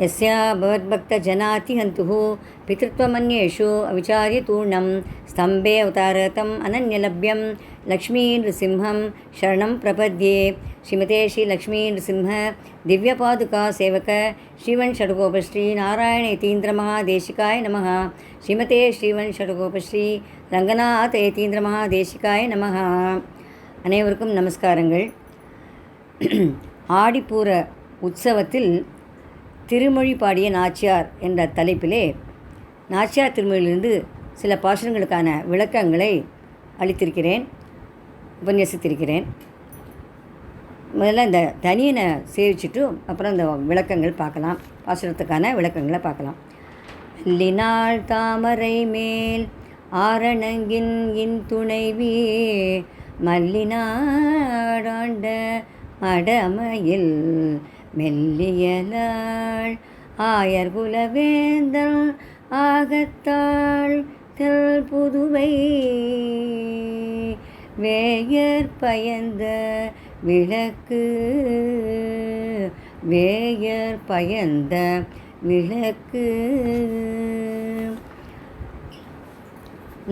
यस्या भवद्भक्तजनातिहन्तुः पितृत्वमन्येषु अविचार्यतूर्णं स्तम्भे अवतारतम् अनन्यलभ्यं लक्ष्मीनृसिंहं शरणं प्रपद्ये। श्रीमते श्रीलक्ष्मीनृसिंह दिव्यपादुका सेवक श्रीवन् षड्गोपश्री नारायण यतीन्द्रमहादेशिकाय नमः। श्रीमते श्रीवन् षड्गोपश्री रङ्गनाथ यतीन्द्रमहादेशिकाय நமः. அனைவருக்கும் நமஸ்காரங்கள். ஆடிப்பூர உற்சவத்தில் திருமொழி பாடிய நாச்சியார் என்ற தலைப்பிலே நாச்சியார் திருமொழியிலிருந்து சில பாசுரங்களுக்கான விளக்கங்களை அளித்திருக்கிறேன், உபன்யசித்திருக்கிறேன். முதல்ல இந்த தனியனை சேவிச்சுட்டு அப்புறம் இந்த விளக்கங்கள் பார்க்கலாம், பாசுரத்துக்கான விளக்கங்களை பார்க்கலாம். அல்லினாள் தாமரை மேல் ஆரணங்கின் இன் துணைவி மல்லினாடாண்ட மடமையில் மெல்லியலாள் ஆயர்குலவேந்தல் ஆகத்தாள் தெல் புதுவை வேயர் பயந்த விளக்கு வேயர் பயந்த விளக்கு.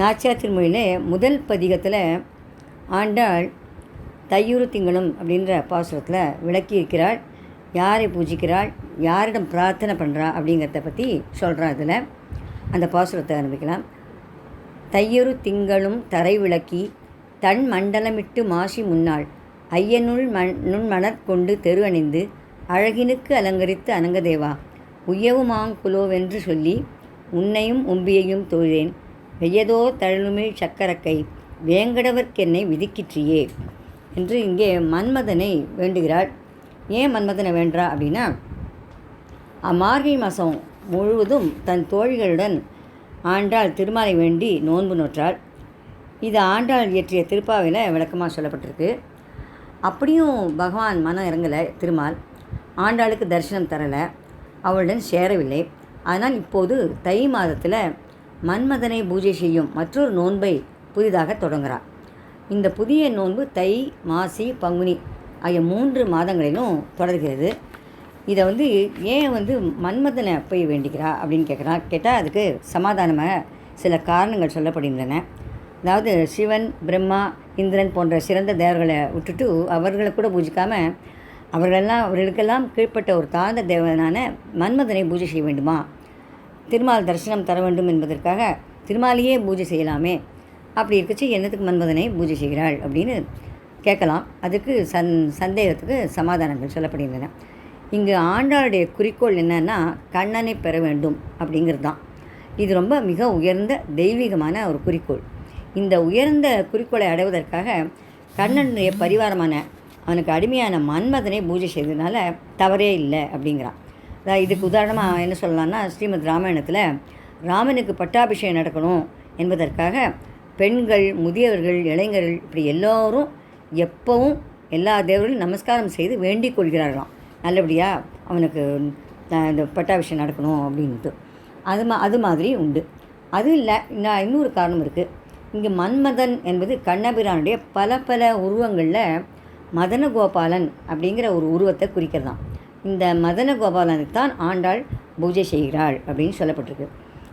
நாச்சியார் திருமொழியில் முதல் பதிகத்தில் ஆண்டாள் தையூறு திங்களும் அப்படின்ற பாசுரத்தில் விளக்கி இருக்கிறாள். யாரை பூஜிக்கிறாள், யாரிடம் பிரார்த்தனை பண்ணுறா அப்படிங்கிறத பற்றி சொல்கிறா. அதில் அந்த பாசுரத்தை ஆரம்பிக்கலாம். தையொரு திங்களும் தரை விளக்கி தன் மண்டலமிட்டு மாசி முன்னாள் ஐயனுள் நுண்மணற் கொண்டு தெரு அணிந்து அழகினுக்கு அலங்கரித்து அனங்கதேவா உய்யவுமாங்குலோவென்று சொல்லி உன்னையும் உம்பியையும் தொழுதேன் வெய்யதோ தழுமிழ் சக்கரக்கை வேங்கடவர்க்கென்னை விதிக்கிற்றியே என்று இங்கே மன்மதனை வேண்டுகிறாள். ஏன் மன்மதனை வேண்டா அப்படின்னா, மார்கழி மாதம் முழுவதும் தன் தோழிகளுடன் ஆண்டாள் திருமாலை வேண்டி நோன்பு நோற்றாள். இது ஆண்டாள் இயற்றிய திருப்பாவையில் விளக்கமாக சொல்லப்பட்டிருக்கு. அப்படியும் பகவான் மனம் இறங்கலை. திருமால் ஆண்டாளுக்கு தரிசனம் தரலை, அவளுடன் சேரவில்லை. அதனால் இப்போது தை மாதத்தில் மன்மதனை பூஜை செய்யும் மற்றொரு நோன்பை புதிதாக தொடங்குகிறார். இந்த புதிய நோன்பு தை, மாசி, பங்குனி ஆகிய 3 மாதங்களிலும் தொடர்கிறது. இதை ஏன் மன்மதனை போய் வேண்டிக்கிறா அப்படின்னு கேட்டால் அதுக்கு சமாதானமாக சில காரணங்கள் சொல்லப்படுகின்றன. அதாவது சிவன், பிரம்மா, இந்திரன் போன்ற சிறந்த தேவர்களை விட்டுட்டு அவர்களை கூட பூஜிக்காமல் அவர்களுக்கெல்லாம் கீழ்ப்பட்ட ஒரு தாழ்ந்த தேவனான மன்மதனை பூஜை செய்ய வேண்டுமா? திருமால் தரிசனம் தர வேண்டும் என்பதற்காக திருமாலையே பூஜை செய்யலாமே, அப்படி இருக்கச்சு என்னத்துக்கு மன்மதனை பூஜை செய்கிறாள் அப்படின்னு கேட்கலாம். அதுக்கு சந்தேகத்துக்கு சமாதானங்கள் சொல்லப்படுகின்றன. இங்கு ஆண்டாளுடைய குறிக்கோள் என்னன்னா கண்ணனை பெற வேண்டும் அப்படிங்கிறது தான். இது ரொம்ப மிக உயர்ந்த தெய்வீகமான ஒரு குறிக்கோள். இந்த உயர்ந்த குறிக்கோளை அடைவதற்காக கண்ணனுடைய பரிவாரமான அவனுக்கு அடிமையான மன்மதனை பூஜை செய்ததுனால தவறே இல்லை அப்படிங்கிறான். அதாவது இதுக்கு உதாரணமாக என்ன சொல்லலாம்னா, ஸ்ரீமத் ராமாயணத்தில் ராமனுக்கு பட்டாபிஷேகம் நடக்கணும் என்பதற்காக பெண்கள், முதியவர்கள், இளைஞர்கள் இப்படி எல்லோரும் எப்பவும் எல்லா தேவர்களும் நமஸ்காரம் செய்து வேண்டிக் கொள்கிறார்களாம், நல்லபடியாக அவனுக்கு இந்த பட்டாபிஷேகம் நடக்கணும் அப்படின்ட்டு. அது மாதிரி உண்டு. அது இல்லை, இன்னொரு காரணம் இருக்குது. இங்கே மன்மதன் என்பது கண்ணபிரானுடைய பல உருவங்களில் மதன கோபாலன் அப்படிங்கிற ஒரு உருவத்தை குறிக்கிறதான். இந்த மதன கோபாலனுக்கு தான் ஆண்டாள் பூஜை செய்கிறாள் அப்படின்னு சொல்லப்பட்டிருக்கு.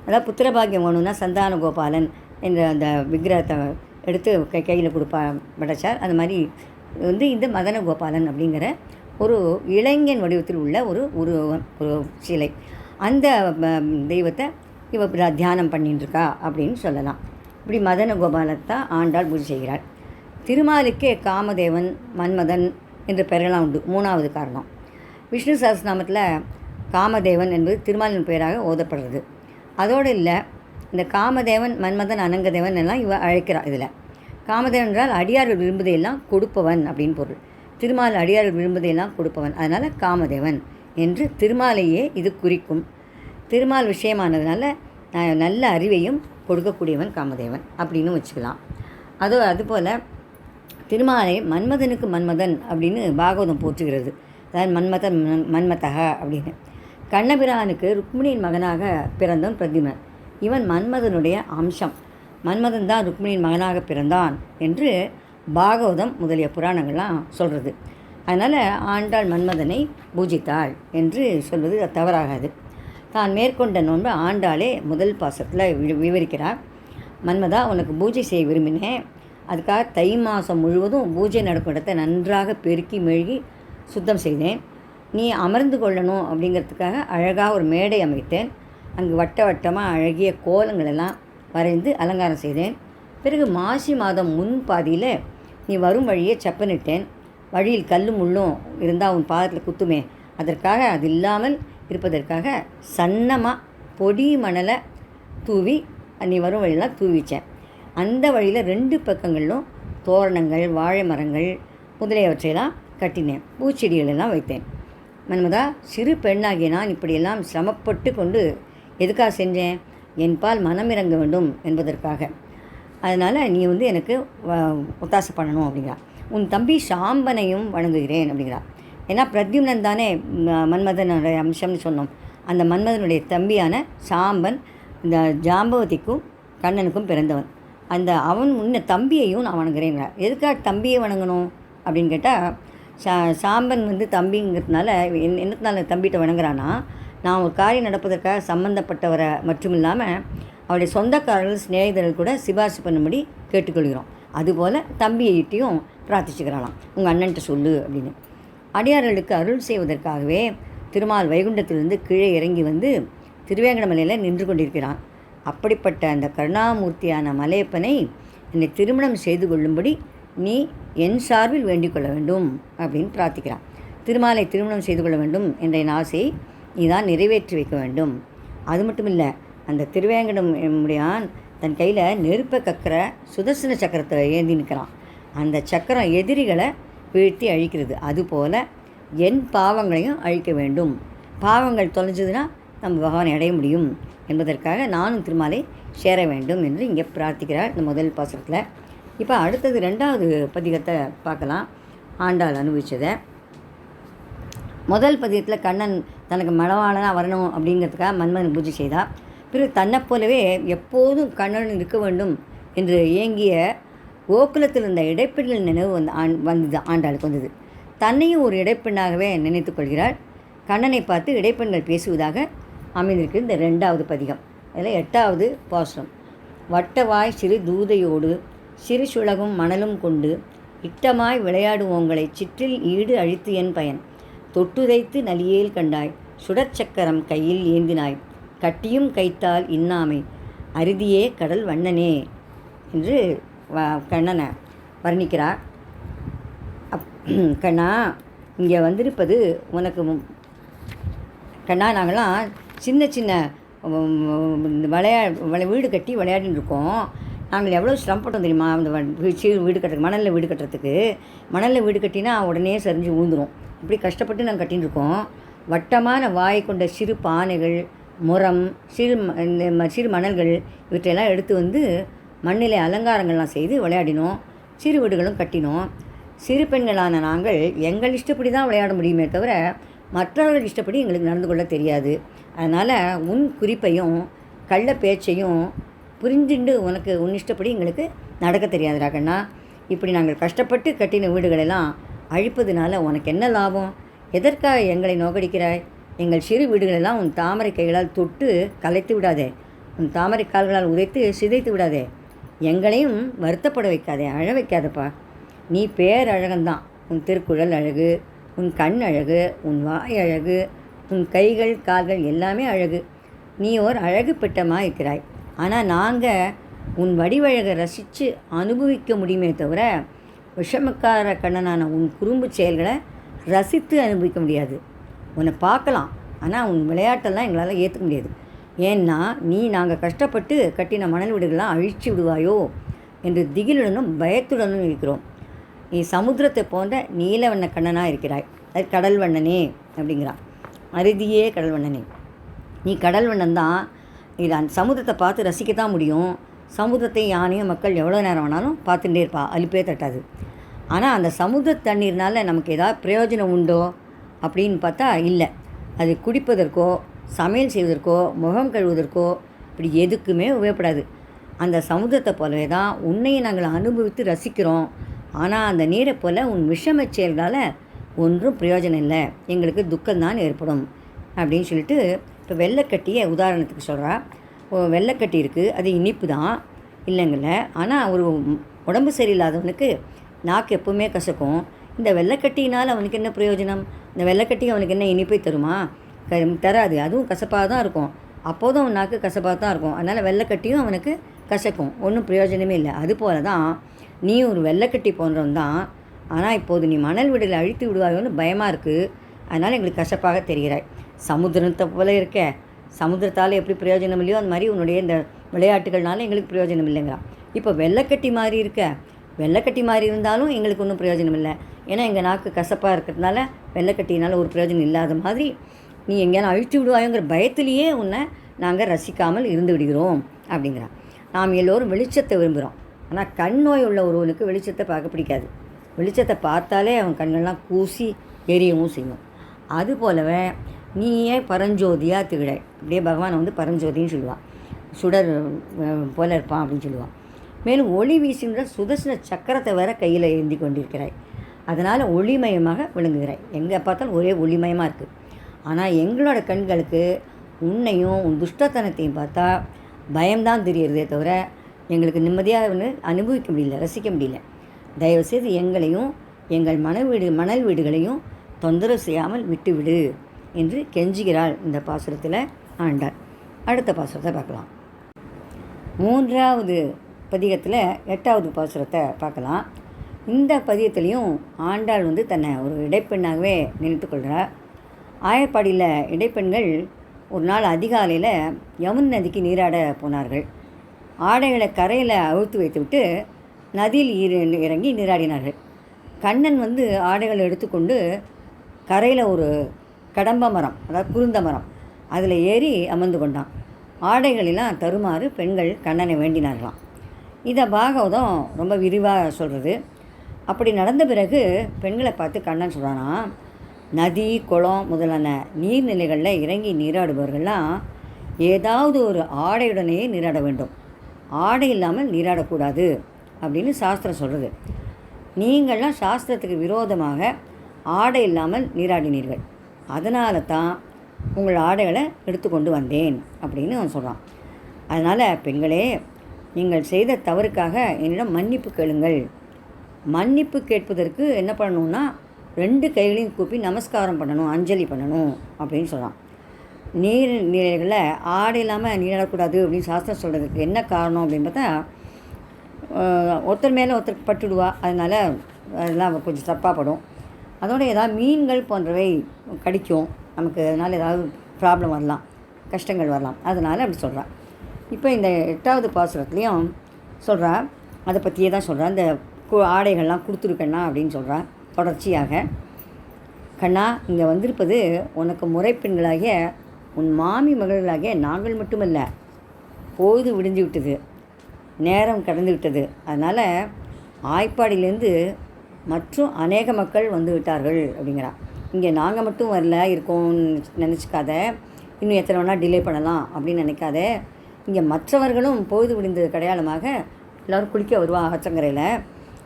அதாவது புத்திரபாகியம் வேணும்னா சந்தான கோபாலன் என்ற அந்த விக்கிரகத்தை எடுத்து கையில் கொடுப்பா படைச்சார். அது மாதிரி இந்த மதன கோபாலன் அப்படிங்கிற ஒரு இளைஞன் வடிவத்தில் உள்ள ஒரு சிலை, அந்த தெய்வத்தை இவ தியானம் பண்ணிட்டுருக்கா அப்படின்னு சொல்லலாம். இப்படி மதன கோபாலத்தை ஆண்டாள் பூஜை செய்கிறாள். திருமாலுக்கே காமதேவன், மன்மதன் என்ற பெயரெல்லாம் உண்டு. 3வது காரணம், விஷ்ணு சஹஸ்ரநாமத்தில் காமதேவன் என்பது திருமாலின் பெயராக ஓதப்படுறது. அதோடு இல்லை, இந்த காமதேவன், மன்மதன், அனங்கதேவன் எல்லாம் இவ அழைக்கிறாள். இதில் காமதேவன் என்றால் அடியார்கள் விரும்புவதையெல்லாம் கொடுப்பவன் அப்படின்னு பொருள். திருமால் அடியார்கள் விரும்புவதையெல்லாம் கொடுப்பவன், அதனால் காமதேவன் என்று திருமாலையே இது குறிக்கும். திருமால் விஷயமானதுனால நல்ல அறிவையும் கொடுக்கக்கூடியவன் காமதேவன் அப்படின்னு வச்சுக்கலாம். அதுபோல் திருமாலை மன்மதனுக்கு மன்மதன் அப்படின்னு பாகவதம் போற்றுகிறது. அதாவது மன்மதக அப்படின்னு. கண்ணபிரானுக்கு ருக்மிணியின் மகனாக பிறந்தவன் பிரத்யும்னன். இவன் மன்மதனுடைய அம்சம். மன்மதன் தான் ருக்மிணியின் மகனாக பிறந்தான் என்று பாகவதம் முதலிய புராணங்கள்லாம் சொல்கிறது. அதனால் ஆண்டாள் மன்மதனை பூஜித்தாள் என்று சொல்வது தவறாகாது. தான் மேற்கொண்ட நோன்பை ஆண்டாளே முதல் பாசத்தில் விவரிக்கிறார். மன்மதா, உனக்கு பூஜை செய்ய விரும்பினேன். அதுக்காக தை மாதம் முழுவதும் பூஜை நடக்கும் இடத்தை நன்றாக பெருக்கி மெழுகி சுத்தம் செய்தேன். நீ அமர்ந்து கொள்ளணும் அப்படிங்கிறதுக்காக அழகாக ஒரு மேடை அமைத்தேன். அங்கு வட்ட வட்டமாக அழகிய கோலங்களெல்லாம் வரைந்து அலங்காரம் செய்தேன். பிறகு மாசி மாதம் முன் பாதியில் நீ வரும் வழியே செப்பனிட்டேன். வழியில் கல்லும் முள்ளும் இருந்தால் உன் பாதத்தில் குத்துமே, அதற்காக அது இல்லாமல் இருப்பதற்காக சன்னமாக பொடி மணலை தூவி நீ வரும் வழியெல்லாம் தூவிச்சேன். அந்த வழியில் 2 பக்கங்களிலும் தோரணங்கள், வாழை மரங்கள் முதலியவற்றையெல்லாம் கட்டினேன். பூச்செடிகளெல்லாம் வைத்தேன். மன்மதா, சிறு பெண்ணாகிய நான் இப்படியெல்லாம் சிரமப்பட்டு கொண்டு எதுக்காக செஞ்சேன்? என் பால் மனமிறங்க வேண்டும் என்பதற்காக. அதனால் நீ எனக்கு ஒத்தாசை பண்ணணும் அப்படிங்கிறா. உன் தம்பி சாம்பனையும் வணங்குகிறேன் அப்படிங்கிறா. ஏன்னா பிரத்யும்னன் தானே மன்மதனுடைய அம்சம்னு சொன்னோம். அந்த மன்மதனுடைய தம்பியான சாம்பன் இந்த ஜாம்பவதிக்கும் கண்ணனுக்கும் பிறந்தவன். அவன் முன்ன தம்பியையும் நான் வணங்குறேங்கிறார். எதுக்காக தம்பியை வணங்கணும் அப்படின்னு கேட்டால், சாம்பன் தம்பிங்கிறதுனால என்னத்தினால தம்பிகிட்ட வணங்குறான்னா, நான் ஒரு காரியம் நடப்பதற்காக சம்மந்தப்பட்டவரை மட்டும் இல்லாமல் அவருடைய சொந்தக்காரர்கள், சிநேகிதர்கள் கூட சிபாரிசு பண்ணும்படி கேட்டுக்கொள்கிறோம். அதுபோல் தம்பியைட்டையும் பிரார்த்திச்சுக்கிறாளாம், உங்கள் அண்ணன்ட்ட சொல்லு அப்படின்னு. அடியார்களுக்கு அருள் செய்வதற்காகவே திருமால் வைகுண்டத்திலிருந்து கீழே இறங்கி வந்து திருவேங்கடமலையில் நின்று கொண்டிருக்கிறான். அப்படிப்பட்ட அந்த கருணாமூர்த்தியான மலையப்பனை என்னை திருமணம் செய்து கொள்ளும்படி நீ என் சார்பில் வேண்டிக் கொள்ள வேண்டும் அப்படின்னு பிரார்த்திக்கிறான். திருமாலை திருமணம் செய்து கொள்ள வேண்டும் என்ற என் ஆசையை நீ தான் நிறைவேற்றி வைக்க வேண்டும். அது மட்டும் இல்லை, அந்த திருவேங்கடம் முடியான் தன் கையில் நெருப்பை கக்கிற சுதர்சன சக்கரத்தை ஏந்தி நிற்கிறான். அந்த சக்கரம் எதிரிகளை வீழ்த்தி அழிக்கிறது. அதுபோல் என் பாவங்களையும் அழிக்க வேண்டும். பாவங்கள் தொலைஞ்சதுன்னா நம்ம பகவானை அடைய முடியும் என்பதற்காக நானும் திருமாலை சேர வேண்டும் என்று இங்கே பிரார்த்திக்கிறார் இந்த முதல் பாசுரத்தில். இப்போ அடுத்தது 2வது பதிகத்தை பார்க்கலாம். ஆண்டாள் அனுபவித்ததை. முதல் பதிகத்தில் கண்ணன் தனக்கு மணவாளனாக வரணும் அப்படிங்கிறதுக்காக மன்மதன் பூஜை செய்தார். பிறகு தன்னை போலவே எப்போதும் கண்ணன் இருக்க வேண்டும் என்று ஏங்கிய கோகுலத்தில் இருந்த இடைப்பெண்கள் நினைவு வந்தது. ஆண்டாளுக்கு வந்தது. தன்னையும் ஒரு இடைப்பெண்ணாகவே நினைத்து கொள்கிறாள். கண்ணனை பார்த்து இடைப்பெண்கள் பேசுவதாக அமைந்திருக்கு இந்த 2வது பதிகம். அதில் 8வது பாசுரம். வட்டவாய் சிறு தூதையோடு சிறு சுளகும் மணலும் கொண்டு இட்டமாய் விளையாடுவோங்களை சிற்றில் ஈடு அழித்து என் பயன் தொட்டுதைத்து நலியேல் கண்டாய் சுடற்சக்கரம் கையில் ஏந்தினாய் கட்டியும் கைத்தால் இன்னாமை அரிதியே கடல் வண்ணனே என்று கண்ணனை வர்ணிக்கிறார். கண்ணா, இங்கே வந்திருப்பது உனக்கு கண்ணா, நாங்கள்லாம் சின்ன சின்ன வீடு கட்டி விளையாடின்னு இருக்கோம். நாங்கள் எவ்வளோ சிரமப்பட்டோம் தெரியுமா? அந்த வீடு கட்டுறதுக்கு, மணலில் வீடு கட்டுறதுக்கு. மணலில் வீடு கட்டினா உடனே சரிஞ்சு ஊந்துடும். இப்படி கஷ்டப்பட்டு நாங்கள் கட்டின்னு இருக்கோம். வட்டமான வாய் கொண்ட சிறு பானைகள், முறம், சிறு மணல்கள் இவற்றையெல்லாம் எடுத்து வந்து மண்ணிலே அலங்காரங்கள்லாம் செய்து விளையாடினோம். சிறு வீடுகளும் கட்டினோம். சிறு பெண்களான நாங்கள் எங்கள் இஷ்டப்படி தான் விளையாட முடியுமே தவிர மற்றவர்கள் இஷ்டப்படி எங்களுக்கு நடந்து கொள்ள தெரியாது. அதனால் உன் குறிப்பையும் கள்ள பேச்சையும் புரிஞ்சுண்டு உனக்கு உன் இஷ்டப்படி எங்களுக்கு நடக்க தெரியாதுடா கண்ணா. இப்படி நாங்கள் கஷ்டப்பட்டு கட்டின வீடுகளெல்லாம் அழிப்பதுனால உனக்கு என்ன லாபம்? எதற்காக எங்களை நோக்கடிக்கிறாய்? எங்கள் சிறு வீடுகளெல்லாம் உன் தாமரை கைகளால் தொட்டு கலைத்து விடாதே. உன் தாமரை கால்களால் உதைத்து சிதைத்து விடாதே. எங்களையும் வருத்தப்பட வைக்காதே, அழ வைக்காதப்பா. நீ பேரழகந்தான். உன் திருக்குழல் அழகு, உன் கண் அழகு, உன் வாய் அழகு, உன் கைகள் கால்கள் எல்லாமே அழகு. நீ ஒரு அழகு பெட்டமாக இருக்கிறாய். ஆனால் நாங்கள் உன் வடிவழகை ரசித்து அனுபவிக்க முடியுமே தவிர விஷமக்கார கண்ணனான உன் குறும்பு செயல்களை ரசித்து அனுபவிக்க முடியாது. உன்னை பார்க்கலாம், ஆனால் உன் விளையாட்டெல்லாம் எங்களால் ஏற்றுக்க முடியாது. ஏன்னா நீ நாங்கள் கஷ்டப்பட்டு கட்டின மணல் வீடுகள்லாம் அழித்து விடுவாயோ என்று திகிலுடனும் பயத்துடனும் இருக்கிறோம். நீ சமுத்திரத்தை போன்ற நீலவண்ண கண்ணனாக இருக்கிறாய். அது கடல் வண்ணனே அப்படிங்கிறான். அறுதியே கடல் வண்ணனே, நீ கடல் வண்ணன் தான். இது அந்த சமுத்திரத்தை பார்த்து ரசிக்கத்தான் முடியும். சமுத்திரத்தை யானையும் மக்கள் எவ்வளோ நேரம் வேணாலும் பார்த்துட்டே இருப்பா, அலுப்பே தட்டாது. ஆனால் அந்த சமுத்திர தண்ணீர்னால் நமக்கு ஏதாவது பிரயோஜனம் உண்டோ அப்படின்னு பார்த்தா இல்லை. அது குடிப்பதற்கோ சமையல் செய்வதற்கோ முகம் கழுவுவதற்கோ இப்படி எதுக்குமே உபயோகப்படாது. அந்த சமுத்திரத்தை போலவே தான் உன்னையை நாங்கள் அனுபவித்து ரசிக்கிறோம். ஆனால் அந்த நீரை போல் உன் விஷம செயல்களால் ஒன்றும் பிரயோஜனம் இல்லை, எங்களுக்கு துக்கம்தான் ஏற்படும் அப்படின்னு சொல்லிட்டு இப்போ வெள்ளைக்கட்டியை உதாரணத்துக்கு சொல்கிறா. வெள்ளைக்கட்டி இருக்குது, அது இனிப்பு தான் இல்லைங்கள்ல. ஆனால் ஒரு உடம்பு சரியில்லாதவனுக்கு நாக்கு எப்போவுமே கசக்கும். இந்த வெள்ளைக்கட்டினால் அவனுக்கு என்ன பிரயோஜனம்? இந்த வெள்ளைக்கட்டி அவனுக்கு என்ன இனிப்பை தருமா? தராது. அதுவும் கசப்பாக தான் இருக்கும். அப்போதும் அவன் நாக்கு கசப்பாக தான் இருக்கும். அதனால் வெள்ளைக்கட்டியும் அவனுக்கு கசக்கும், ஒன்றும் பிரயோஜனமே இல்லை. அதுபோல தான் நீ ஒரு வெள்ளைக்கட்டி போன்றவன் தான். ஆனால் இப்போது நீ மணல் வீடில் அழித்து விடுவாயோன்னு பயமாக இருக்குது. அதனால் எங்களுக்கு கசப்பாக தெரிகிறாய். சமுத்திரத்தை போல இருக்க, சமுத்திரத்தால் எப்படி பிரயோஜனம் இல்லையோ அந்த மாதிரி உன்னுடைய இந்த விளையாட்டுகள்னால எங்களுக்கு பிரயோஜனம் இல்லைங்கிறான். இப்போ வெள்ளைக்கட்டி மாதிரி இருக்க, வெள்ளைக்கட்டி மாதிரி இருந்தாலும் எங்களுக்கு ஒன்றும் பிரயோஜனம் இல்லை. ஏன்னா எங்கள் நாக்கு கசப்பாக இருக்கிறதுனால வெள்ளைக்கட்டினால் ஒரு பிரயோஜனம் இல்லாத மாதிரி நீ எங்கேயாலும் அழித்து விடுவாயோங்கிற பயத்திலேயே உன்னை நாங்கள் ரசிக்காமல் இருந்து விடுகிறோம் அப்படிங்கிறான். நாம் எல்லோரும் வெளிச்சத்தை விரும்புகிறோம். ஆனால் கண் நோய் உள்ள ஒருவனுக்கு வெளிச்சத்தை பார்க்க பிடிக்காது. வெளிச்சத்தை பார்த்தாலே அவன் கண்ணெல்லாம் கூசி எரியவும் செய்யும். அதுபோலவே நீ ஏன் பரஞ்சோதியாக திகழாய். அப்படியே பகவானை வந்து பரஞ்சோதின்னு சொல்லுவான், சுடர் போல இருப்பான் அப்படின்னு சொல்லுவான். மேலும் ஒளி வீசுகின்ற சுதர்சன சக்கரத்தை வேற கையில் ஏந்தி கொண்டிருக்கிறாய். அதனால் ஒளிமயமாக விளங்குகிறாய். எங்கே பார்த்தாலும் ஒரே ஒளிமயமாக இருக்குது. ஆனால் எங்களோட கண்களுக்கு உன்னையும் உன் துஷ்டத்தனத்தையும் பார்த்தா பயம்தான் தெரியுறதே தவிர எங்களுக்கு நிம்மதியாக அனுபவிக்க முடியல, ரசிக்க முடியல. தயவுசெய்து எங்களையும் எங்கள் மணல் வீடுகளையும் தொந்தரவு செய்யாமல் விட்டுவிடு என்று கெஞ்சுகிறாள் இந்த பாசுரத்தில் ஆண்டாள். அடுத்த பாசுரத்தை பார்க்கலாம். 3வது பதிகத்தில் 8வது பாசுரத்தை பார்க்கலாம். இந்த பதியத்துலேயும் ஆண்டாள் வந்து தன்னை ஒரு இடைப்பெண்ணாகவே நினைத்து கொள்கிறார். ஆயப்பாடியில் இடைப்பெண்கள் ஒரு நாள் அதிகாலையில் யமுன் நதிக்கு நீராட போனார்கள். ஆடைகளை கரையில் அவிழ்த்து வைத்துவிட்டு நதியில் இறங்கி நீராடினார்கள். கண்ணன் வந்து ஆடைகளை எடுத்துக்கொண்டு கரையில் ஒரு கடம்ப மரம், அதாவது குருந்த மரம், அதில் ஏறி அமர்ந்து கொண்டான். ஆடைகளெல்லாம் தருமாறு பெண்கள் கண்ணனை வேண்டினார்களாம். இதை பாகவதம் ரொம்ப விரிவாக சொல்கிறது. அப்படி நடந்த பிறகு பெண்களை பார்த்து கண்ணன் சொல்கிறானா, நதி குளம் முதலான நீர்நிலைகளில் இறங்கி நீராடுபவர்கள்லாம் ஏதாவது ஒரு ஆடையுடனேயே நீராட வேண்டும், ஆடை இல்லாமல் நீராடக்கூடாது அப்படின்னு சாஸ்திரம் சொல்கிறது. நீங்கள்லாம் சாஸ்திரத்துக்கு விரோதமாக ஆடை இல்லாமல் நீராடினீர்கள், அதனால தான் உங்கள் ஆடைகளை எடுத்துக்கொண்டு வந்தேன் அப்படின்னு அவன் சொல்கிறான். அதனால் பெண்களே, நீங்கள் செய்த தவறுக்காக என்னிடம் மன்னிப்பு கேளுங்கள். மன்னிப்பு கேட்பதற்கு என்ன பண்ணணும்னா 2 கைகளையும் கூப்பி நமஸ்காரம் பண்ணணும், அஞ்சலி பண்ணணும் அப்படின்னு சொல்கிறான். நீர்நிலைகளில் ஆடை இல்லாமல் நீராடக்கூடாது அப்படின்னு சாஸ்திரம் சொல்கிறதுக்கு என்ன காரணம் அப்படின்னு பார்த்தா, ஒருத்தர் மேலே ஒருத்தருக்கு பட்டுடுவா, அதனால் அதெல்லாம் கொஞ்சம் தப்பாகப்படும். அதோட ஏதாவது மீன்கள் போன்றவை கடிக்கும் நமக்கு, அதனால் ஏதாவது ப்ராப்ளம் வரலாம், கஷ்டங்கள் வரலாம், அதனால் அப்படி சொல்கிறான். இப்போ இந்த 8வது பாசுரத்துலேயும் சொல்கிறா, அதை பற்றியே தான் சொல்கிறா. இந்த ஆடைகள்லாம் கொடுத்துருக்கண்ணா அப்படின்னு சொல்கிறா. தொடர்ச்சியாக, கண்ணா, இங்கே வந்திருப்பது உனக்கு முறைப்பெண்களாகிய உன் மாமி மகள்களாகிய நாங்கள் மட்டுமல்ல, பொழுது விடிஞ்சு விட்டது, நேரம் கடந்து விட்டது. அதனால் ஆய்ப்பாடியிலேருந்து மற்றும் அநேக மக்கள் வந்து விட்டார்கள் அப்படிங்கிறா. இங்கே நாங்கள் மட்டும் வரல இருக்கோம்னு நினச்சிக்காத, இன்னும் எத்தனை வேணால் டிலே பண்ணலாம் அப்படின்னு நினைக்காத. இங்கே மற்றவர்களும் பொழுது விடிந்தது கடையாளமாக எல்லோரும் குளிக்க வருவா ஆற்றங்கரையில்,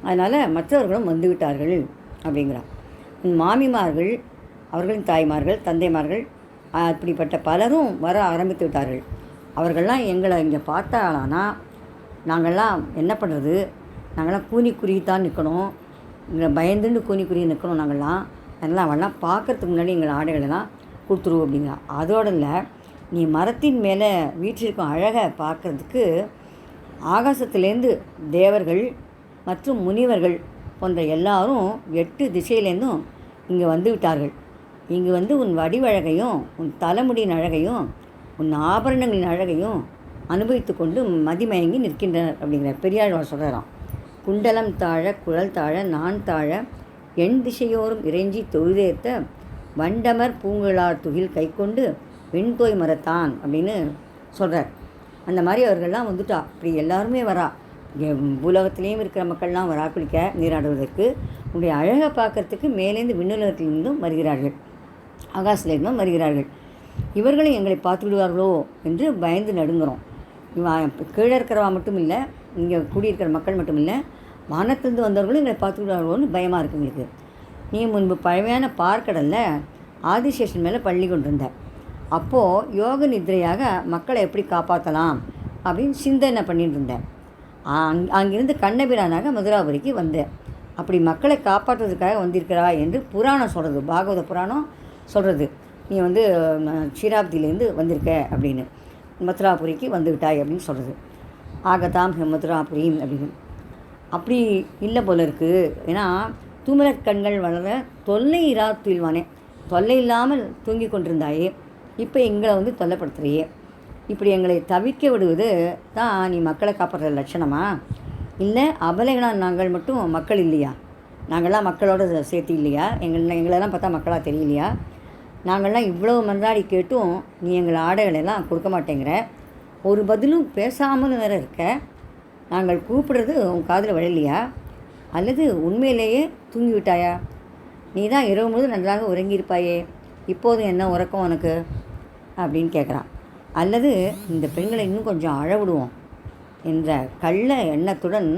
அதனால் மற்றவர்களும் வந்து விட்டார்கள் அப்படிங்கிறான். மாமிமார்கள், அவர்களின் தாய்மார்கள், தந்தைமார்கள், அப்படிப்பட்ட பலரும் வர ஆரம்பித்து விட்டார்கள். அவர்கள்லாம் எங்களை இங்கே பார்த்தாலானா நாங்கள்லாம் என்ன பண்ணுறது? நாங்கள்லாம் கூனி குறுகித்தான் நிற்கணும், இங்கே பயந்துன்னு கூனி குறுகி நிற்கணும் நாங்கள்லாம். அதனால் அவள்லாம் பார்க்குறதுக்கு முன்னாடி எங்கள் ஆடைகளெல்லாம் கொடுத்துருவோம் அப்படிங்கிறா. அதோடு இல்லை, நீ மரத்தின் மேலே வீற்றிருக்கும் அழகை பார்க்குறதுக்கு ஆகாசத்துலேருந்து தேவர்கள் மற்றும் முனிவர்கள் போன்ற எல்லாரும் 8 திசையிலேருந்தும் இங்கே வந்து விட்டார்கள். இங்கு வந்து உன் வடிவழகையும் உன் தலைமுடியின் அழகையும் உன் ஆபரணங்களின் அழகையும் அனுபவித்து கொண்டு மதிமயங்கி நிற்கின்றனர் அப்படிங்கிற பெரியாழ்வார் சொல்கிறாராம். குண்டலம் தாழ குழல் தாழ நான் தாழ எண் திசையோரும் இறைஞ்சி தொழுதேத்த வண்டமர் பூங்குழார் துகில் கை கொண்டு வெண்தோய் மரத்தான் அப்படின்னு சொல்கிறார். அந்த மாதிரி அவர்கள்லாம் வந்துட்டா. அப்படி எல்லாருமே வரா, பூலோகத்திலையும் இருக்கிற மக்கள்லாம் வரா குளிக்க நீராடுவதற்கு. உங்களுடைய அழகை பார்க்கறதுக்கு மேலேருந்து விண்ணுலகத்திலிருந்தும் வருகிறார்கள், ஆகாசிலிருந்தும் வருகிறார்கள். இவர்களும் எங்களை பார்த்து விடுவார்களோ என்று பயந்து நடுங்குறோம். கீழே இருக்கிறவா மட்டும் இல்லை, இங்கே கூடியிருக்கிற மக்கள் மட்டும் இல்லை, வானத்திலிருந்து வந்தவர்களும் எங்களை பார்த்து விடுவார்களோன்னு பயமாக இருக்குது எங்களுக்கு. நீ முன்பு பழமையான பார்க்கடலில் ஆதிசேஷன் மேலே பள்ளி கொண்டிருந்த. அப்போது யோக நித்ரையாக மக்களை எப்படி காப்பாற்றலாம் அப்படின்னு சிந்தனை பண்ணிட்டு இருந்தேன். அங்கிருந்து கண்ணபிரானாக மதுராபுரிக்கு வந்தேன். அப்படி மக்களை காப்பாற்றுவதற்காக வந்திருக்கிறா என்று புராணம் சொல்கிறது, பாகவத புராணம் சொல்கிறது. நீ க்ஷீராப்தியிலேருந்து வந்திருக்க அப்படின்னு, மதுராபுரிக்கு வந்து விட்டாய் அப்படின்னு சொல்கிறது. ஆகதாம் மதுராபுரியும் அப்படின்னு. அப்படி இல்லை போல இருக்குது. ஏன்னா தூமலர் கண்கள் வளர தொல்லை இரா துயில்வானே, தொல்லை இல்லாமல் தூங்கி கொண்டிருந்தாயே, இப்போ எங்களை தொல்லைப்படுத்துகிறியே. இப்படி எங்களை தவிக்க விடுவது தான் நீ மக்களை காப்பாற்றுற லட்சணமா? இல்லை அபலைகளாக நாங்கள் மட்டும் மக்கள் இல்லையா? நாங்கள்லாம் மக்களோட சேர்த்து இல்லையா? எங்களெல்லாம் பார்த்தா மக்களாக தெரியலையா? நாங்கள்லாம் இவ்வளோ மன்றாடி கேட்டும் நீ எங்கள் ஆடைகளெல்லாம் கொடுக்க மாட்டேங்கிற, ஒரு பதிலும் பேசாமல் வேறு இருக்க. நாங்கள் கூப்பிடுறது உன் காதில் விழலையா? அல்லது உண்மையிலேயே தூங்கிவிட்டாயா? நீ தான் இரவு முழுவதும் நன்றாக உறங்கியிருப்பாயே, இப்போதும் என்ன உறக்கம் உனக்கு அப்படின்னு கேட்குறான். அல்லது இந்த பெண்களை இன்னும் கொஞ்சம் அழவிடுவோம் என்ற கள்ள எண்ணத்துடன்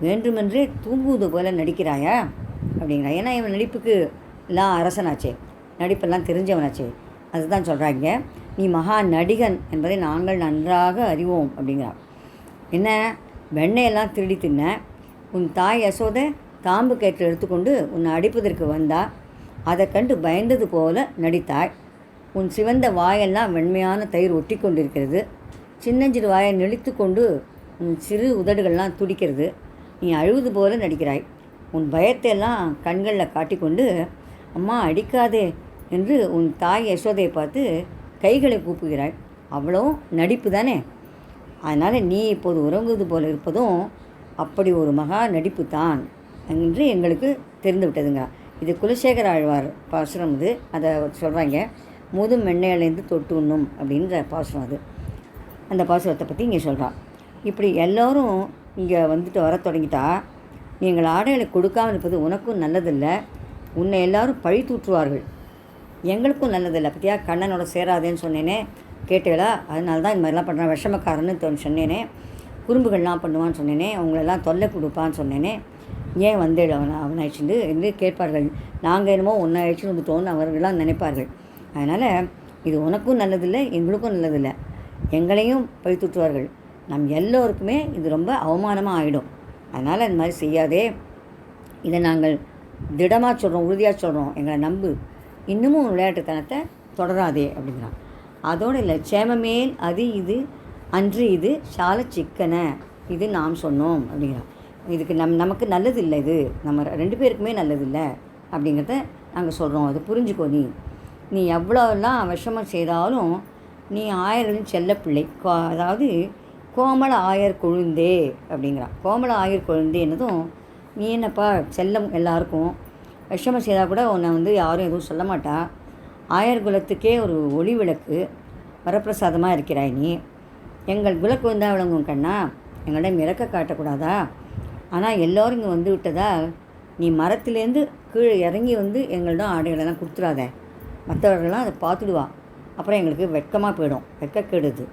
வேண்டுமென்றே தூங்குவது போல நடிக்கிறாயா அப்படிங்கிறா. ஏன்னா இவன் நடிப்புக்கு எல்லாம் அரசனாச்சே, நடிப்பெல்லாம் தெரிஞ்சவனாச்சே, அதுதான் சொல்கிறாங்க. நீ மகா நடிகன் என்பதை நாங்கள் நன்றாக அறிவோம் அப்படிங்கிறா. என்ன வெண்ணையெல்லாம் திருடி தின்ன, உன் தாய் யசோதை தாம்பு கயிற்று எடுத்துக்கொண்டு உன்னை அடிப்பதற்கு வந்தா, அதை கண்டு பயந்தது போல நடித்தாய். உன் சிவந்த வாயெல்லாம் வெண்மையான தயிர் ஒட்டி கொண்டிருக்கிறது. சின்னஞ்சிறு வாயை நெளித்து கொண்டு உன் சிறு உதடுகள்லாம் துடிக்கிறது. நீ அழுவது போல நடிக்கிறாய். உன் பயத்தையெல்லாம் கண்களில் காட்டிக்கொண்டு அம்மா அடிக்காதே என்று உன் தாய் யசோதையை பார்த்து கைகளை கூப்புகிறாய். அவ்வளோ நடிப்பு தானே. அதனால் நீ இப்போது உறங்குவது போல இருப்பதும் அப்படி ஒரு மகா நடிப்பு தான் என்று எங்களுக்கு தெரிந்து விட்டதுங்க. இது குலசேகர ஆழ்வார் பாசுரம். இது அதை சொல்கிறாங்க. முதும் வெண்ணையிலேருந்து தொட்டு உண்ணும் அப்படின்ற பாசுரம் அது. அந்த பாசுரத்தை பற்றி இங்கே சொல்கிறான். இப்படி எல்லோரும் இங்கே வர தொடங்கிட்டா நீ எங்கள் ஆடைகளை கொடுக்காமல் இருப்பது உனக்கும் நல்லதில்லை, உன்னை எல்லோரும் பழி தூற்றுவார்கள், எங்களுக்கும் நல்லதில்லை. பற்றியா கண்ணனோட சேராதேன்னு சொன்னேனே, கேட்டேளா? அதனால தான் இந்த மாதிரிலாம் பண்ணுறான், விஷமக்காரன்னு சொன்னேனே, குறும்புகள்லாம் பண்ணுவான்னு சொன்னேனே, அவங்களெல்லாம் தொல்லை கொடுப்பான்னு சொன்னேனே, ஏன் வந்தேள் அவனை அழிச்சுண்டு என்று கேட்பார்கள். நாங்கள் என்னமோ ஒன்றை அழிச்சுன்னு வந்துட்டோன்னு அவர்கள்லாம் நினைப்பார்கள். அதனால் இது உனக்கும் நல்லதில்லை, எங்களுக்கும் நல்லதில்லை, எங்களையும் பழித்துட்டுவார்கள், நம் எல்லோருக்குமே இது ரொம்ப அவமானமாக ஆகிடும். அதனால் இந்த மாதிரி செய்யாதே, இதை நாங்கள் திடமாக சொல்கிறோம், உறுதியாக சொல்கிறோம், எங்களை நம்பு, இன்னமும் விளையாட்டுத்தனத்தை தொடராதே அப்படிங்கிறான். அதோடு இல்லை, சேமமேல் அது இது அன்று இது சால சிக்கன இது நாம் சொன்னோம் அப்படிங்கிறான். இதுக்கு நமக்கு நல்லதில்லை, இது நம்ம 2 பேருக்குமே நல்லதில்லை அப்படிங்கிறத நாங்கள் சொல்கிறோம், அதை புரிஞ்சுக்கோ. நீ எவ்வளோலாம் விஷமம் செய்தாலும் நீ ஆயர்களின் செல்லப்பிள்ளை, அதாவது கோமள ஆயர் கொழுந்தே அப்படிங்கிறான். கோமள ஆயர் கொழுந்தே என்னதும் நீ என்னப்பா செல்லம், எல்லாருக்கும் விஷமம் செய்தால் கூட உன்னை யாரும் எதுவும் சொல்ல மாட்டா, ஆயர் குலத்துக்கே ஒரு ஒளி விளக்கு வரப்பிரசாதமாக இருக்கிறாய் நீ. எங்கள் குலக்குழந்தா விளங்கும் கண்ணா, எங்களிடம் இறக்க காட்டக்கூடாதா? ஆனால் எல்லோரும் இங்கே வந்து விட்டதால் நீ மரத்துலேருந்து கீழே இறங்கி எங்களிடம் ஆடைகளெல்லாம் கொடுத்துடாத, மற்றவர்கள்லாம் அதை பார்த்துடுவா, அப்புறம் எங்களுக்கு வெட்கமாக போயிடும், வெட்கக்கெடுது.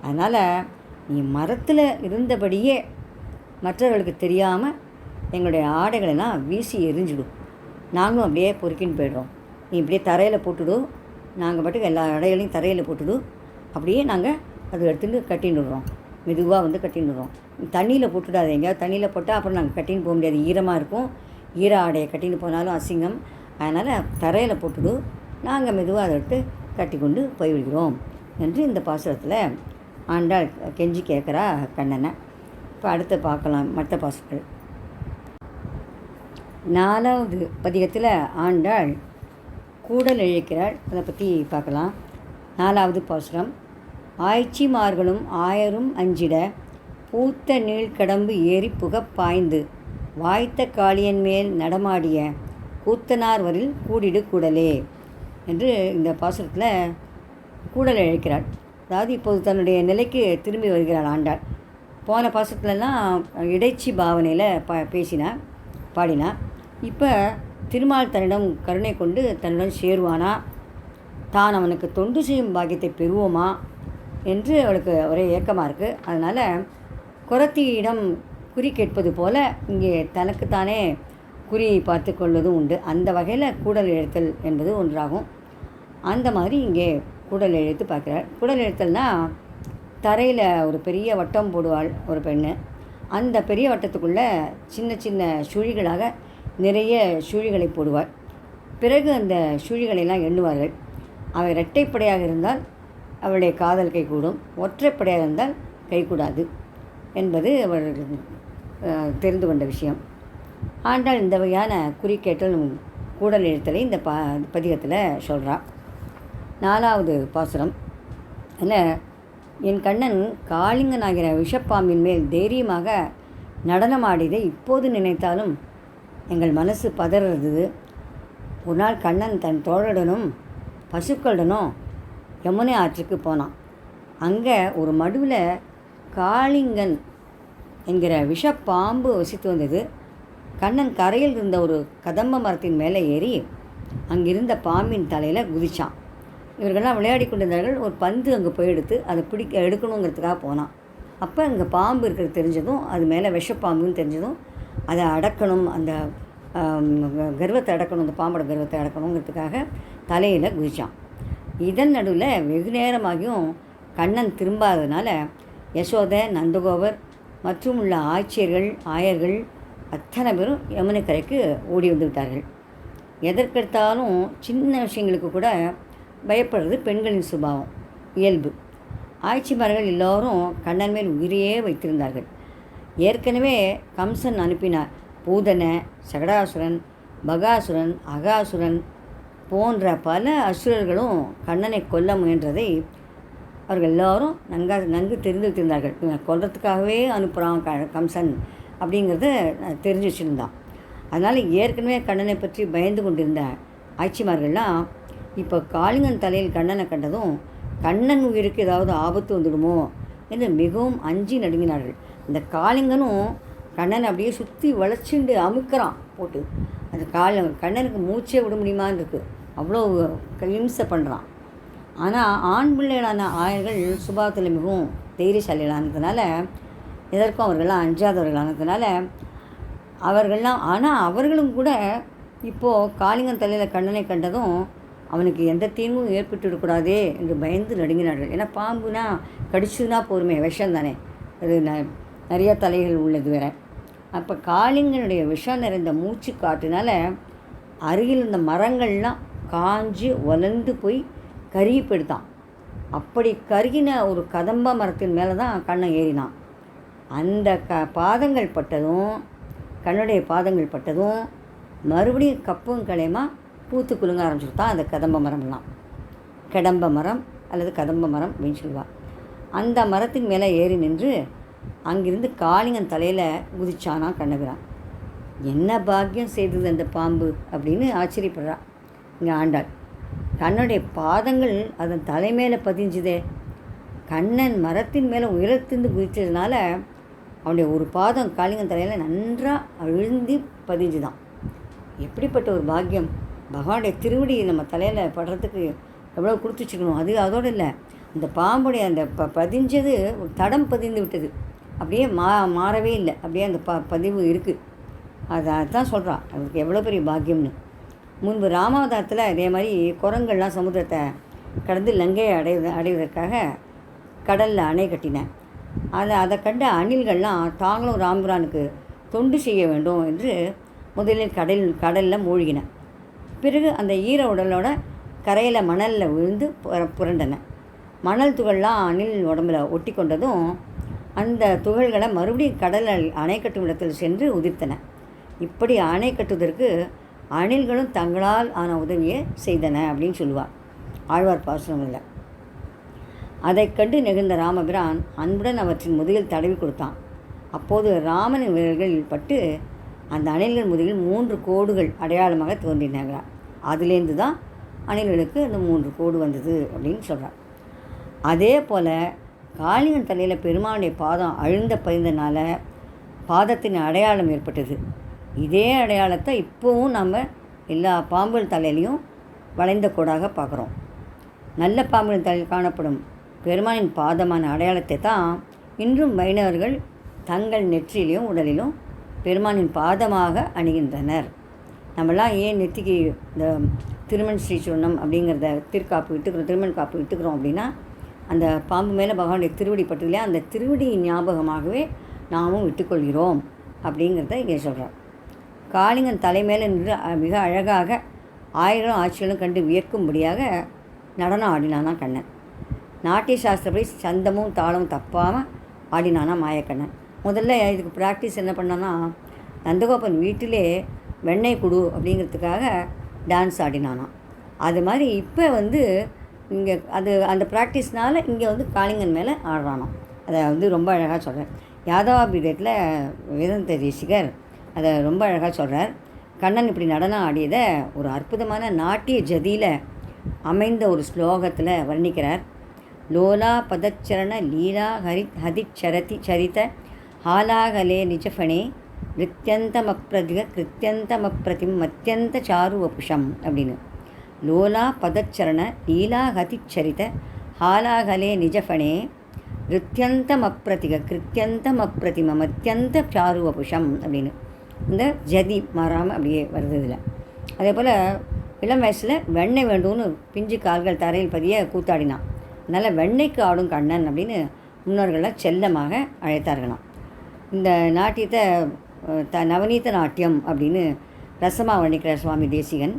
அதனால் நீ மரத்தில் இருந்தபடியே மற்றவர்களுக்கு தெரியாமல் எங்களுடைய ஆடைகளெல்லாம் வீசி எரிஞ்சிடும், நாங்களும் அப்படியே பொறுக்கின்னு போய்டுறோம். நீ இப்படியே தரையில் போட்டுடும், நாங்கள் பாட்டுக்கு எல்லா ஆடைகளையும் தரையில் போட்டுடும், அப்படியே நாங்கள் அதை எடுத்துகிட்டு கட்டின்னுடுறோம், மெதுவாக கட்டின்னுடுறோம். தண்ணியில் போட்டுடாது, எங்கேயாவது தண்ணியில் போட்டால் அப்புறம் நாங்கள் கட்டின்னு போக முடியாது, ஈரமாக இருக்கும், ஈர ஆடையை கட்டின்னு போனாலும் அசிங்கம். அதனால் தரையில் போட்டுடும், நாங்கள் மெதுவாக அதை எடுத்து கட்டி கொண்டு போய்விடுகிறோம் என்று இந்த பாசுரத்தில் ஆண்டாள் கெஞ்சி கேட்குறா கண்ணனை. இப்போ அடுத்து பார்க்கலாம் மற்ற பாசுரங்கள். 4வது பதிகத்தில் ஆண்டாள் கூடல் இழைக்கிறாள், அதை பற்றி பார்க்கலாம். 4வது பாசுரம். ஆய்ச்சிமார்களும் ஆயரும் அஞ்சிட பூத்த நீழ்கடம்பு ஏறி புகப் பாய்ந்து வாய்த்த காளியன் மேல் நடமாடிய கூத்தனார் வரில் கூடிடு கூடலே என்று இந்த பாசுரத்தில் கூடல் இழைக்கிறாள். அதாவது இப்போது தன்னுடைய நிலைக்கு திரும்பி வருகிறாள் ஆண்டாள். போன பாசுரத்துலலாம் இடைச்சி பாவனையில் பாடினா. இப்போ திருமால் தன்னிடம் கருணை கொண்டு தன்னுடன் சேருவானா, தான் அவனுக்கு தொண்டு செய்யும் பாக்கியத்தை பெறுவோமா என்று அவளுக்கு ஒரே ஏக்கமாக இருக்குது. அதனால் குரத்தியிடம் குறி கேட்பது போல் இங்கே தனக்குத்தானே குறியை பார்த்து கொள்வதும் உண்டு. அந்த வகையில் கூடல் இழுத்தல் என்பது ஒன்றாகும். அந்த மாதிரி இங்கே கூடல் இழுத்து பார்க்குறார். கூடல் இழுத்தல்னால் தரையில் ஒரு பெரிய வட்டம் போடுவாள் ஒரு பெண்ணு. அந்த பெரிய வட்டத்துக்குள்ளே சின்ன சின்ன சுழிகளாக நிறைய சுழிகளை போடுவாள். பிறகு அந்த சுழிகளெல்லாம் எண்ணுவார்கள். அவை இரட்டைப்படையாக இருந்தால் அவளுடைய காதல் கைகூடும், ஒற்றைப்படையாக இருந்தால் கைகூடாது என்பது அவர்கள் தெரிந்து கொண்ட விஷயம். ஆண்டாள் இந்த வகையான குறிக்கேட்டல் கூடல் எழுத்தலை இந்த பதிகத்தில் சொல்கிறாள். 4வது பாசுரம் அதில், என் கண்ணன் காளிங்கனாகிற விஷப்பாம்பின் மேல் தைரியமாக நடனமாடியதை இப்போது நினைத்தாலும் எங்கள் மனசு பதறது. ஒரு நாள் கண்ணன் தன் தோழனுடனும் பசுக்களுடனும் யமுனை ஆற்றுக்கு போனான். அங்கே ஒரு மடுவில் காளிங்கன் என்கிற விஷப்பாம்பு வசித்து வந்தது. கண்ணன் கரையில் இருந்த ஒரு கதம்ப மரத்தின் மேலே ஏறி அங்கிருந்த பாம்பின் தலையில் குதிச்சான். இவர்கள்லாம் விளையாடி கொண்டிருந்தார்கள். ஒரு பந்து அங்கே போய் அதை எடுக்கணுங்கிறதுக்காக போனான். அப்போ அங்கே பாம்பு இருக்கிறது தெரிஞ்சதும், அது மேலே விஷப்பாம்புன்னு தெரிஞ்சதும், அதை அடக்கணும், அந்த கர்வத்தை அடக்கணும், அந்த பாம்போட கர்வத்தை அடக்கணுங்கிறதுக்காக தலையில் குதிச்சான். இதன் நடுவில் வெகு நேரமாகியும் கண்ணன் திரும்பாததுனால யசோதை, நந்தகோபர் மற்றும் உள்ள ஆட்சியர்கள், ஆயர்கள் அத்தனை பேரும் யமுனை கரைக்கு ஓடி வந்து விட்டார்கள். எதற்கெடுத்தாலும் சின்ன விஷயங்களுக்கு கூட பயப்படுறது பெண்களின் சுபாவம், இயல்பு. ஆட்சிமார்கள் எல்லோரும் கண்ணன் மேல் உயிரையே வைத்திருந்தார்கள். ஏற்கனவே கம்சன் அனுப்பின பூதன, சகடாசுரன், பகாசுரன், அகாசுரன் போன்ற பல அசுரர்களும் கண்ணனை கொல்ல முயன்றதை அவர்கள் எல்லோரும் நன்கு தெரிந்து வைத்திருந்தார்கள். கொல்றதுக்காகவே அனுப்புகிறான் கம்சன் அப்படிங்கிறத தெரிஞ்சு வச்சுருந்தான். அதனால் ஏற்கனவே கண்ணனை பற்றி பயந்து கொண்டிருந்த ஆட்சிமார்கள்லாம் இப்போ காளிங்கன் தலையில் கண்ணனை கண்டதும் கண்ணன் உயிருக்கு ஏதாவது ஆபத்து வந்துடுமோ என்று மிகவும் அஞ்சி நடுங்கினார்கள். இந்த காளிங்கனும் கண்ணனை அப்படியே சுற்றி வளைச்சிண்டு அமுக்கிறான் போட்டு. அந்த கண்ணனுக்கு மூச்சே விட முடியுமான்னு இருக்குது, அவ்வளோ ஹிம்சை பண்ணுறான். ஆனால் ஆண் பிள்ளைகளான ஆயர்கள் சுபாவத்தில் மிகவும் தைரியசாலிகளானதுனால, எதற்கும் அவர்கள்லாம் அஞ்சாதவர்களானதுனால அவர்கள்லாம், ஆனால் அவர்களும் கூட இப்போது காளிங்கன் தலையில் கண்ணனை கண்டதும் அவனுக்கு எந்த தீங்கும் ஏற்பட்டுவிடக்கூடாதே என்று பயந்து நடுங்கினார்கள். ஏன்னா பாம்புனா கடிச்சதுன்னா போருமே, விஷம் தானே, அது நிறைய தலைகள் உள்ளது வேற. அப்போ காளிங்கனுடைய விஷம் நிறைந்த மூச்சு காட்டுனால அருகில் இருந்த மரங்கள்லாம் காஞ்சு வளர்ந்து போய் கருகி போயிடுத்தான். அப்படி கருகின ஒரு கதம்ப மரத்தின் மேலே தான் கண்ணன் ஏறினான். அந்த பாதங்கள் பட்டதும், கண்ணுடைய பாதங்கள் பட்டதும் மறுபடியும் கப்பும் கலையமா பூத்து குலுங்க ஆரம்பிச்சுட்டான் அந்த கதம்ப மரம்லாம். கடம்ப மரம் அல்லது கதம்ப மரம் அப்படின்னு சொல்லுவாள். அந்த மரத்தின் மேலே ஏறி நின்று அங்கிருந்து காளிங்கன் தலையில் குதிச்சானா கண்ணபிரான். என்ன பாக்கியம் செய்தது அந்த பாம்பு அப்படின்னு ஆச்சரியப்படுறா இங்கே ஆண்டாள். கண்ணனுடைய பாதங்கள் அதன் தலைமையில் பதிஞ்சுதே. கண்ணன் மரத்தின் மேலே உயரத்திருந்து குதித்ததுனால அவனுடைய ஒரு பாதம் காளிங்கன் தலையில் நன்றாக அழுந்தி பதிஞ்சுதான். எப்படிப்பட்ட ஒரு பாக்கியம்! பகவானுடைய திருவடி நம்ம தலையில் படுறதுக்கு எவ்வளோ கொடுத்து வச்சுக்கணும். அதோடு இல்லை, இந்த பாம்புடைய அந்த பதிஞ்சது ஒரு தடம் பதிந்து விட்டது, அப்படியே மாறவே இல்லை, அப்படியே அந்த பதிவு இருக்குது. அதான் சொல்கிறான் அவருக்கு எவ்வளோ பெரிய பாக்கியம்னு. முன்பு ராமாவதாரத்தில் இதே மாதிரி குரங்கள்லாம் சமுத்திரத்தை கடந்து லங்கையை அடைவதற்காக கடலில் அணை கட்டினேன். அதை கண்ட அணில்கள்லாம் தாங்களும் ராம்பிரானுக்கு தொண்டு செய்ய வேண்டும் என்று முதலில் கடலில் மூழ்கினேன். பிறகு அந்த ஈர உடலோட கரையில் மணலில் விழுந்து புரண்டன. மணல் துகள்லாம் அணில் உடம்பில் ஒட்டி கொண்டதும் அந்த துகள்களை மறுபடியும் கடலில் அணை கட்டும் இடத்தில் சென்று உதிர்த்தன. இப்படி அணை கட்டுவதற்கு அணில்களும் தங்களால் ஆன உதவியை செய்தன அப்படின்னு சொல்லுவாள் ஆழ்வார் பாசுரமில்லை. அதை கண்டு நெகிழ்ந்த ராமபிரான் அன்புடன் அவற்றின் முதுகில் தடவி கொடுத்தான். அப்போது ராமனின் வீரர்களில் பட்டு அந்த அணில்கள் முதுகில் 3 கோடுகள் அடையாளமாக தோன்றினார்களாம். அதுலேருந்து தான் அணில்களுக்கு அந்த 3 கோடு வந்தது அப்படின்னு சொல்கிறார். அதே போல் காளிங்கன் தலையில் பெருமானுடைய பாதம் அழுந்த பதிந்தனால பாதத்தின் அடையாளம் ஏற்பட்டது. இதே அடையாளத்தை இப்போவும் நம்ம எல்லா பாம்புகள் தலையிலையும் வளைந்த கோடாக பார்க்குறோம். நல்ல பாம்புகளின் தலையில் காணப்படும் பெருமானின் பாதமான அடையாளத்தை தான் இன்றும் வைணவர்கள் தங்கள் நெற்றியிலையும் உடலிலும் பெருமானின் பாதமாக அணிகின்றனர். நம்மளாம் ஏன் நெத்திக்கு இந்த திருமண் ஸ்ரீசூர்ணம் அப்படிங்கிறத திருக்காப்பு இட்டுக்கிறோம், திருமண் காப்பு இட்டுக்கிறோம் அப்படின்னா, அந்த பாம்பு மேலே பகவானுடைய திருவடி பட்டு இல்லையா, அந்த திருவடி ஞாபகமாகவே நாமும் விட்டுக்கொள்கிறோம் அப்படிங்கிறத இங்கே சொல்கிறார். காளிங்கன் தலைமையில் நின்று மிக அழகாக 1000 ஆட்சிகளும் கண்டு வியக்கும்படியாக நடனம் ஆடினானா கண்ணன். நாட்டிய சாஸ்திரப்படி சந்தமும் தாளமும் தப்பாமல் ஆடினானா மாயக்கண்ணன். முதல்ல இதுக்கு ப்ராக்டிஸ் என்ன பண்ணான்னா, நந்தகோபன் வீட்டிலே வெண்ணெய் குடு அப்படிங்கிறதுக்காக டான்ஸ் ஆடினானாம். அது மாதிரி இப்போ இங்கே அந்த ப்ராக்டிஸ்னால் இங்கே காளிங்கன் மேலே ஆடுறானாம். அதை ரொம்ப அழகாக சொல்கிறேன். யாதவாபீடத்தில் வேதாந்த தேசிகர் அதை ரொம்ப அழகாக சொல்கிறார். கண்ணன் இப்படி நடனம் ஆடியதை ஒரு அற்புதமான நாட்டிய ஜதியில் அமைந்த ஒரு ஸ்லோகத்தில் வர்ணிக்கிறார். லோலா பதச்சரண லீலா ஹதிச்சரதி சரித ஹாலாகலே நிஜஃபனே நிருத்தியந்தமப்ரதிக கிருத்தியந்தமப்ரதிம் மத்தியந்த சாரு வபுஷம் அப்படின்னு. லோலா பதச்சரண லீலா ஹதிச்சரித ஹாலாகலே நிஜஃபனே நிருத்தியந்தமப்ரதிக கிருத்தியந்தமப்ரதிம மத்தியந்த சாரு வபுஷம் அப்படின்னு இந்த ஜதி மாறாமல் அப்படியே வருது இதில். அதே போல் இளம் வயசில் வெண்ணெய் வேண்டும்னு பிஞ்சு கால்கள் தரையில் பதிய கூத்தாடினான். அதனால் வெண்ணெய்க்கு ஆடும் கண்ணன் அப்படின்னு முன்னோர்கள்லாம் செல்லமாக அழைத்தார்களாம். இந்த நாட்டியத்தை நவநீத நாட்டியம் அப்படின்னு ரசமாக வர்ணிக்கிறார் சுவாமி தேசிகன்.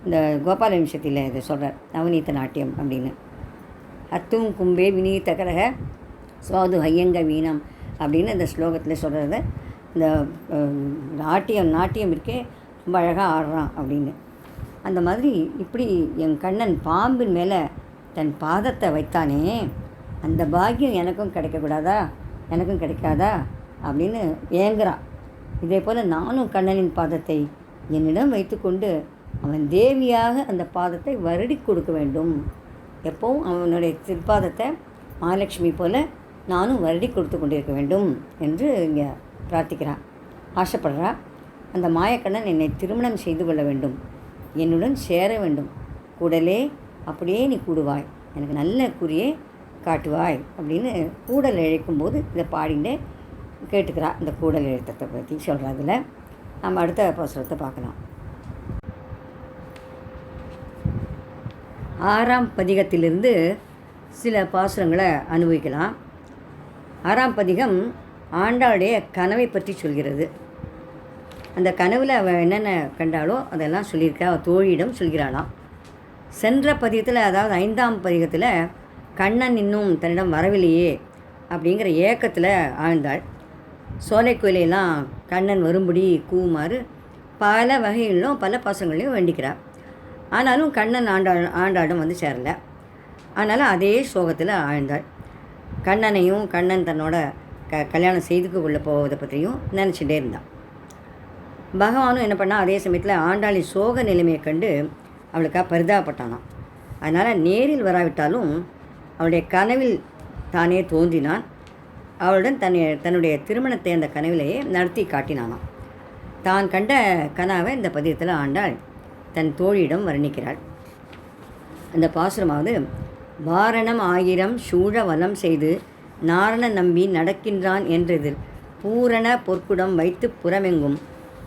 இந்த கோபால விம்சத்தில் இதை சொல்கிறார், நவநீத நாட்டியம் அப்படின்னு. அத்தும் கும்பே வினீத கரக சுவாது ஹையங்க வீணம் அப்படின்னு இந்த ஸ்லோகத்தில் சொல்கிறத இந்த நாட்டியம் இருக்கே ரொம்ப அழகாக ஆடுறான் அப்படின்னு. அந்த மாதிரி இப்படி என் கண்ணன் பாம்பின் மேலே தன் பாதத்தை வைத்தானே, அந்த பாக்கியம் எனக்கும் கிடைக்கக்கூடாதா, எனக்கும் கிடைக்காதா அப்படின்னு ஏங்குறான். இதே போல் நானும் கண்ணனின் பாதத்தை என்னிடம் வைத்துக்கொண்டு அவன் தேவியாக அந்த பாதத்தை வருடி கொடுக்க வேண்டும். எப்போவும் அவனுடைய திருப்பாதத்தை மகாலட்சுமி போல் நானும் வருடி கொடுத்து கொண்டிருக்க வேண்டும் என்று இங்கே பிரார்த்திக்கிறான், ஆசைப்படுறா. அந்த மாயக்கண்ணன் என்னை திருமணம் செய்து கொள்ள வேண்டும், என்னுடன் சேர வேண்டும், கூடலே அப்படியே நீ கூடுவாய், எனக்கு நல்ல குறியே காட்டுவாய் அப்படின்னு கூடல் இழைக்கும்போது இதை பாடிண்டே கேட்டுக்கிறா. இந்த கூடல் எழுத்தத்தை பற்றி சொல்கிறதுல நம்ம அடுத்த பாசுரத்தை பார்க்கலாம். 6ஆம் பதிகத்திலிருந்து சில பாசுரங்களை அனுபவிக்கலாம். 6ஆம் பதிகம் ஆண்டாளுடைய கனவை பற்றி சொல்கிறது. அந்த கனவில் அவள் என்னென்ன கண்டாலோ அதெல்லாம் சொல்லியிருக்கா. அவள் தோழியிடம் சொல்கிறாளாம். சென்ற பதிகத்தில், அதாவது 5ஆம் பதிகத்தில் கண்ணன் இன்னும் தன்னிடம் வரவில்லையே அப்படிங்கிற ஏக்கத்தில் ஆழ்ந்தாள். சோலைக்கோயிலெல்லாம் கண்ணன் வரும்படி கூவுமாறு பல வகைகளிலும் பல பாசங்களையும் வேண்டிக்கிறார். ஆனாலும் கண்ணன் ஆண்டாடும் சேரலை. ஆனாலும் அதே சோகத்தில் ஆழ்ந்தாள். கண்ணனையும் கண்ணன் தன்னோட கல்யாணம் செய்துக்கு கொள்ள போவதை பற்றியும் நினச்சிட்டே இருந்தான். பகவானும் என்ன பண்ணால் அதே சமயத்தில் ஆண்டாளின் சோக நிலைமையை கண்டு அவளுக்காக பரிதாபப்பட்டானான். அதனால் நேரில் வராவிட்டாலும் அவளுடைய கனவில் தானே தோன்றினான். அவளுடன் தன்னுடைய திருமணத்தை அந்த கனவிலேயே நடத்தி காட்டினானான். தான் கண்ட கனாவை இந்த பதியத்தில் ஆண்டாள் தன் தோழியிடம் வர்ணிக்கிறாள். அந்த பாசுரமாவது, வாரணம் 1000 சூழ வலம் செய்து நாரண நம்பி நடக்கின்றான் என்றெதிர் பூரண பொற்குடம் வைத்து புறமெங்கும்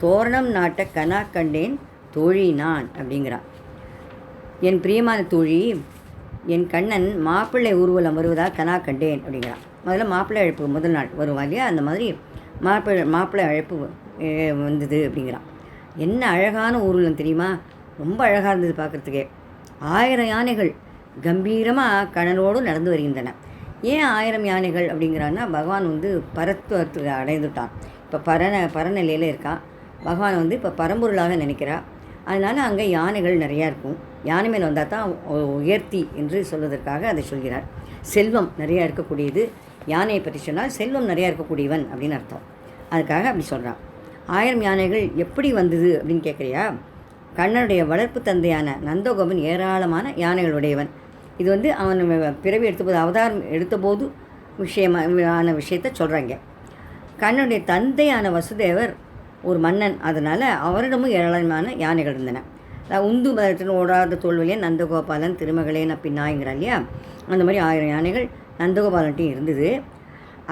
தோரணம் நாட்ட கனா கண்டேன் தோழி நான் அப்படிங்கிறான். என் பிரியமான தோழி, என் கண்ணன் மாப்பிள்ளை ஊர்வலம் வருவதாக கனா கண்டேன் அப்படிங்கிறான். முதல்ல மாப்பிள்ளை அழைப்பு முதல் நாள் வருவா இல்லையா, அந்த மாதிரி மாப்பிள்ளை அழைப்பு வந்தது அப்படிங்கிறான். என்ன அழகான ஊர்வலம் தெரியுமா, ரொம்ப அழகாக இருந்தது பார்க்குறதுக்கே. 1000 யானைகள் கம்பீரமாக கண்ணனோடு நடந்து வருகின்றன. ஏன் 1000 யானைகள் அப்படிங்கிறான்னா, பகவான் பரத்துவத்துக்கு அடைந்துட்டான். இப்போ பரநிலையில் இருக்கான். பகவான் இப்போ பரம்பொருளாக நினைக்கிறா. அதனால் அங்கே யானைகள் நிறையா இருக்கும். யானை மேல் வந்தால் தான் உயர்த்தி என்று சொல்வதற்காக அதை சொல்கிறார். செல்வம் நிறையா இருக்கக்கூடியது. யானையை பற்றி சொன்னால் செல்வம் நிறையா இருக்கக்கூடியவன் அப்படின்னு அர்த்தம். அதுக்காக அப்படி சொல்கிறான். 1000 யானைகள் எப்படி வந்தது அப்படின்னு கேட்குறியா? கண்ணனுடைய வளர்ப்பு தந்தையான நந்தகோபன் ஏராளமான யானைகள் உடையவன். இது அவன் பிறவி எடுத்தபோது, அவதாரம் எடுத்தபோது விஷயமான விஷயத்தை சொல்கிறாங்க. கண்ணனுடைய தந்தையான வசுதேவர் ஒரு மன்னன். அதனால் அவரிடமும் ஏராளமான யானைகள் இருந்தன. உந்து மதத்தின் ஓடாத தோல்வழியே நந்தகோபாலன் திருமகளே நப்பின்னாய்ங்கிறான் இல்லையா, அந்த மாதிரி 1000 யானைகள் நந்தகோபாலன்ட்டையும் இருந்தது.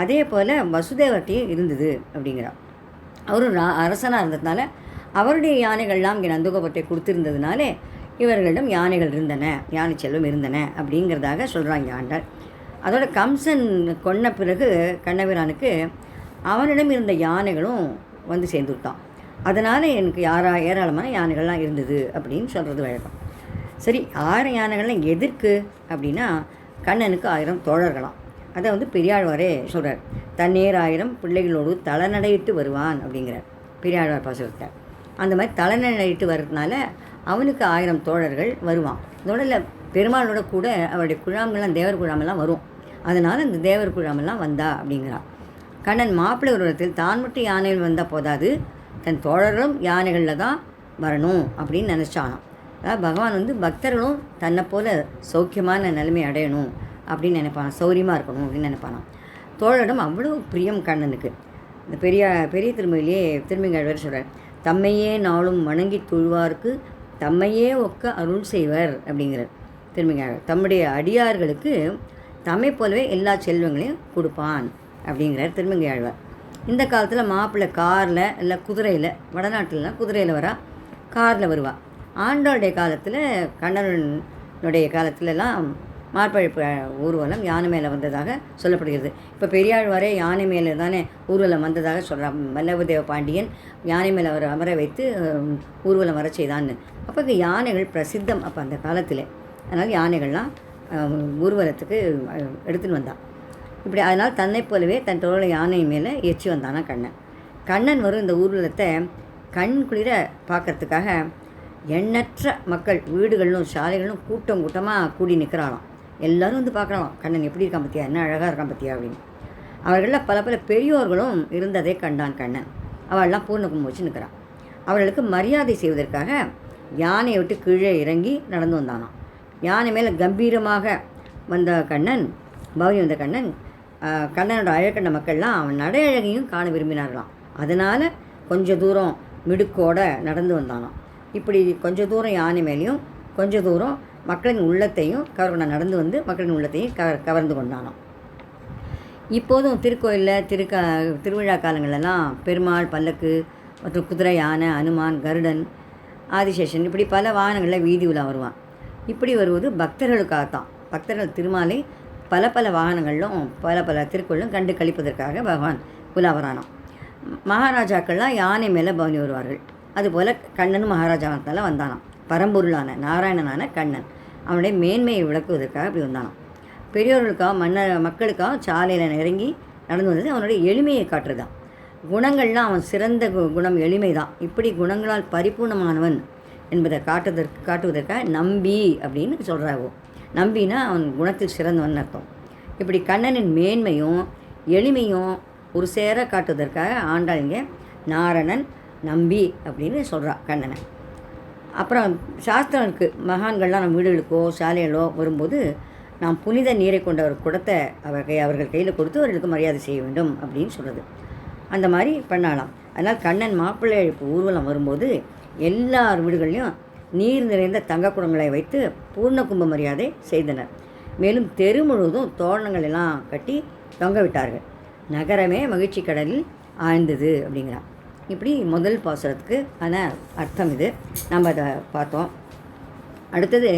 அதே போல் வசுதேவர்கிட்டையும் இருந்தது அப்படிங்கிறான். அவரும் அரசனாக இருந்ததுனால அவருடைய யானைகள்லாம் இங்கே நந்தகோபத்தை கொடுத்துருந்ததுனாலே இவர்களிடம் யானைகள் இருந்தன, யானை செல்வம் இருந்தன அப்படிங்கிறதாக சொல்கிறாங்க ஆண்டாள். அதோட கம்சன் கொன்ன பிறகு கண்ணபிரானுக்கு அவனிடம் இருந்த யானைகளும் வந்து சேர்ந்துவிட்டான். அதனால் எனக்கு ஏராளமான யானைகள்லாம் இருந்தது அப்படின்னு சொல்கிறது வழக்கம். சரி, 1000 யானைகள்லாம் எதற்கு அப்படின்னா கண்ணனுக்கு 1000 தோழர்களாம். அதை வந்து பெரியாழ்வாரே சொல்கிறார். தண்ணீர் 1000 பிள்ளைகளோடு தலைநடையிட்டு வருவான் அப்படிங்கிறார் பெரியாழ்வார் பாசுரத்தை. அந்த மாதிரி தலைநடையிட்டு வர்றதுனால அவனுக்கு 1000 தோழர்கள் வருவான். அதோட இல்லை, பெருமாளோட கூட அவருடைய குழாமெல்லாம் தேவர் குழாமெல்லாம் வரும். அதனால் அந்த தேவர் குழாமெல்லாம் வந்தா அப்படிங்கிறான். கண்ணன் மாப்பிள்ளை உருவத்தில் தான் மட்டும் யானைகள் வந்தால் போதாது, தன் தோழர்களும் யானைகளில் தான் வரணும் அப்படின்னு நினச்சானான். அதாவது பகவான் வந்து பக்தர்களும் தன்னை போல் சௌக்கியமான நிலைமை அடையணும் அப்படின்னு நினைப்பான், சௌரியமாக இருக்கணும் அப்படின்னு நினைப்பானான். தோழரிடம் அவ்வளோ பிரியம் கண்ணனுக்கு. இந்த பெரிய திருமொழியிலே திருமங்கையாழ்வார் சொல்கிறார், தம்மையே நாளும் வணங்கி தொழுவார்க்கு தம்மையே ஒக்க அருள் செய்வர் அப்படிங்கிறார் திருமங்கையாழ்வார். தம்முடைய அடியார்களுக்கு தம்மை போலவே எல்லா செல்வங்களையும் கொடுப்பான் அப்படிங்கிறார் திருமங்கையாழ்வார். இந்த காலத்தில் மாப்பிள்ளை காரில் இல்லை குதிரையில், வடநாட்டிலலாம் குதிரையில் வரா, காரில் வருவா. ஆண்டாளுடைய காலத்தில் கண்ணனுடைய காலத்துலலாம் மார்பழிப்பு ஊர்வலம் யானை மேலே வந்ததாக சொல்லப்படுகிறது. இப்போ பெரியாழ்வாரே யானை மேலே தானே ஊர்வலம் வந்ததாக சொல்கிறான். வல்லபதேவ பாண்டியன் யானை மேலே அமர வைத்து ஊர்வலம் வர செய்தான்னு. அப்போ இங்கே யானைகள் பிரசித்தம் அப்போ அந்த காலத்தில். அதனால் யானைகள்லாம் ஊர்வலத்துக்கு எடுத்துன்னு வந்தான். இப்படி அதனால் தன்னை போலவே தன் தோழ யானை மேலே ஏற்றி வந்தானா கண்ணன். கண்ணன் வரும் இந்த ஊர்வலத்தை கண் குளிர பார்க்கறதுக்காக எண்ணற்ற மக்கள் வீடுகளும் சாலைகளும் கூட்டம் கூட்டமாக கூடி நிற்கிறாளாம். எல்லோரும் வந்து பார்க்குறான், கண்ணன் எப்படி இருக்கான் பற்றியா, என்ன அழகாக இருக்கான் பற்றியா அப்படின்னு. அவர்களில் பல பெரியோர்களும் இருந்ததை கண்டான் கண்ணன். அவள்லாம் பூர்ண கும்பம் வச்சு நிற்கிறான். அவர்களுக்கு மரியாதை செய்வதற்காக யானையை விட்டு கீழே இறங்கி நடந்து வந்தானாம். யானை மேலே கம்பீரமாக வந்த கண்ணன், பவனி வந்த கண்ணன், கண்ணனோட அழகண்ட மக்கள்லாம் அவன் நடை அழகையும் காண விரும்பினார்களாம். அதனால் கொஞ்சம் தூரம் மிடுக்கோடு நடந்து வந்தானாம். இப்படி கொஞ்சம் தூரம் யானை மேலேயும் கொஞ்சம் தூரம் மக்களின் உள்ளத்தையும் நடந்து வந்து மக்களின் உள்ளத்தையும் கவர்ந்து கொண்டானாம். இப்போதும் திருக்கோயிலில் திருவிழா காலங்களெல்லாம் பெருமாள் பல்லக்கு மற்றும் குதிரை, யானை, அனுமான், கருடன், ஆதிசேஷன் இப்படி பல வாகனங்களில் வீதி உலா வருவான். இப்படி வருவது பக்தர்களுக்காகத்தான். பக்தர்கள் திருமாலை பல வாகனங்களிலும் பல திருக்கோயிலும் கண்டு கழிப்பதற்காக பகவான் உலா வரானாம். மகாராஜாக்கள்லாம் யானை மேலே பவனி வருவார்கள். அதுபோல் கண்ணனும் மகாராஜாவத்தால் வந்தானாம். பரம்பொருளான நாராயணனான கண்ணன் அவனுடைய மேன்மையை விளக்குவதற்காக இப்படி வந்தானாம். பெரியோர்களுக்காக மக்களுக்காக சாலையில் இறங்கி நடந்து வந்தது அவனுடைய எளிமையை காட்டுறதான். குணங்கள்லாம் அவன் சிறந்த குணம் எளிமை தான். இப்படி குணங்களால் பரிபூர்ணமானவன் என்பதை காட்டுவதற்காக நம்பி அப்படின்னு சொல்கிறாவோ. நம்பினா அவன் குணத்தில் சிறந்தவன் அர்த்தம். இப்படி கண்ணனின் மேன்மையும் எளிமையும் ஒரு சேர காட்டுவதற்காக ஆண்டாள் இங்கே நாரணன் நம்பி அப்படின்னு சொல்கிறா கண்ணனை. அப்புறம் சாஸ்திரம் இருக்குது, மகான்கள்லாம் நம்ம வீடுகளுக்கோ சாலைகளோ வரும்போது நாம் புனித நீரை கொண்ட ஒரு குடத்தை அவர்கள் கையில் கொடுத்து அவர்களுக்கு மரியாதை செய்ய வேண்டும் அப்படின்னு சொல்கிறது. அந்த மாதிரி பண்ணலாம். அதனால் கண்ணன் மாப்பிள்ளை ஊர்வலம் வரும்போது எல்லார் வீடுகள்லையும் நீர் நிறைந்த தங்க குடங்களை வைத்து பூர்ண கும்ப மரியாதை செய்தனர். மேலும் தெரு முழுவதும் தோரணங்கள் எல்லாம் கட்டி தொங்க விட்டார்கள். நகரமே மகிழ்ச்சி கடலில் ஆழ்ந்தது அப்படிங்கிறான். இப்படி முதல் பாசுரத்துக்கு அர்த்தம் இது. நம்ம அதை பார்த்தோம். அடுத்தது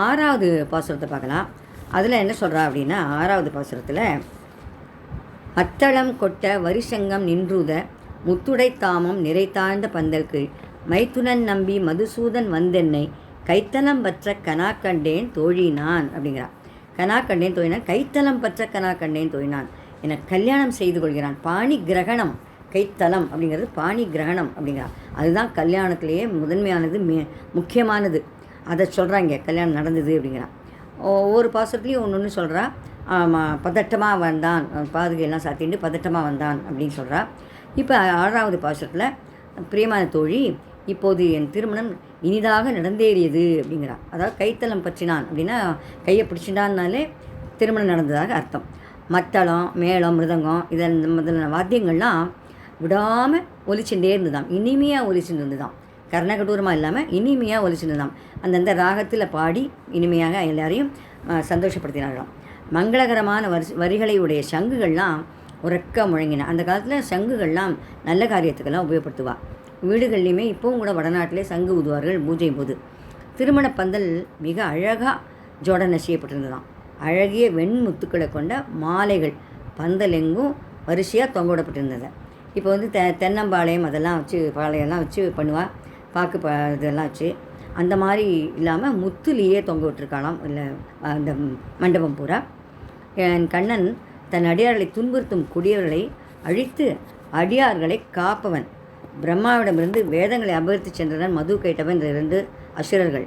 6வது பாசுரத்தை பார்க்கலாம். அதில் என்ன சொல்கிறா அப்படின்னா, 6வது பாசுரத்தில் அத்தளம் கொட்ட வரிசங்கம் நின்றுத முத்துடை தாமம் நிறைத்தாழ்ந்த பந்தல்கு மைத்துனன் நம்பி மதுசூதன் வந்தென்னை கைத்தலம் பற்ற கனா கண்டேன் தோழினான் அப்படிங்கிறான். கனா கண்டேன் தோழினான், கைத்தலம் பற்ற கனா கண்டேன் தோழினான், என கல்யாணம் செய்து கொள்கிறான். பாணி கிரகணம், கைத்தலம் அப்படிங்கிறது பாணி கிரகணம் அப்படிங்கிறான். அதுதான் கல்யாணத்திலேயே முதன்மையானது, முக்கியமானது. அதை சொல்கிறாங்க, கல்யாணம் நடந்தது அப்படிங்கிறான். ஒவ்வொரு பாசுரத்துலேயும் ஒன்று சொல்கிறா. பதட்டமாக வந்தான், பாதுகையெல்லாம் சாத்திட்டு பதட்டமாக வந்தான் அப்படின்னு சொல்கிறா. இப்போ 6வது பாசுரத்தில் பிரியமான தோழி, இப்போது என் திருமணம் இனிதாக நடந்தேறியது அப்படிங்கிறான். அதாவது கைத்தலம் பற்றினான் அப்படின்னா கையை பிடிச்சிட்டான்னாலே திருமணம் நடந்ததாக அர்த்தம். மத்தளம், மேளம், மிருதங்கம் முதல்ல வாத்தியங்கள்லாம் விடாமல் ஒலிச்சுட்டே இருந்துதான், இனிமையாக ஒலிச்சுட்டு இருந்துதான். கர்ணகடூரமாக இல்லாமல் இனிமையாக ஒலிச்சுட்டு அந்தந்த ராகத்தில் பாடி இனிமையாக எல்லாரையும் சந்தோஷப்படுத்தினார்களாம். மங்களகரமான வரிகளை உடைய சங்குகள்லாம் உறக்க முழங்கின. அந்த காலத்தில் சங்குகள்லாம் நல்ல காரியத்துக்கெல்லாம் உபயோகப்படுத்துவாள். வீடுகள்லையுமே இப்போவும் கூட வடநாட்டிலே சங்கு ஊதுவார்கள் பூஜை போது. திருமண பந்தல் மிக அழகாக ஜோடனை செய்யப்பட்டிருந்ததாம். அழகிய வெண்முத்துக்களை கொண்ட மாலைகள் பந்தல் எங்கும் வரிசையாக தொங்க விடப்பட்டிருந்தது. இப்போ வந்து தென்னம்பாளையம் அதெல்லாம் வச்சு பாளையெல்லாம் வச்சு பண்ணுவாள், பாக்கு இதெல்லாம் வச்சு. அந்த மாதிரி இல்லாமல் முத்துலேயே தொங்க விட்டுருக்காளாம் இல்லை அந்த மண்டபம் பூரா. என் கண்ணன் தன் அடியார்களை துன்புறுத்தும் கொடியவர்களை அழித்து அடியார்களை காப்பவன். பிரம்மாவிடமிருந்து வேதங்களை அபகரித்து சென்றனர் மது கைட்டவன் 2 அசுரர்கள்.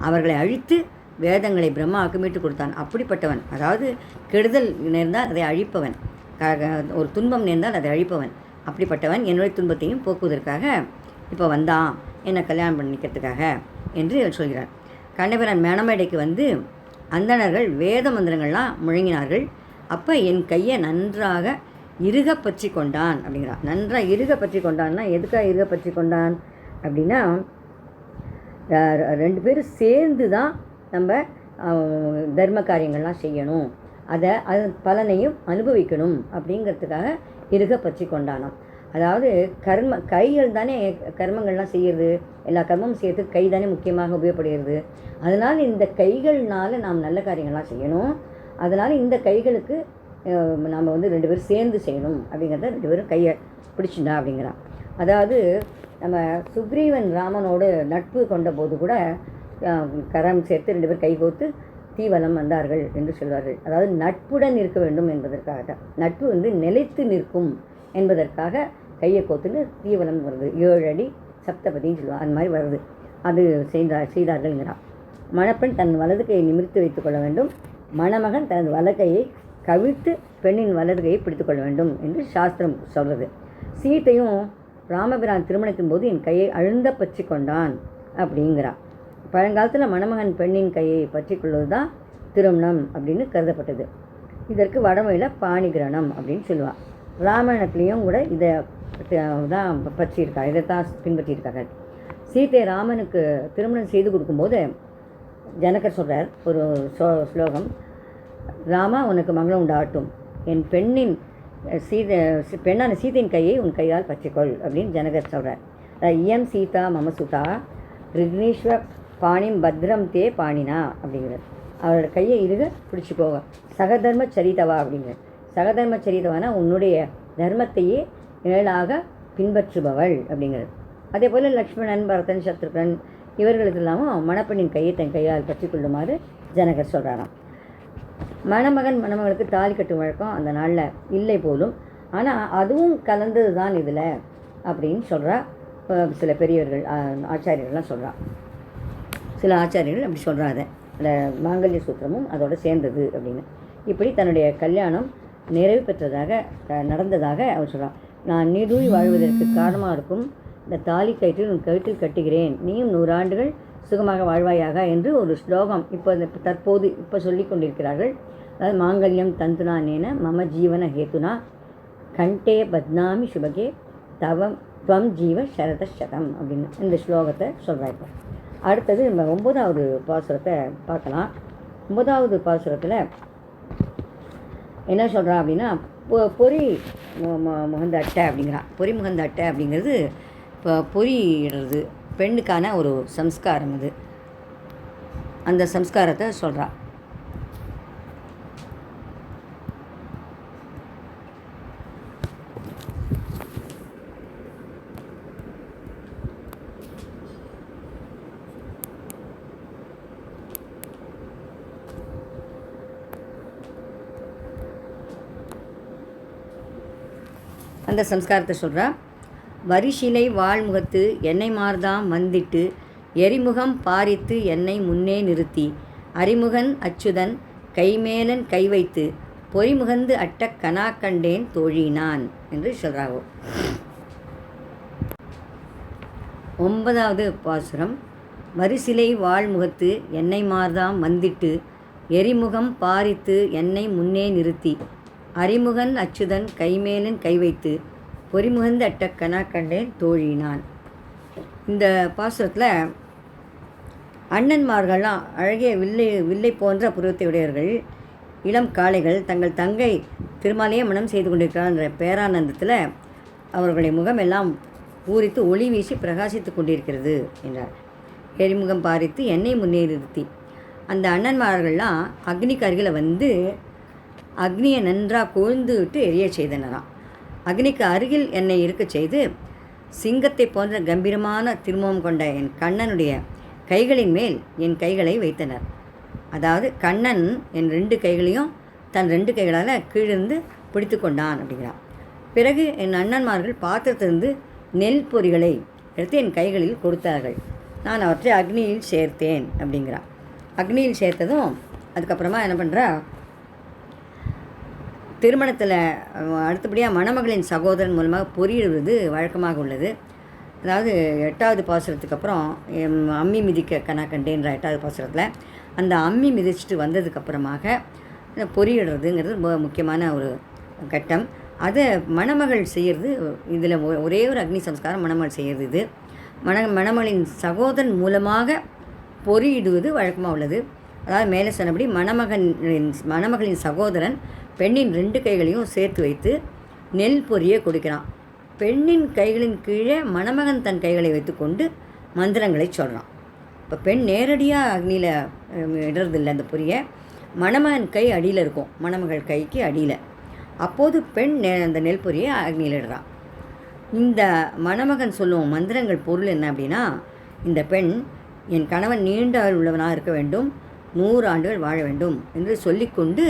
அவர்களை அழித்து வேதங்களை பிரம்மாவுக்கு மீட்டு கொடுத்தான். அப்படிப்பட்டவன், அதாவது கெடுதல் நேர்ந்தால் அதை அழிப்பவன், ஒரு துன்பம் நேர்ந்தால் அதை அழிப்பவன். அப்படிப்பட்டவன் என்னுடைய துன்பத்தையும் போக்குவதற்காக இப்போ வந்தான், என்னை கல்யாணம் பண்ணிக்கிறதுக்காக என்று சொல்கிறார். கண்ணபிரான் மணமேடைக்கு வந்து அந்தணர்கள் வேத மந்திரங்கள்லாம் முழங்கினார்கள். அப்போ என் கையை நன்றாக இறுக பற்றி கொண்டான் அப்படிங்கிறான். நன்றாக இறுக பற்றி கொண்டான்னா எதுக்காக இறுக பற்றி கொண்டான் அப்படின்னா, 2 பேரும் சேர்ந்து தான் நம்ம தர்ம காரியங்கள்லாம் செய்யணும், அது பலனையும் அனுபவிக்கணும் அப்படிங்கிறதுக்காக இறுக பற்றி கொண்டானாம். அதாவது கைகள் தானே கர்மங்கள்லாம் செய்கிறது, எல்லா கர்மமும் செய்யறதுக்கு கை தானே முக்கியமாக உபயோகப்படுகிறது. அதனால் இந்த கைகள்னால் நாம் நல்ல காரியங்கள்லாம் செய்யணும். அதனால் இந்த கைகளுக்கு நாம் வந்து 2 பேரும் சேர்ந்து செய்யணும் அப்படிங்கிறத 2 பேரும் கையை பிடிச்சிண்டா அப்படிங்கிறான். அதாவது நம்ம சுக்ரீவன் ராமனோடு நட்பு கொண்ட போது கூட கரம் சேர்த்து 2 பேர் கைகோத்து தீவலம் வந்தார்கள் என்று சொல்வார்கள். அதாவது நட்புடன் இருக்க வேண்டும் என்பதற்காக, நட்பு வந்து நிலைத்து நிற்கும் என்பதற்காக கையை கோத்துன்னு தீவலம் வருது. 7 அடி சப்தபதின்னு சொல்லுவாள், அந்த மாதிரி வருது. அது செய்தார்கள்ங்கிறான். மணப்பெண் தன் வலது கையை நிமிர்த்து வைத்துக் கொள்ள வேண்டும், மணமகன் தனது வலக்கையை கவிழ்த்து பெண்ணின் வலது கையை பிடித்து கொள்ள வேண்டும் என்று சாஸ்திரம் சொல்கிறது. சீத்தையும் ராமபிரான் திருமணத்தின் போது என் கையை அழுந்த பற்றி கொண்டான் அப்படிங்கிறான். பழங்காலத்தில் மணமகன் பெண்ணின் கையை பற்றி கொள்வது தான் திருமணம் அப்படின்னு கருதப்பட்டது. இதற்கு வடமொழியில் பாணிகிரணம் அப்படின்னு சொல்லுவாள். ராமாயணத்துலேயும் கூட இதை தான் பற்றியிருக்காங்க, இதை தான் பின்பற்றியிருக்காங்க. சீத்தை ராமனுக்கு திருமணம் செய்து கொடுக்கும்போது ஜனகர் சொல்கிறார் ஒரு ஸ்லோகம், ராமா உனக்கு மங்களம் உண்டாகட்டும், என் பெண்ணான சீதையின் கையை உன் கையால் பற்றிக்கொள் அப்படின்னு ஜனகர் சொல்கிறார். இயம் சீதா மமசுதா ரிக்னீஸ்வ பாணிம் பத்ரம் தே பாணினா அப்படிங்கிறார். அவரோட கையை இறுக பிடிச்சிக்கோங்க. சகதர்ம சரிதவா அப்படிங்கிறார். சகதர்ம சரிதவானா உன்னுடைய தர்மத்தையே ஏழாக பின்பற்றுபவள் அப்படிங்கிறது. அதே போல் லக்ஷ்மணன் பரதன் சத்ருகன் இவர்களுக்கு இல்லாமல் மணப்பெண்ணின் கையை தன் கையால் பற்றி கொள்ளுமாறு ஜனகர் சொல்கிறாராம். மணமகன் மணமகளுக்கு தாலி கட்டும் வழக்கம் அந்த நாளில் இல்லை போலும், ஆனால் அதுவும் கலந்தது தான் இதில் அப்படின்னு சொல்கிறா சில பெரியவர்கள், ஆச்சாரியர்கள்லாம் சொல்கிறா. சில ஆச்சாரியர்கள் அப்படி சொல்கிறாங்க, அந்த மாங்கல்ய சூத்திரமும் அதோடு சேர்ந்தது அப்படின்னு. இப்படி தன்னுடைய கல்யாணம் நிறைவு பெற்றதாக நடந்ததாக அவர் சொல்கிறார். நான் நீடூழி வாழ்வதற்கு காரணமாக இருக்கும் இந்த தாலி கயிற்றில் உன் கழுத்தில் கட்டுகிறேன், நீயும் 100 ஆண்டுகள் சுகமாக வாழ்வாயாக என்று ஒரு ஸ்லோகம் தற்போது சொல்லி கொண்டிருக்கிறார்கள். அதாவது மாங்கல்யம் தந்துனா நேன மம ஜீவன ஹேத்துனா கண்டே பத்னாமி சுபகே துவம் ஜீவ சரதசதம் அப்படின்னு இந்த ஸ்லோகத்தை சொல்கிறாங்க. அடுத்தது நம்ம 9வது பாசுரத்தை பார்க்கலாம். 9வது பாசுரத்தில் என்ன சொல்கிறா அப்படின்னா, பொறி முகந்த அட்டை அப்படிங்கிறான். பொறி முகந்த அட்டை அப்படிங்கிறது இப்போ பொறியிடுறது பெண்ணுக்கான ஒரு சம்ஸ்காரம். அது அந்த சம்ஸ்காரத்தை சொல்கிறா. அந்த சம்ஸ்காரத்தை சொல்கிறா. வரிசிலை வாழ்முகத்து எண்ணெய் மார்தாம் வந்திட்டு எரிமுகம் பாரித்து என்னை முன்னே நிறுத்தி அறிமுகன் அச்சுதன் கைமேலன் கை வைத்து பொறிமுகந்து அட்ட கனா கண்டேன் தோழினான் என்று சொல்கிறாவோ. 9வது பாசுரம். வரிசிலை வாழ்முகத்து எண்ணெய் மார்தாம் வந்திட்டு எரிமுகம் பாரித்து என்னை முன்னே நிறுத்தி அறிமுகன் அச்சுதன் கைமேலன் கை வைத்து பொறிமுகந்து அட்ட கனா கண்டேன் தோழினான். இந்த பாசுரத்தில் அண்ணன்மார்கள்லாம் அழகிய வில்லை போன்ற புருவத்தை உடையவர்கள், இளம் காளைகள் தங்கள் தங்கை திருமாலையே மனம் செய்து கொண்டிருக்கிறார்ன்ற பேரானந்தத்தில் அவர்களுடைய முகம் எல்லாம் பூரித்து ஒளி வீசி பிரகாசித்து கொண்டிருக்கிறது என்றார். எரிமுகம் பாரித்து எண்ணெய் முன்னே நிறுத்தி அந்த அண்ணன்மார்கள்லாம் அக்னிக்கு அருகில் வந்து அக்னியை நன்றாக கொழுந்து விட்டு எரிய செய்தனராம். அக்னிக்கு அருகில் என்னை இருக்க செய்து சிங்கத்தை போன்ற கம்பீரமான திருமுகம் கொண்ட என் கண்ணனுடைய கைகளின் மேல் என் கைகளை வைத்தனர். அதாவது கண்ணன் என் 2 கைகளையும் தன் 2 கைகளால் கீழிருந்து பிடித்து கொண்டான் அப்படிங்கிறான். பிறகு என் அண்ணன்மார்கள் பாத்திரத்திலிருந்து நெல் பொறிகளை எடுத்து என் கைகளில் கொடுத்தார்கள். நான் அவற்றை அக்னியில் சேர்த்தேன் அப்படிங்கிறான். அக்னியில் சேர்த்ததும் அதுக்கப்புறமா என்ன பண்ணுறா, திருமணத்தில் அடுத்தபடியாக மணமகளின் சகோதரன் மூலமாக பொறியிடுவது வழக்கமாக உள்ளது. அதாவது 8வது பாசுரத்துக்கு அப்புறம் அம்மி மிதிக்க கனா கண்டேன்ற 8வது பாசுரத்தில் அந்த அம்மி மிதிச்சுட்டு வந்ததுக்கப்புறமாக பொறியிடுறதுங்கிறது ரொம்ப முக்கியமான ஒரு கட்டம். அதை மணமகள் செய்கிறது. இதில் ஒரே ஒரு அக்னி சம்ஸ்காரம் மணமகள் செய்கிறது. இது மணமகளின் சகோதரன் மூலமாக பொறியிடுவது வழக்கமாக உள்ளது. அதாவது மேலே சொன்னபடி மணமகளின் சகோதரன் பெண்ணின் 2 கைகளையும் சேர்த்து வைத்து நெல் பொறியை கொடுக்கிறான். பெண்ணின் கைகளின் கீழே மணமகன் தன் கைகளை வைத்து கொண்டு மந்திரங்களை சொல்கிறான். இப்போ பெண் நேரடியாக அக்னியில் இடறதில்லை. அந்த பொறியை மணமகன் கை அடியில் இருக்கும், மணமகள் கைக்கு அடியில். அப்போது பெண் அந்த நெல் பொறியை அக்னியில் இடுறான். இந்த மணமகன் சொல்லும் மந்திரங்கள் பொருள் என்ன அப்படின்னா, இந்த பெண் என் கணவன் நீண்ட ஆயுள் உள்ளவனாக இருக்க வேண்டும், 100 ஆண்டுகள் வாழ வேண்டும் என்று சொல்லிக்கொண்டு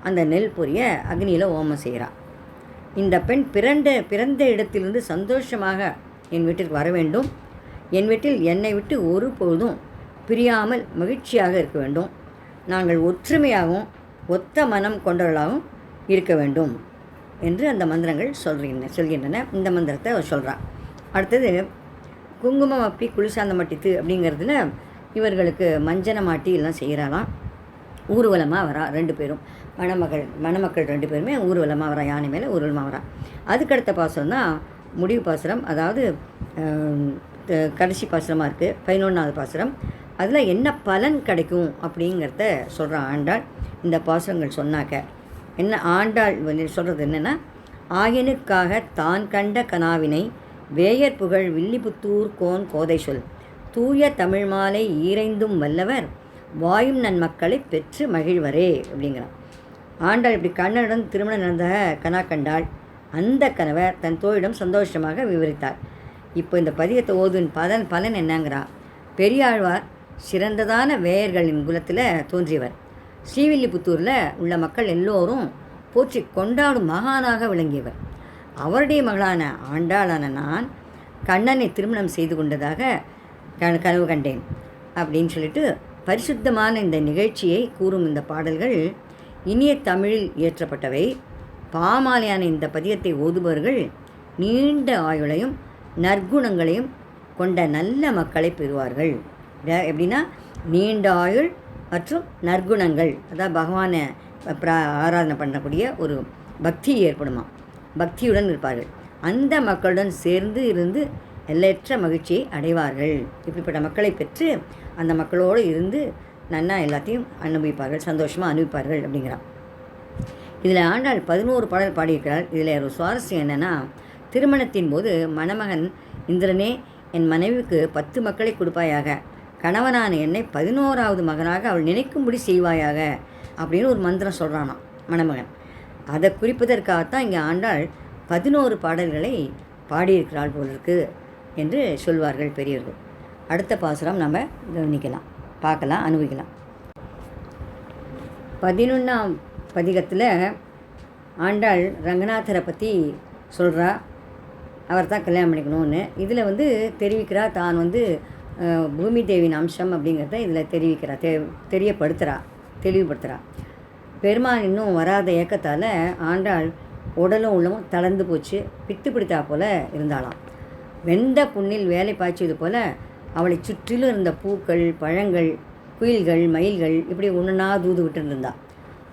அந்த நெல் பொறியை அக்னியில் ஹோமம் செய்கிறான். இந்த பெண் பிறந்த இடத்திலிருந்து சந்தோஷமாக என் வீட்டிற்கு வர வேண்டும், என் வீட்டில் என்னை விட்டு ஒரு பொழுதும் பிரியாமல் மகிழ்ச்சியாக இருக்க வேண்டும், நாங்கள் ஒற்றுமையாகவும் ஒத்த மனம் கொண்டவர்களாகவும் இருக்க வேண்டும் என்று அந்த மந்திரங்கள் சொல்கின்றன. இந்த மந்திரத்தை அவர் சொல்கிறான். அடுத்தது குங்குமம் அப்பி குளிசாந்த மட்டித்து அப்படிங்கிறதுல இவர்களுக்கு மஞ்சனை மாட்டி எல்லாம் செய்கிறாலாம். ஊர்வலமாக வரா 2 பேரும், மணமக்கள் 2 பேருமே ஊர்வலமாக வரா, யானை மேலே ஊர்வலமாக வரா. அதுக்கடுத்த பாசுரம் தான் முடிவு பாசுரம். அதாவது கடைசி பாசுரமாக இருக்குது, 11வது பாசுரம். அதில் என்ன பலன் கிடைக்கும் அப்படிங்கிறத சொல்கிறான் ஆண்டாள். இந்த பாசுரங்கள் சொன்னாக்க என்ன ஆண்டாள் சொல்கிறது என்னென்னா, ஆயனுக்காக தான் கண்ட கனாவினை வேயர் புகழ் வில்லிபுத்தூர் கோன் கோதை சொல் தூய தமிழ் மாலை ஈரைந்தும் வல்லவர் வாயும் நன்மக்களை பெற்று மகிழ்வரே அப்படிங்கிறான். ஆண்டாள் இப்படி கண்ணனுடன் திருமணம் நடந்த கனா கண்டாள். அந்த கனவை தன் தோழிடம் சந்தோஷமாக விவரித்தார். இப்போ இந்த பதிகத்தை ஓதுவின் பலன் என்னங்கிறா. பெரியாழ்வார் சிறந்ததான வேயர்களின் குலத்தில் தோன்றியவர். ஸ்ரீவில்லிபுத்தூரில் உள்ள மக்கள் எல்லோரும் போற்றி கொண்டாடும் மகானாக விளங்கியவர். அவருடைய மகளான ஆண்டாளான நான் கண்ணனை திருமணம் செய்து கொண்டதாக கனவு கண்டேன் அப்படின்னு சொல்லிட்டு பரிசுத்தமான இந்த நிகழ்ச்சியை கூறும் இந்த பாடல்கள் இனிய தமிழில் இயற்றப்பட்டவை. பாமாலையான இந்த பதியத்தை ஓதுபவர்கள் நீண்ட ஆயுளையும் நற்குணங்களையும் கொண்ட நல்ல மக்களை பெறுவார்கள். எப்படின்னா நீண்ட ஆயுள் மற்றும் நற்குணங்கள், அதாவது பகவானை ஆராதனை பண்ணக்கூடிய ஒரு பக்தி ஏற்படுமா, பக்தியுடன் இருப்பார்கள். அந்த மக்களுடன் சேர்ந்து இருந்து எல்லையற்ற மகிழ்ச்சியை அடைவார்கள். இப்படிப்பட்ட மக்களை பெற்று அந்த மக்களோடு இருந்து நன்னா எல்லாத்தையும் அனுபவிப்பார்கள், சந்தோஷமாக அனுபவிப்பார்கள் அப்படிங்கிறான். இதில் ஆண்டாள் 11 பாடல் பாடியிருக்கிறார். இதில் ஒரு சுவாரஸ்யம் என்னென்னா, திருமணத்தின் போது மணமகன் இந்திரனே என் மனைவிக்கு 10 மக்களை கொடுப்பாயாக, கணவனான என்னை 11வது மகனாக அவள் நினைக்கும்படி செய்வாயாக அப்படின்னு ஒரு மந்திரம் சொல்கிறானாம் மணமகன். அதை குறிப்பதற்காகத்தான் இங்கே ஆண்டாள் 11 பாடல்களை பாடியிருக்கிறாள் போலிருக்கு என்று சொல்வார்கள் பெரியவர்கள். அடுத்த பாசுரம் நம்ம கவனிக்கலாம், பார்க்கலாம், அனுபவிக்கலாம். 11ஆம் பதிகத்தில் ஆண்டாள் ரங்கநாதரை பற்றி சொல்கிறா. அவர் தான் கல்யாணம் பண்ணிக்கணும்னு. இதில் தெரிவிக்கிறா, தான் பூமி தேவியின் அம்சம் அப்படிங்கிறத இதில் தெளிவுபடுத்துகிறா. பெருமான் இன்னும் வராத ஏக்கத்தால் ஆண்டாள் உடலும் உள்ளமும் தளர்ந்து போச்சு, பித்து பிடித்தா போல் இருந்தாளாம். வெந்த புண்ணில் வேலை பாய்ச்சியது போல் அவளை சுற்றிலும் இருந்த பூக்கள், பழங்கள், குயில்கள், மயில்கள் இப்படி ஒன்றுனா தூது விட்டுருந்தா.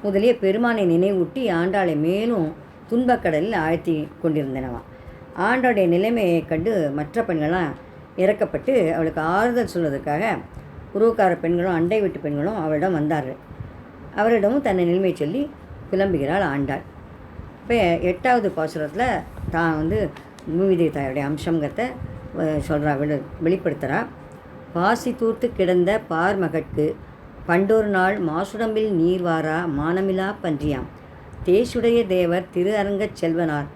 முதலிய பெருமானை நினைவூட்டி ஆண்டாளை மேலும் துன்பக்கடலில் ஆழ்த்தி கொண்டிருந்தனவாம். ஆண்டாளுடைய நிலைமையை கண்டு மற்ற பெண்கள்லாம் இறக்கப்பட்டு அவளுக்கு ஆறுதல் சொல்வதற்காக உறவுக்கார பெண்களும் அண்டை வீட்டு பெண்களும் அவளிடம் வந்தார்கள். அவரிடமும் தன்னை நிலைமையை சொல்லி புலம்புகிறாள் ஆண்டாள். இப்போ 8வது பாசுரத்தில் தான் வந்து பூமிதேவி தாயோடைய அம்சங்கிறத சொல்கிறா, வெளிப்படுத்துகிறா. பாசி தூர்த்து கிடந்த பார்மகட்கு பண்டொரு நாள் மாசுடம்பில் நீர் வாரா மானமிலா பன்றியாம் தேசுடைய தேவர் திரு அரங்கச் செல்வனார்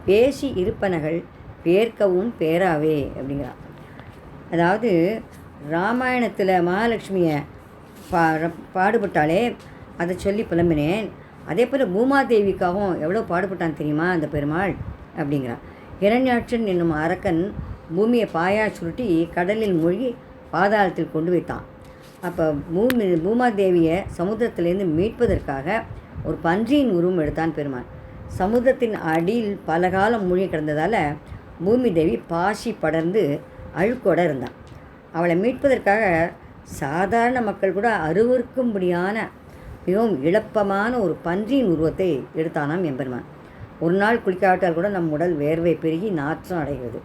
பேசி இருப்பனகள் பேர்க்கவும் பேராவே அப்படிங்கிறான். அதாவது ராமாயணத்தில் மகாலட்சுமியை பாடுபட்டாலே அதை சொல்லி புலம்பினேன். அதே போல் பூமாதேவிக்காகவும் எவ்வளோ பாடுபட்டான் தெரியுமா அந்த பெருமாள் அப்படிங்கிறான். இரண்யாட்சன் என்னும் அரக்கன் பூமியை பாயா சுருட்டி கடலில் மூழ்கி பாதாளத்தில் கொண்டு வைத்தான். அப்போ பூமாதேவியை சமுத்திரத்திலேருந்து மீட்பதற்காக ஒரு பன்றியின் உருவம் எடுத்தான் பெருமாள். சமுத்திரத்தின் அடியில் பல காலம் மூழ்கி கிடந்ததால் பூமி தேவி பாசி படர்ந்து அழுக்கோடு இருந்தான். அவளை மீட்பதற்காக சாதாரண மக்கள் கூட அருவருக்கும்படியான மிகவும் இழப்பமான ஒரு பன்றியின் உருவத்தை எடுத்தானாம் எம்பெருமான். ஒரு நாள் குளிக்காவிட்டால் கூட நம் உடல் வேர்வை பெருகி நாற்றம் அடைகிறது.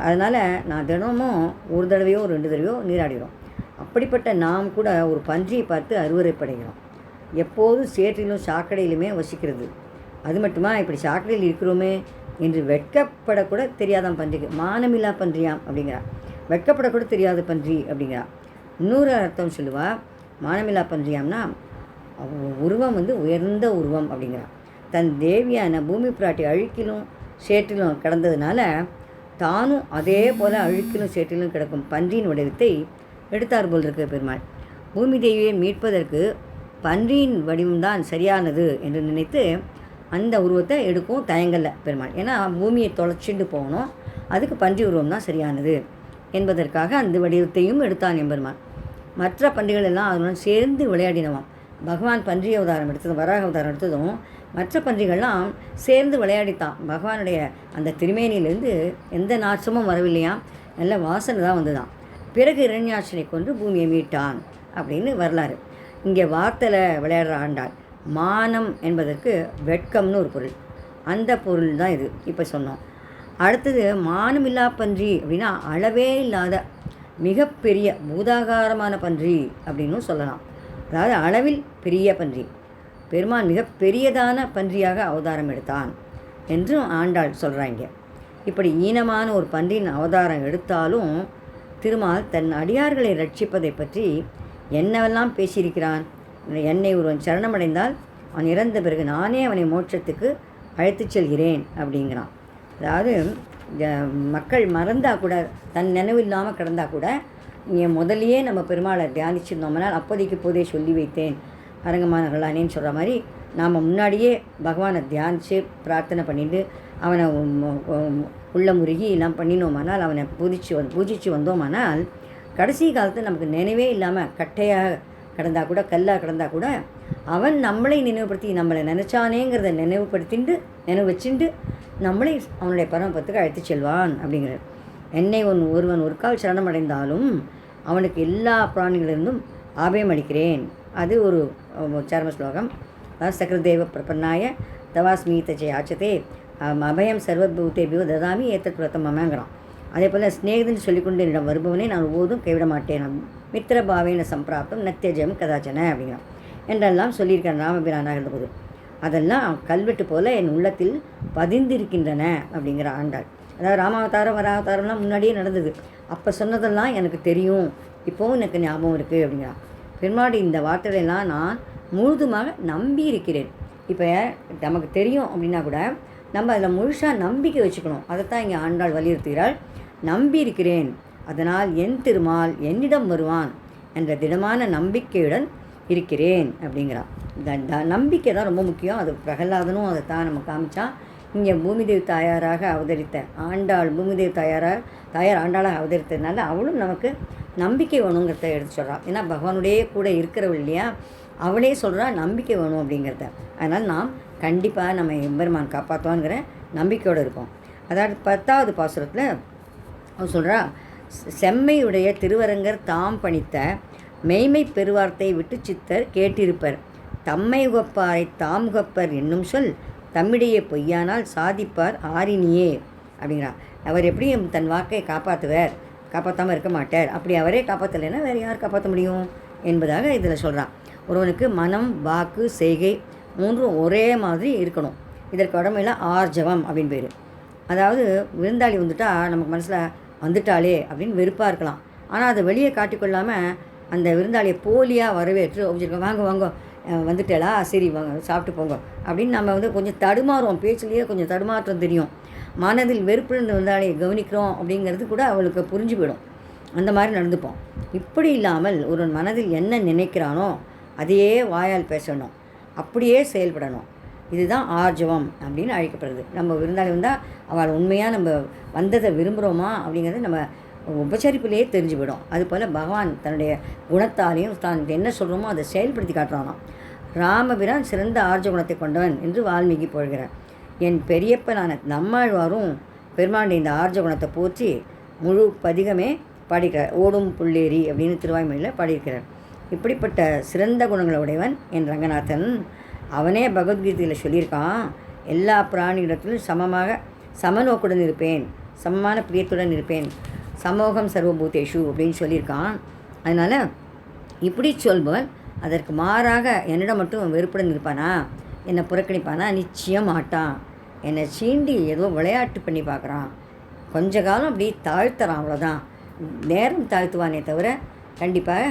அதனால் நான் தினமும் ஒரு தடவையோ 2 தடவையோ நீராடுகிறோம். அப்படிப்பட்ட நாம் கூட ஒரு பன்றியை பார்த்து அருவரைப்படைகிறோம். எப்போதும் சேற்றிலும் சாக்கடையிலுமே வசிக்கிறது. அது மட்டுமா, இப்படி சாக்கடையில் இருக்கிறோமே என்று வெட்கப்படக்கூட தெரியாதான் பன்றிக்கு. மானமில்லா பன்றியாம் அப்படிங்கிறா. வெட்கப்படக்கூட தெரியாத பன்றி அப்படிங்கிறா. இன்னொரு அர்த்தம் சொல்லுவா, மானமில்லா பன்றியாம்னா உருவம் வந்து உயர்ந்த உருவம் அப்படிங்கிறா. தன் தேவியான பூமி பிராட்டி அழுக்கிலும் சேற்றிலும் கிடந்ததுனால தானும் அதே போல் அழுக்கிலும் சேற்றிலும் கிடக்கும் பன்றியின் வடிவத்தை எடுத்தார் போல் இருக்கு பெருமாள். பூமி தேவியை மீட்பதற்கு பன்றியின் வடிவம்தான் சரியானது என்று நினைத்து அந்த உருவத்தை எடுக்கும் தயங்கல்ல பெருமாள். ஏன்னா பூமியை தொலைச்சிட்டு போகணும், அதுக்கு பன்றி உருவம் தான் சரியானது என்பதற்காக அந்த வடிவத்தையும் எடுத்தான் எம்பெருமான். மற்ற பன்றிகள் எல்லாம் அதனுடன் சேர்ந்து விளையாடினவாம். பகவான் பன்றி அவதாரம் எடுத்ததும் வராக அவதாரம் எடுத்ததும் மற்ற பன்றிகள்லாம் சேர்ந்து விளையாடித்தான். பகவானுடைய அந்த திருமேனியிலேருந்து எந்த நாற்றமும் வரவில்லையாம், நல்ல வாசனை தான் வந்துதான். பிறகு இரண்யாட்சனை கொண்டு பூமியை மீட்டான் அப்படின்னு வரலாறு. இங்கே வார்த்தையில் விளையாடுற ஆண்டாள். மானம் என்பதற்கு வெட்கம்னு ஒரு பொருள், அந்த பொருள் தான் இது இப்போ சொன்னோம். அடுத்தது மானமில்லா பன்றி அப்படின்னா அளவே இல்லாத மிகப்பெரிய பூதாகாரமான பன்றி அப்படின்னும் சொல்லலாம். அதாவது அளவில் பெரிய பன்றி. பெருமான் மிக பெரியதான பன்றியாக அவதாரம் எடுத்தான் என்றும் ஆண்டாள் சொல்கிறாங்க. இப்படி ஈனமான ஒரு பன்றியின் அவதாரம் எடுத்தாலும் திருமால் தன் அடியார்களை ரட்சிப்பதை பற்றி என்னவெல்லாம் பேசியிருக்கிறான். என்னை ஒருவன் சரணமடைந்தால் அவன் இறந்த பிறகு நானே அவனை மோட்சத்துக்கு அழைத்து செல்கிறேன் அப்படிங்கிறான். அதாவது மக்கள் மறந்தால் கூட, தன் நினைவு இல்லாமல் கிடந்தால் கூட, முதலையே நம்ம பெருமாளை தியானிச்சிருந்தோம்னால் அப்போதைக்கு போதே சொல்லி வைத்தேன் அரங்கமானர்களானேன்னு சொல்கிற மாதிரி நாம் முன்னாடியே பகவானை தியானித்து பிரார்த்தனை பண்ணிட்டு அவனை உள்ள முருகி எல்லாம் பண்ணினோமானால், அவனை பூஜித்து வந்தோமானால் கடைசி காலத்தில் நமக்கு நினைவே இல்லாமல் கட்டையாக கிடந்தால் கூட, கல்லாக கிடந்தால் கூட, அவன் நம்மளை நினைவுபடுத்தி நம்மளை நினச்சானேங்கிறத நினைவு வச்சுட்டு நம்மளை அவனுடைய பரமபத்துக்கு அழைத்து செல்வான் அப்படிங்கிறார். என்னை ஒருவன் ஒரு கால் சரணமடைந்தாலும் அவனுக்கு எல்லா பிராணிகளிலிருந்தும் ஆபயம் அளிக்கிறேன். அது ஒரு சர்ம ஸ்லோகம். அதாவது சக்கரதேவ பிரபன்னாய தவாஸ்மீதச்சே ஆச்சதே அபயம் சர்வபூதேபியோ ததாமி ஏத்தத் பிரதமங்கிறான். அதே போல் ஸ்நேகிதன் சொல்லிக்கொண்டு என்னிடம் வருபவனே நான் ஒருபோதும் கைவிட மாட்டேன், மித்திரபாவேன சம்பிராப்தம் நத்தியஜம் கதாச்சன அப்படிங்கிறான் என்றெல்லாம் சொல்லியிருக்கான் ராமபிரானாக இருந்தபோது. அதெல்லாம் கல்வெட்டு போல் என் உள்ளத்தில் பதிந்திருக்கின்றன அப்படிங்கிற ஆண்டாள். அதாவது ராமாவதாரம் வராவதாரம்லாம் முன்னாடியே நடந்தது, அப்போ சொன்னதெல்லாம் எனக்கு தெரியும், இப்போவும் எனக்கு ஞாபகம் இருக்குது அப்படிங்கிறான். பெருமாடி இந்த வார்த்தைகளெல்லாம் நான் முழுதுமாக நம்பி இருக்கிறேன். இப்போ நமக்கு தெரியும் அப்படின்னா கூட நம்ம அதில் முழுசாக நம்பிக்கை வச்சுக்கணும். அதைத்தான் இங்கே ஆண்டாள் வலியுறுத்துகிறாள். நம்பி இருக்கிறேன், அதனால் என் திருமால் என்னிடம் வருவான் என்ற திடமான நம்பிக்கையுடன் இருக்கிறேன் அப்படிங்கிறான். இந்த நம்பிக்கை தான் ரொம்ப முக்கியம். அது பிரகலாதனும் அதை தான் நம்ம காமிச்சான். இங்கே பூமிதேவி தாயாராக அவதரித்த ஆண்டாள், பூமிதேவி தாயார் ஆண்டாளாக அவதரித்ததுனால அவளும் நமக்கு நம்பிக்கை வேணுங்கிறத எடுத்து சொல்கிறான். ஏன்னா பகவானுடைய கூட இருக்கிறவள் இல்லையா, அவளே சொல்கிறா நம்பிக்கை வேணும் அப்படிங்கிறத. அதனால் நாம் கண்டிப்பாக நம்ம எம்பெருமான் காப்பாற்றுவாங்கிற நம்பிக்கையோடு இருப்போம். அதாவது 10வது பாசுரத்தில் அவன் சொல்கிறா, செம்மையுடைய திருவரங்கர் தாம் பணித்த மெய்மை பெருவார்த்தை விட்டு சித்தர் கேட்டிருப்பர், தம்மை உகப்பாரை தாம் உகப்பர் என்னும் சொல் தம்மிடையே பொய்யானால் சாதிப்பார் ஆரினியே அப்படிங்கிறார். அவர் எப்படி தன் வாக்கை காப்பாற்றாமல் இருக்க மாட்டார். அப்படி அவரே காப்பாற்றலைன்னா வேறு யார் காப்பாற்ற முடியும் என்பதாக இதில் சொல்கிறான். ஒருவனுக்கு மனம், வாக்கு, செய்கை 3 ஒரே மாதிரி இருக்கணும். இதற்கு வடமொழியில் ஆர்ஜவம் அப்படின்னு பேர். அதாவது விருந்தாளி வந்துட்டால் நமக்கு மனசில் வந்துட்டாளே அப்படின்னு வெறுப்பாக இருக்கலாம். ஆனால் அதை வெளியே காட்டிக்கொள்ளாமல் அந்த விருந்தாளியை போலியாக வரவேற்று வச்சுருக்கோம், வாங்க வாங்க வந்துட்டேளா, சரி வாங்க சாப்பிட்டு போங்க அப்படின்னு நம்ம வந்து கொஞ்சம் தடுமாறுவோம். பேச்சுலேயே கொஞ்சம் தடுமாற்றம் தெரியும். மனதில் வெறுப்புல இந்த விருந்தாளியை கவனிக்கிறோம் அப்படிங்கிறது கூட அவளுக்கு புரிஞ்சு போயிடும். அந்த மாதிரி நடந்துப்போம். இப்படி இல்லாமல் ஒரு மனதில் என்ன நினைக்கிறானோ அதையே வாயால் பேசணும், அப்படியே செயல்படணும். இதுதான் ஆர்ஜவம் அப்படின்னு அழைக்கப்படுறது. நம்ம விருந்தாளி வந்தால் அவள் உண்மையாக நம்ம வந்ததை விரும்புகிறோமா அப்படிங்கிறத நம்ம உபசரிப்பிலேயே தெரிஞ்சு போயிடும். அதுபோல் பகவான் தன்னுடைய குணத்தாலையும் தான் என்ன சொல்கிறோமோ அதை செயல்படுத்தி காட்டுறானாம். ராமபிரான் சிறந்த ஆர்ஜ குணத்தை கொண்டவன் என்று வால்மீகி போகிறார். என் பெரியப்பனான நம்மாழ்வாரும் பெருமானுடைய இந்த ஆர்ஜ குணத்தை போற்றி முழு பதிகமே பாடிக்கிறார். ஓடும் புள்ளேரி அப்படின்னு திருவாய்மொழியில் பாடியிருக்கிறார். இப்படிப்பட்ட சிறந்த குணங்களை உடையவன் என் ரங்கநாதன். அவனே பகவத்கீதையில் சொல்லியிருக்கான், எல்லா பிராணியிடத்திலும் சமநோக்குடன் இருப்பேன், சமமான பிரியத்துடன் இருப்பேன், சமோகம் சர்வபூதேஷு அப்படின்னு சொல்லியிருக்கான். அதனால் இப்படி சொல்பவன் அதற்கு மாறாக என்னிடம் மட்டும் வெறுப்புடன் இருப்பானா, என்னை புறக்கணிப்பானா? நிச்சயம் மாட்டான். என்னை சீண்டி ஏதோ விளையாட்டு பண்ணி பார்க்குறான், கொஞ்ச காலம் அப்படி தாழ்த்துறான், அவ்வளோதான். நேரம் தாழ்த்துவானே தவிர கண்டிப்பாக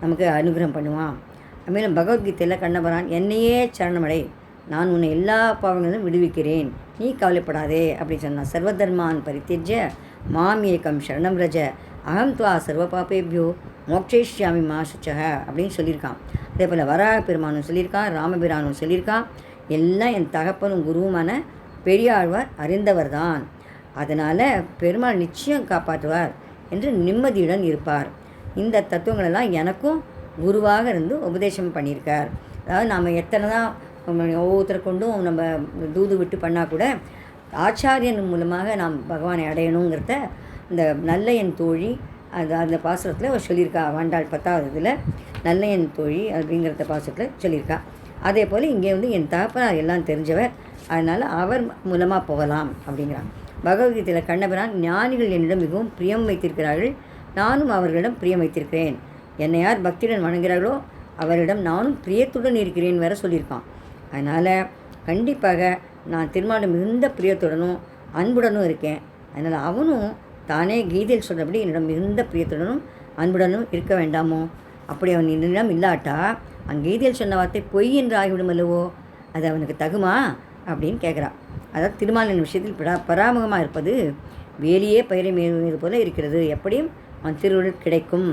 நமக்கு அனுகிரகம் பண்ணுவான். அதுமாரி பகவத்கீதையில் கண்ணபரான், என்னையே சரணமடை, நான் உன்னை எல்லா பாவங்களும் விடுவிக்கிறேன், நீ கவலைப்படாதே அப்படின்னு சொன்னான். சர்வதர்மான் பரித்தியஜ்ய மாம் ஏகம் சரணம் ரஜ அகம் துவா சர்வ பாபேபியோ மோக்ஷேஷ்யாமி மா சுச்சக அப்படின்னு சொல்லியிருக்கான். அதே போல் வராக பெருமானும் சொல்லியிருக்கான், ராமபிரானும் சொல்லியிருக்கான். எல்லாம் என் தகப்பனும் குருவுமான பெரியாழ்வார் அறிந்தவர் தான். அதனால் பெருமாள் நிச்சயம் காப்பாற்றுவார் என்று நிம்மதியுடன் இருப்பார். இந்த தத்துவங்களெல்லாம் எனக்கும் குருவாக இருந்து உபதேசம் பண்ணியிருக்கார். அதாவது நாம் எத்தனை தான் ஒவ்வொருத்தரை கொண்டும் நம்ம தூது விட்டு பண்ணால் கூட ஆச்சாரியன் மூலமாக நாம் பகவானை அடையணுங்கிறத இந்த நல்ல என் தோழி அந்த பாசுரத்தில் அவர் சொல்லியிருக்கா. வாண்டாள் 10வது இதில் நல்ல என் தோழி அப்படிங்கிறத பாசுரத்தில் சொல்லியிருக்கா. அதே போல் இங்கே வந்து என் தகப்பனார் எல்லாம் தெரிஞ்சவர், அதனால் அவர் மூலமாக போகலாம் அப்படிங்கிறான். பகவத்கீதையில் கண்ணபிரான், ஞானிகள் என்னிடம் மிகவும் பிரியம் வைத்திருக்கிறார்கள், நானும் அவர்களிடம் பிரியம் வைத்திருக்கிறேன். என்னை யார் பக்தியுடன் வணங்குகிறார்களோ அவரிடம் நானும் பிரியத்துடன் இருக்கிறேன் வேற சொல்லியிருக்கான். அதனால் கண்டிப்பாக நான் திருமாலிடம் மிகுந்த பிரியத்துடனும் அன்புடனும் இருக்கேன். அதனால் அவனும் தானே கீதையில் சொல்கிறபடி என்னிடம் மிகுந்த பிரியத்துடனும் அன்புடனும் இருக்க வேண்டாமோ? அப்படி அவன் என்னிடம் இல்லாட்டா கீதையில் சொன்ன வார்த்தை பொய் என்று ஆகிவிடும் அல்லவோ? அது அவனுக்கு தகுமா அப்படின்னு கேட்குறான். அதாவது திருமாலின் விஷயத்தில் பராமுகமாக இருப்பது வேலியே பயிரை மேறுவது போல இருக்கிறது, எப்படியும் அவன் திருவுருள் கிடைக்கும்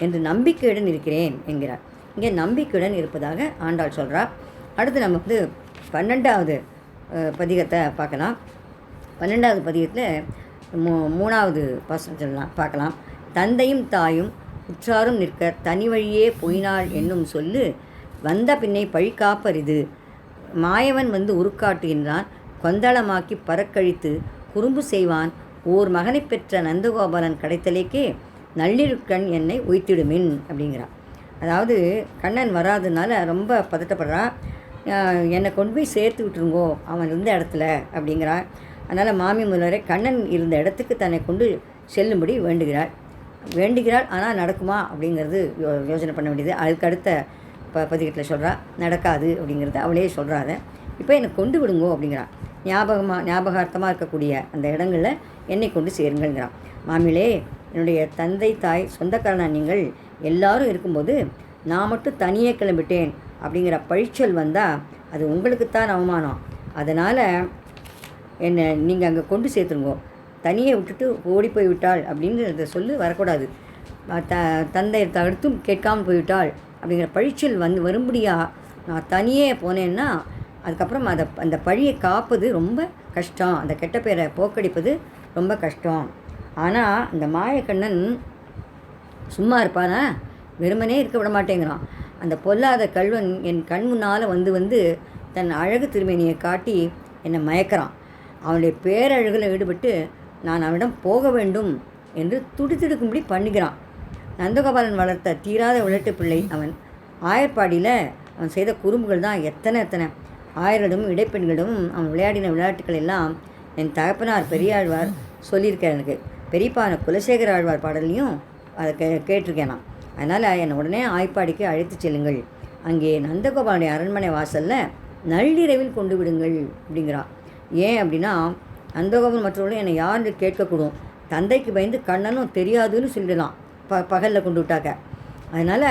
என்று நம்பிக்கையுடன் இருக்கிறேன் என்கிறார். இங்கே நம்பிக்கையுடன் இருப்பதாக ஆண்டாள் சொல்கிறார். அடுத்து நம்ம வந்து 12வது பதிகத்தை பார்க்கலாம். 12வது பதிகத்தில் 3வது பாசனம் சொல்லலாம் பார்க்கலாம். தந்தையும் தாயும் உற்றாரும் நிற்க தனி வழியே போயினாள் என்னும் சொல்லு வந்த பின்னை பழிக்காப்பரிது. மாயவன் வந்து உருக்காட்டுகின்றான், கொந்தளமாக்கி பறக்கழித்து குறும்பு செய்வான். ஓர் மகனை பெற்ற நந்தகோபாலன் கிடைத்தலேக்கே நள்ளிருக்கண் என்னை உய்த்திடுமின் அப்படிங்கிறான். அதாவது கண்ணன் வராதனால ரொம்ப பதட்டப்படுறா. என்னை கொண்டு போய் சேர்த்து விட்டுருங்கோ அவன் இருந்த இடத்துல அப்படிங்கிறார். அதனால் மாமி முதல்வரை கண்ணன் இருந்த இடத்துக்கு தன்னை கொண்டு செல்லும்படி வேண்டுகிறாள். ஆனால் நடக்குமா அப்படிங்கிறது யோசனை பண்ண வேண்டியது. அதுக்கு அடுத்த பதிகத்தில் சொல்கிறா நடக்காது அப்படிங்கிறது அவளே சொல்கிறாத. இப்போ என்னை கொண்டு விடுங்கோ அப்படிங்கிறான். ஞாபகார்த்தமாக இருக்கக்கூடிய அந்த இடங்களில் என்னை கொண்டு சேருங்கள்ங்கிறான். மாமிலே, என்னுடைய தந்தை தாய் சொந்தக்காரனா நீங்கள் எல்லாரும் இருக்கும்போது நான் மட்டும் தனியே கிளம்பிட்டேன் அப்படிங்கிற பழிச்சொல் வந்தால் அது உங்களுக்குத்தான் அவமானம். அதனால் என்னை நீங்கள் அங்கே கொண்டு சேர்த்துருங்கோ. தனியே விட்டுட்டு ஓடி போய்விட்டாள் அப்படிங்கிறத சொல்லி வரக்கூடாது. தந்தை தடுத்தும் கேட்காமல் போய்விட்டாள் அப்படிங்கிற பழிச்சொல் வரும்படியாக நான் தனியே போனேன்னா அதுக்கப்புறம் அந்த பழியை காப்பது ரொம்ப கஷ்டம், அந்த கெட்ட பேரை போக்கடிப்பது ரொம்ப கஷ்டம். ஆனால் இந்த மாயக்கண்ணன் சும்மா இருப்பானா? வெறுமனே இருக்க விட மாட்டேங்கிறான். அந்த பொல்லாத கல்வன் என் கண் முன்னால் வந்து தன் அழகு திருமேனியை காட்டி என்னை மயக்கிறான். அவனுடைய பேரழகில் ஈடுபட்டு நான் அவனிடம் போக வேண்டும் என்று துடிதுடிக்கும்படி பண்ணுகிறான். நந்தகோபாலன் வளர்த்த தீராத விளையாட்டு பிள்ளை அவன். ஆயர்பாடியில் அவன் செய்த குறும்புகள் தான் எத்தனை ஆயர்களிடமும் இடைப்பெண்களிடமும் அவன் விளையாடின விளையாட்டுக்கள் எல்லாம் என் தகப்பனார் பெரியாழ்வார் சொல்லியிருக்கேன். எனக்கு பெரியப்பான குலசேகர ஆழ்வார் பாடலையும் அதை கேட்டிருக்கேன் நான். அதனால் என்னை உடனே ஆய்ப்பாடிக்கு அழைத்து செல்லுங்கள். அங்கே நந்தகோபாலுடைய அரண்மனை வாசலில் நள்ளிரவில் கொண்டு விடுங்கள் அப்படிங்கிறான். ஏன் அப்படின்னா, நந்தகோபன் மற்றவர்களும் என்னை யார் கேட்கக்கூடும், தந்தைக்கு பயந்து கண்ணனும் தெரியாதுன்னு சொல்லிடலாம் பகலில் கொண்டு விட்டாக்க. அதனால்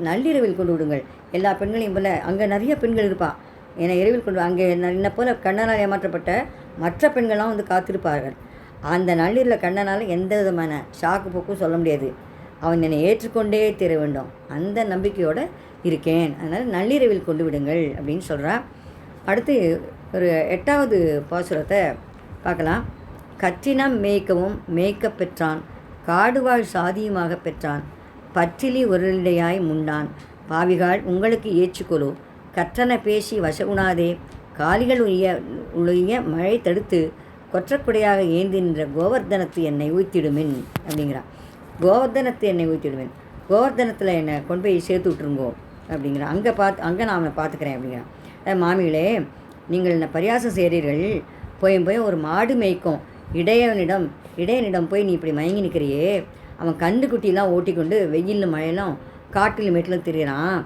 நள்ளிரவில் கொண்டு விடுங்கள். எல்லா பெண்களையும் போல் அங்கே நிறைய பெண்கள் இருப்பாள், என்னை இரவில் கொண்டு அங்கே என்னை போல் கண்ணனால் ஏமாற்றப்பட்ட மற்ற பெண்கள்லாம் வந்து காத்திருப்பார்கள். அந்த நள்ளிரவில் கண்ணனால் எந்த விதமான ஷாக்கு போக்கும் சொல்ல முடியாது, அவன் என்னை ஏற்றுக்கொண்டே தீர வேண்டும், அந்த நம்பிக்கையோடு இருக்கேன். அதனால் நள்ளிரவில் கொண்டு விடுங்கள் அப்படின்னு சொல்கிறான். அடுத்து ஒரு 8வது பாசுரத்தை பார்க்கலாம். கற்றினம் மேய்க்கவும் மேய்க்க பெற்றான், காடுவாழ் சாதியுமாக பெற்றான், பற்றிலி ஒருடையாய் முண்டான், பாவிகாள் உங்களுக்கு ஏற்றுக்கொள்ளு, கற்றன பேசி வசகுணாதே, காலிகள் உழிய மழை தடுத்து கொற்றக்குடையாக ஏந்தி நின்ற கோவர்தனத்து என்னை ஊய்த்திடுமின் அப்படிங்கிறான். கோவர்தனத்து என்னை ஊய்த்திடுவேன், கோவர்தனத்தில் என்னை கொண்டு போய் சேர்த்து விட்டுருங்கோ அப்படிங்கிறான். அங்கே நான் அவனை பார்த்துக்கிறேன் அப்படிங்கிறான். மாமிகளே, நீங்கள் என்ன பரியாசம் செய்கிறீர்கள், போய் ஒரு மாடு மேய்க்கும் இடையனிடம் போய் நீ இப்படி மயங்கி நிற்கிறியே, அவன் கண்டுக்குட்டிலாம் ஓட்டிக்கொண்டு வெயிலும் மழையிலும் காட்டிலும் மேட்டிலும் திரிகிறான்,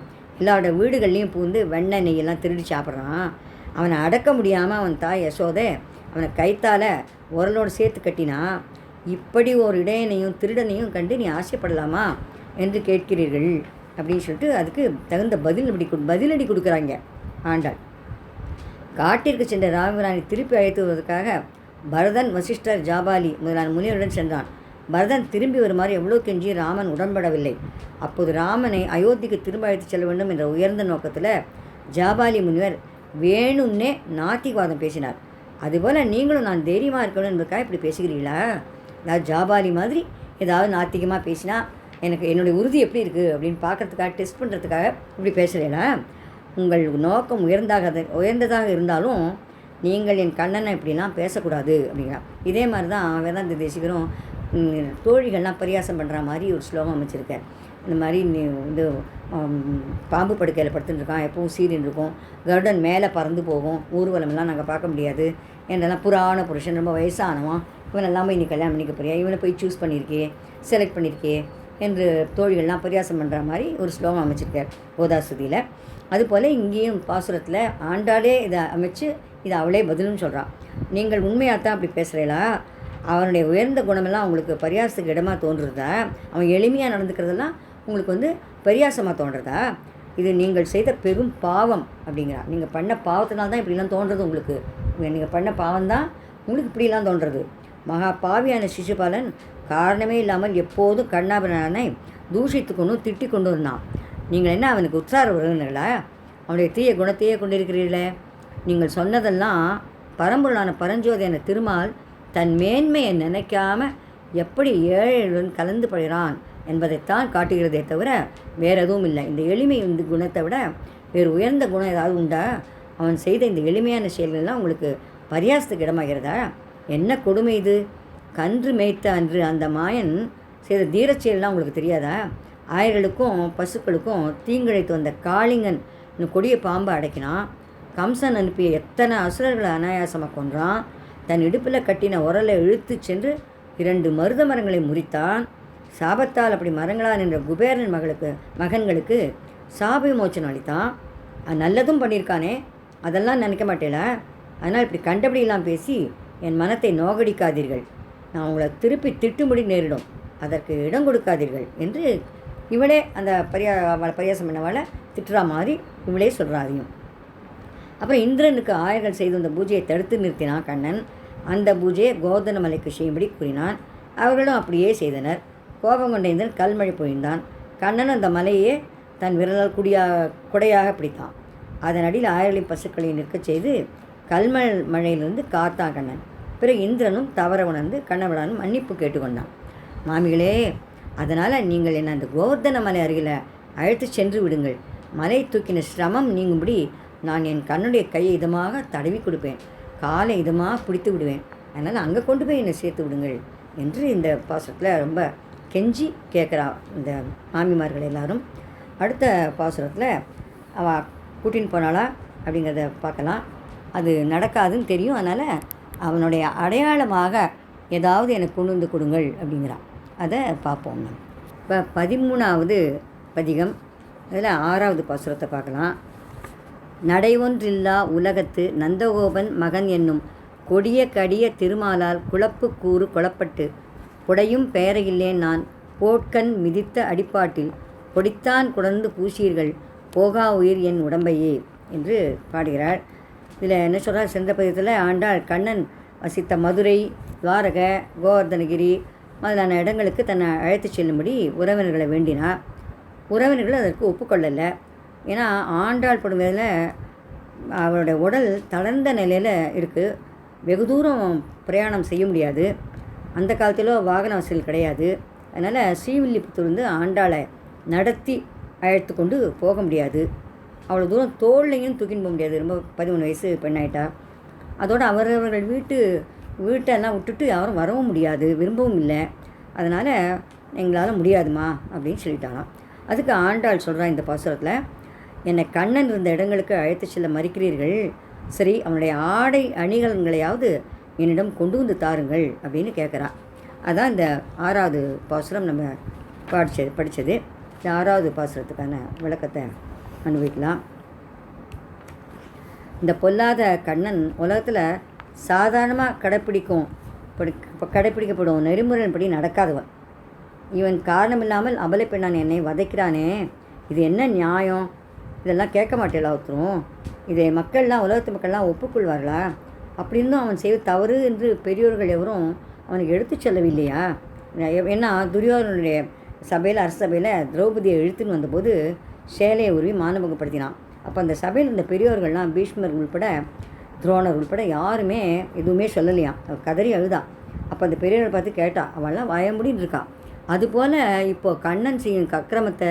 எல்லாரோட வீடுகள்லேயும் பூந்து வெண்ணெய் நெய்யெல்லாம் திருடி சாப்பிட்றான், அவனை அடக்க முடியாமல் அவன் தாய் யசோதை அவனை கைத்தால் உரலோடு சேர்த்து கட்டினா, இப்படி ஒரு இடையனையும் திருடனையும் கண்டு நீ ஆசைப்படலாமா என்று கேட்கிறீர்கள் அப்படின்னு சொல்லிட்டு அதுக்கு தகுந்த பதிலடி கொடுக்குறாங்க ஆண்டாள். காட்டிற்கு சென்ற ராமபிரானை திருப்பி அழைத்து வருவதற்காக பரதன், வசிஷ்டர், ஜாபாலி முதலான முனிவருடன் சென்றான். பரதன் திரும்பி வருமாறு எவ்வளோ கெஞ்சி ராமன் உடன்படவில்லை. அப்போது ராமனை அயோத்திக்கு திரும்ப அழைத்து செல்ல வேண்டும் என்ற உயர்ந்த நோக்கத்தில் ஜாபாலி முனிவர் வேணும்னே நாத்திகவாதம் பேசினார். அதுபோல் நீங்களும் நான் தைரியமாக இருக்கணும் என்பதுக்காக இப்படி பேசுகிறீங்களா? அதாவது ஜாபாலி மாதிரி ஏதாவது நாத்திகமாக பேசினா எனக்கு என்னுடைய உறுதி எப்படி இருக்குது அப்படின்னு பார்க்குறதுக்காக, டெஸ்ட் பண்ணுறதுக்காக இப்படி பேசுகிறீங்களா? உங்கள் நோக்கம் உயர்ந்ததாக இருந்தாலும் நீங்கள் என் கண்ணனை இப்படிலாம் பேசக்கூடாது அப்படிங்கிறான். இதே மாதிரி தான் வேதாந்த தேசிகரும் தோழிகள்லாம் பரியாசம் பண்ணுற மாதிரி ஒரு ஸ்லோகம் அமைச்சிருக்கேன். இந்த மாதிரி நீ வந்து பாம்பு படுக்கையில் படுத்துட்டுருக்கான், எப்பவும் சீரின் இருக்கும், கருடன் மேலே பறந்து போகும், ஊர்வலமெல்லாம் நாங்கள் பார்க்க முடியாது, என்றெல்லாம் புராண புருஷன் ரொம்ப வயசானவன், இவன் எல்லாமே நீ கல்யாணம் பண்ணிக்க போறியா, இவனை போய் சூஸ் பண்ணியிருக்கே, செலக்ட் பண்ணியிருக்கே என்று தோழிகள்லாம் பரியாசம் பண்ணுற மாதிரி ஒரு ஸ்லோகம் அமைச்சிருக்கார் கோதாசுதியில். அதுபோல் இங்கேயும் பாசுரத்தில் ஆண்டாளே இதை அமைச்சு இதை அவளே பதிலும் சொல்கிறான். நீங்கள் உண்மையாகத்தான் அப்படி பேசுகிறீங்களா? அவனுடைய உயர்ந்த குணமெல்லாம் உங்களுக்கு பரியாசத்துக்கு இடமாக தோன்றுறதா? அவன் எளிமையாக நடந்துக்கிறதெல்லாம் உங்களுக்கு வந்து பரியாசமாக தோன்றுறதா? இது நீங்கள் செய்த பெரும் பாவம் அப்படிங்கிறான். நீங்கள் பண்ண பாவத்தினால்தான் தான் இப்படிலாம் தோன்றுறது உங்களுக்கு. நீங்கள் பண்ண பாவம்தான் உங்களுக்கு இப்படிலாம் தோன்றுறது. மகா பாவியான சிசுபாலன் காரணமே இல்லாமல் எப்போதும் கண்ணாபிரானை தூஷித்து கொண்டு திட்டி கொண்டு இருந்தான். நீங்கள் என்ன அவனுக்கு உற்சார உறவினர்களா? அவனுடைய தீய குணத்தையே கொண்டிருக்கிறீர்களே. நீங்கள் சொன்னதெல்லாம் பரம்பொருளான பரஞ்சோதியான திருமால் தன் மேன்மையை நினைக்காம எப்படி ஏழையுடன் கலந்து படுகிறான் என்பதைத்தான் காட்டுகிறதே தவிர வேறு எதுவும் இல்லை. இந்த எளிமை இந்த குணத்தை விட வேறு உயர்ந்த குணம் ஏதாவது உண்டா? அவன் செய்த இந்த எளிமையான செயல்கள்லாம் உங்களுக்கு பரியாசத்துக்கு இடமாகிறதா? என்ன கொடுமை இது! கன்று மேய்த்த அன்று அந்த மாயன் செய்த தீரச்செயல்லாம் உங்களுக்கு தெரியாதா? ஆயர்களுக்கும் பசுக்களுக்கும் தீங்கிழைத்து வந்த காளிங்கன் கொடிய பாம்பை அடைக்கினான். கம்சன் அனுப்பிய எத்தனை அசுரர்களை அனாயாசமாக கொன்றான். தன் இடுப்பில் கட்டின உரலை இழுத்து சென்று 2 மருத மரங்களை முறித்தான். சாபத்தால் அப்படி மரங்களால் நின்ற குபேரன் மகன்களுக்கு சாப விமோச்சனம் அளித்தான். நல்லதும் பண்ணியிருக்கானே, அதெல்லாம் நினைக்க மாட்டேல. அதனால் இப்படி கண்டபடியெல்லாம் பேசி என் மனத்தை நோகடிக்காதீர்கள். நான் உங்களை திருப்பி திட்டும்படி நேரிடும், அதற்கு இடம் கொடுக்காதீர்கள் என்று இவளே அந்த பரியாசம் பண்ணவாளை திட்டுறா மாதிரி இவளே சொல்கிறாதையும். அப்புறம் இந்திரனுக்கு ஆயர்கள் செய்து வந்த பூஜையை தடுத்து நிறுத்தினான் கண்ணன். அந்த பூஜையை கோவர்தன மலைக்கு செய்யும்படி கூறினான். அவர்களும் அப்படியே செய்தனர். கோபம் கொண்ட இந்திரன் கல்மழை பொழிந்தான். கண்ணன் அந்த மலையே தன் விரலால் குடையாக பிடித்தான். அதன் அடியில் ஆயர்களின் பசுக்களையும் நிற்கச் செய்து மழையிலிருந்து காத்தான் கண்ணன். பிறகு இந்திரனும் தவற உணர்ந்து கண்ணவளானும் மன்னிப்பு கேட்டுக்கொண்டான். மாமிகளே, அதனால் நீங்கள் என்னை அந்த கோவர்தன மலை அருகில் அழைத்து சென்று விடுங்கள். மலை தூக்கின சிரமம் நீங்கும்படி நான் என் கண்ணுடைய கையை இதமாக தடவி கொடுப்பேன், காலை இதமாக பிடித்து விடுவேன். அதனால் அங்கே கொண்டு போய் என்னை சேர்த்து விடுங்கள் என்று இந்த பாசுரத்தில் ரொம்ப கெஞ்சி கேட்குறா இந்த மாமிமார்கள் எல்லாரும். அடுத்த பாசுரத்தில் அவள் கூட்டின்னு போனாளா அப்படிங்கிறத பார்க்கலாம். அது நடக்காதுன்னு தெரியும். அதனால் அவனுடைய அடையாளமாக ஏதாவது எனக்கு கொண்டு வந்து கொடுங்கள் அப்படிங்கிறான். அதை பார்ப்போம். நம்ம இப்போ 13வது பதிகம், அதில் 6வது பாசுரத்தை பார்க்கலாம். நடைவொன்றில்லா உலகத்து நந்தகோபன் மகன் என்னும் கொடிய கடிய திருமாலால் குழப்பு கூறு கொளப்பட்டு புடையும் பெயரையில்லேன் நான் போட்கண் மிதித்த அடிப்பாட்டில் கொடித்தான் குடர்ந்து பூசீர்கள் போகா உயிர் என் உடம்பையே என்று பாடுகிறார். இதில் என்ன சொல்கிறார், சென்ற பதியத்தில் ஆண்டாள் கண்ணன் வசித்த மதுரை, துவாரக, கோவர்தனகிரி முதலான இடங்களுக்கு தன்னை அழைத்து செல்லும்படி உறவினர்களை வேண்டினார். உறவினர்கள் அதற்கு ஒப்புக்கொள்ளலை. ஏன்னா ஆண்டாள் படுமையில் அவருடைய உடல் தளர்ந்த நிலையில் இருக்குது. வெகு தூரம் பிரயாணம் செய்ய முடியாது. அந்த காலத்திலோ வாகன வசதி கிடையாது. அதனால் ஸ்ரீவில்லிபுத்தூர்ந்து ஆண்டாளை நடத்தி அழைத்து கொண்டு போக முடியாது. அவ்வளோ தூரம் தோல்லையும் தூக்கின்னு போக முடியாது. ரொம்ப 13 வயசு பெண்ணாயிட்டா. அதோடு அவரவர்கள் வீட்டெல்லாம் விட்டுட்டு யாரும் வரவும் முடியாது, விரும்பவும் இல்லை. அதனால் எங்களால் முடியாதுமா அப்படின்னு சொல்லிட்டாலாம். அதுக்கு ஆண்டாள் சொல்கிறா இந்த பாசுரத்தில், என்னை கண்ணன் இருந்த இடங்களுக்கு அழைத்து செல்ல மறுக்கிறீர்கள், சரி அவனுடைய ஆடை அணிகலன்களையாவது என்னிடம் கொண்டு வந்து தாருங்கள் அப்படின்னு கேட்குறான். அதான் இந்த 6வது பாசுரம் நம்ம படித்தது. இந்த 6வது பாசுரத்துக்கான விளக்கத்தை அனுபவிக்கலாம். இந்த பொல்லாத கண்ணன் உலகத்தில் சாதாரணமாக கடைப்பிடிக்கப்படும் நெறிமுறையின்படி நடக்காதவன். இவன் காரணமில்லாமல் அபலை பெண்ணான் என்னை வதைக்கிறானே, இது என்ன நியாயம்? இதெல்லாம் கேட்க மாட்டேன் ஒருத்தரும். இதை உலகத்து மக்கள்லாம் ஒப்புக்கொள்வார்களா? அப்படின்னும் அவன் செய்வது தவறு என்று பெரியோர்கள் எவரும் அவனுக்கு எடுத்து செல்லவில்லையா? ஏன்னா துரியோதனுடைய சபையில், அரசு சபையில் திரௌபதியை இழுத்துன்னு வந்தபோது சேலையை உருவி மானபங்கப்படுத்தினான். அப்போ அந்த சபையில் இருந்த பெரியோர்கள்லாம் பீஷ்மர் உள்பட, துரோணர் உள்பட யாருமே எதுவுமே சொல்லலையாம். கதறி அழுதான். அப்போ அந்த பெரியவர்கள் பார்த்து கேட்டா, அவள்லாம் வாயமுடின்னு இருக்கான். அதுபோல் இப்போது கண்ணன் செய்யும் அக்கிரமத்தை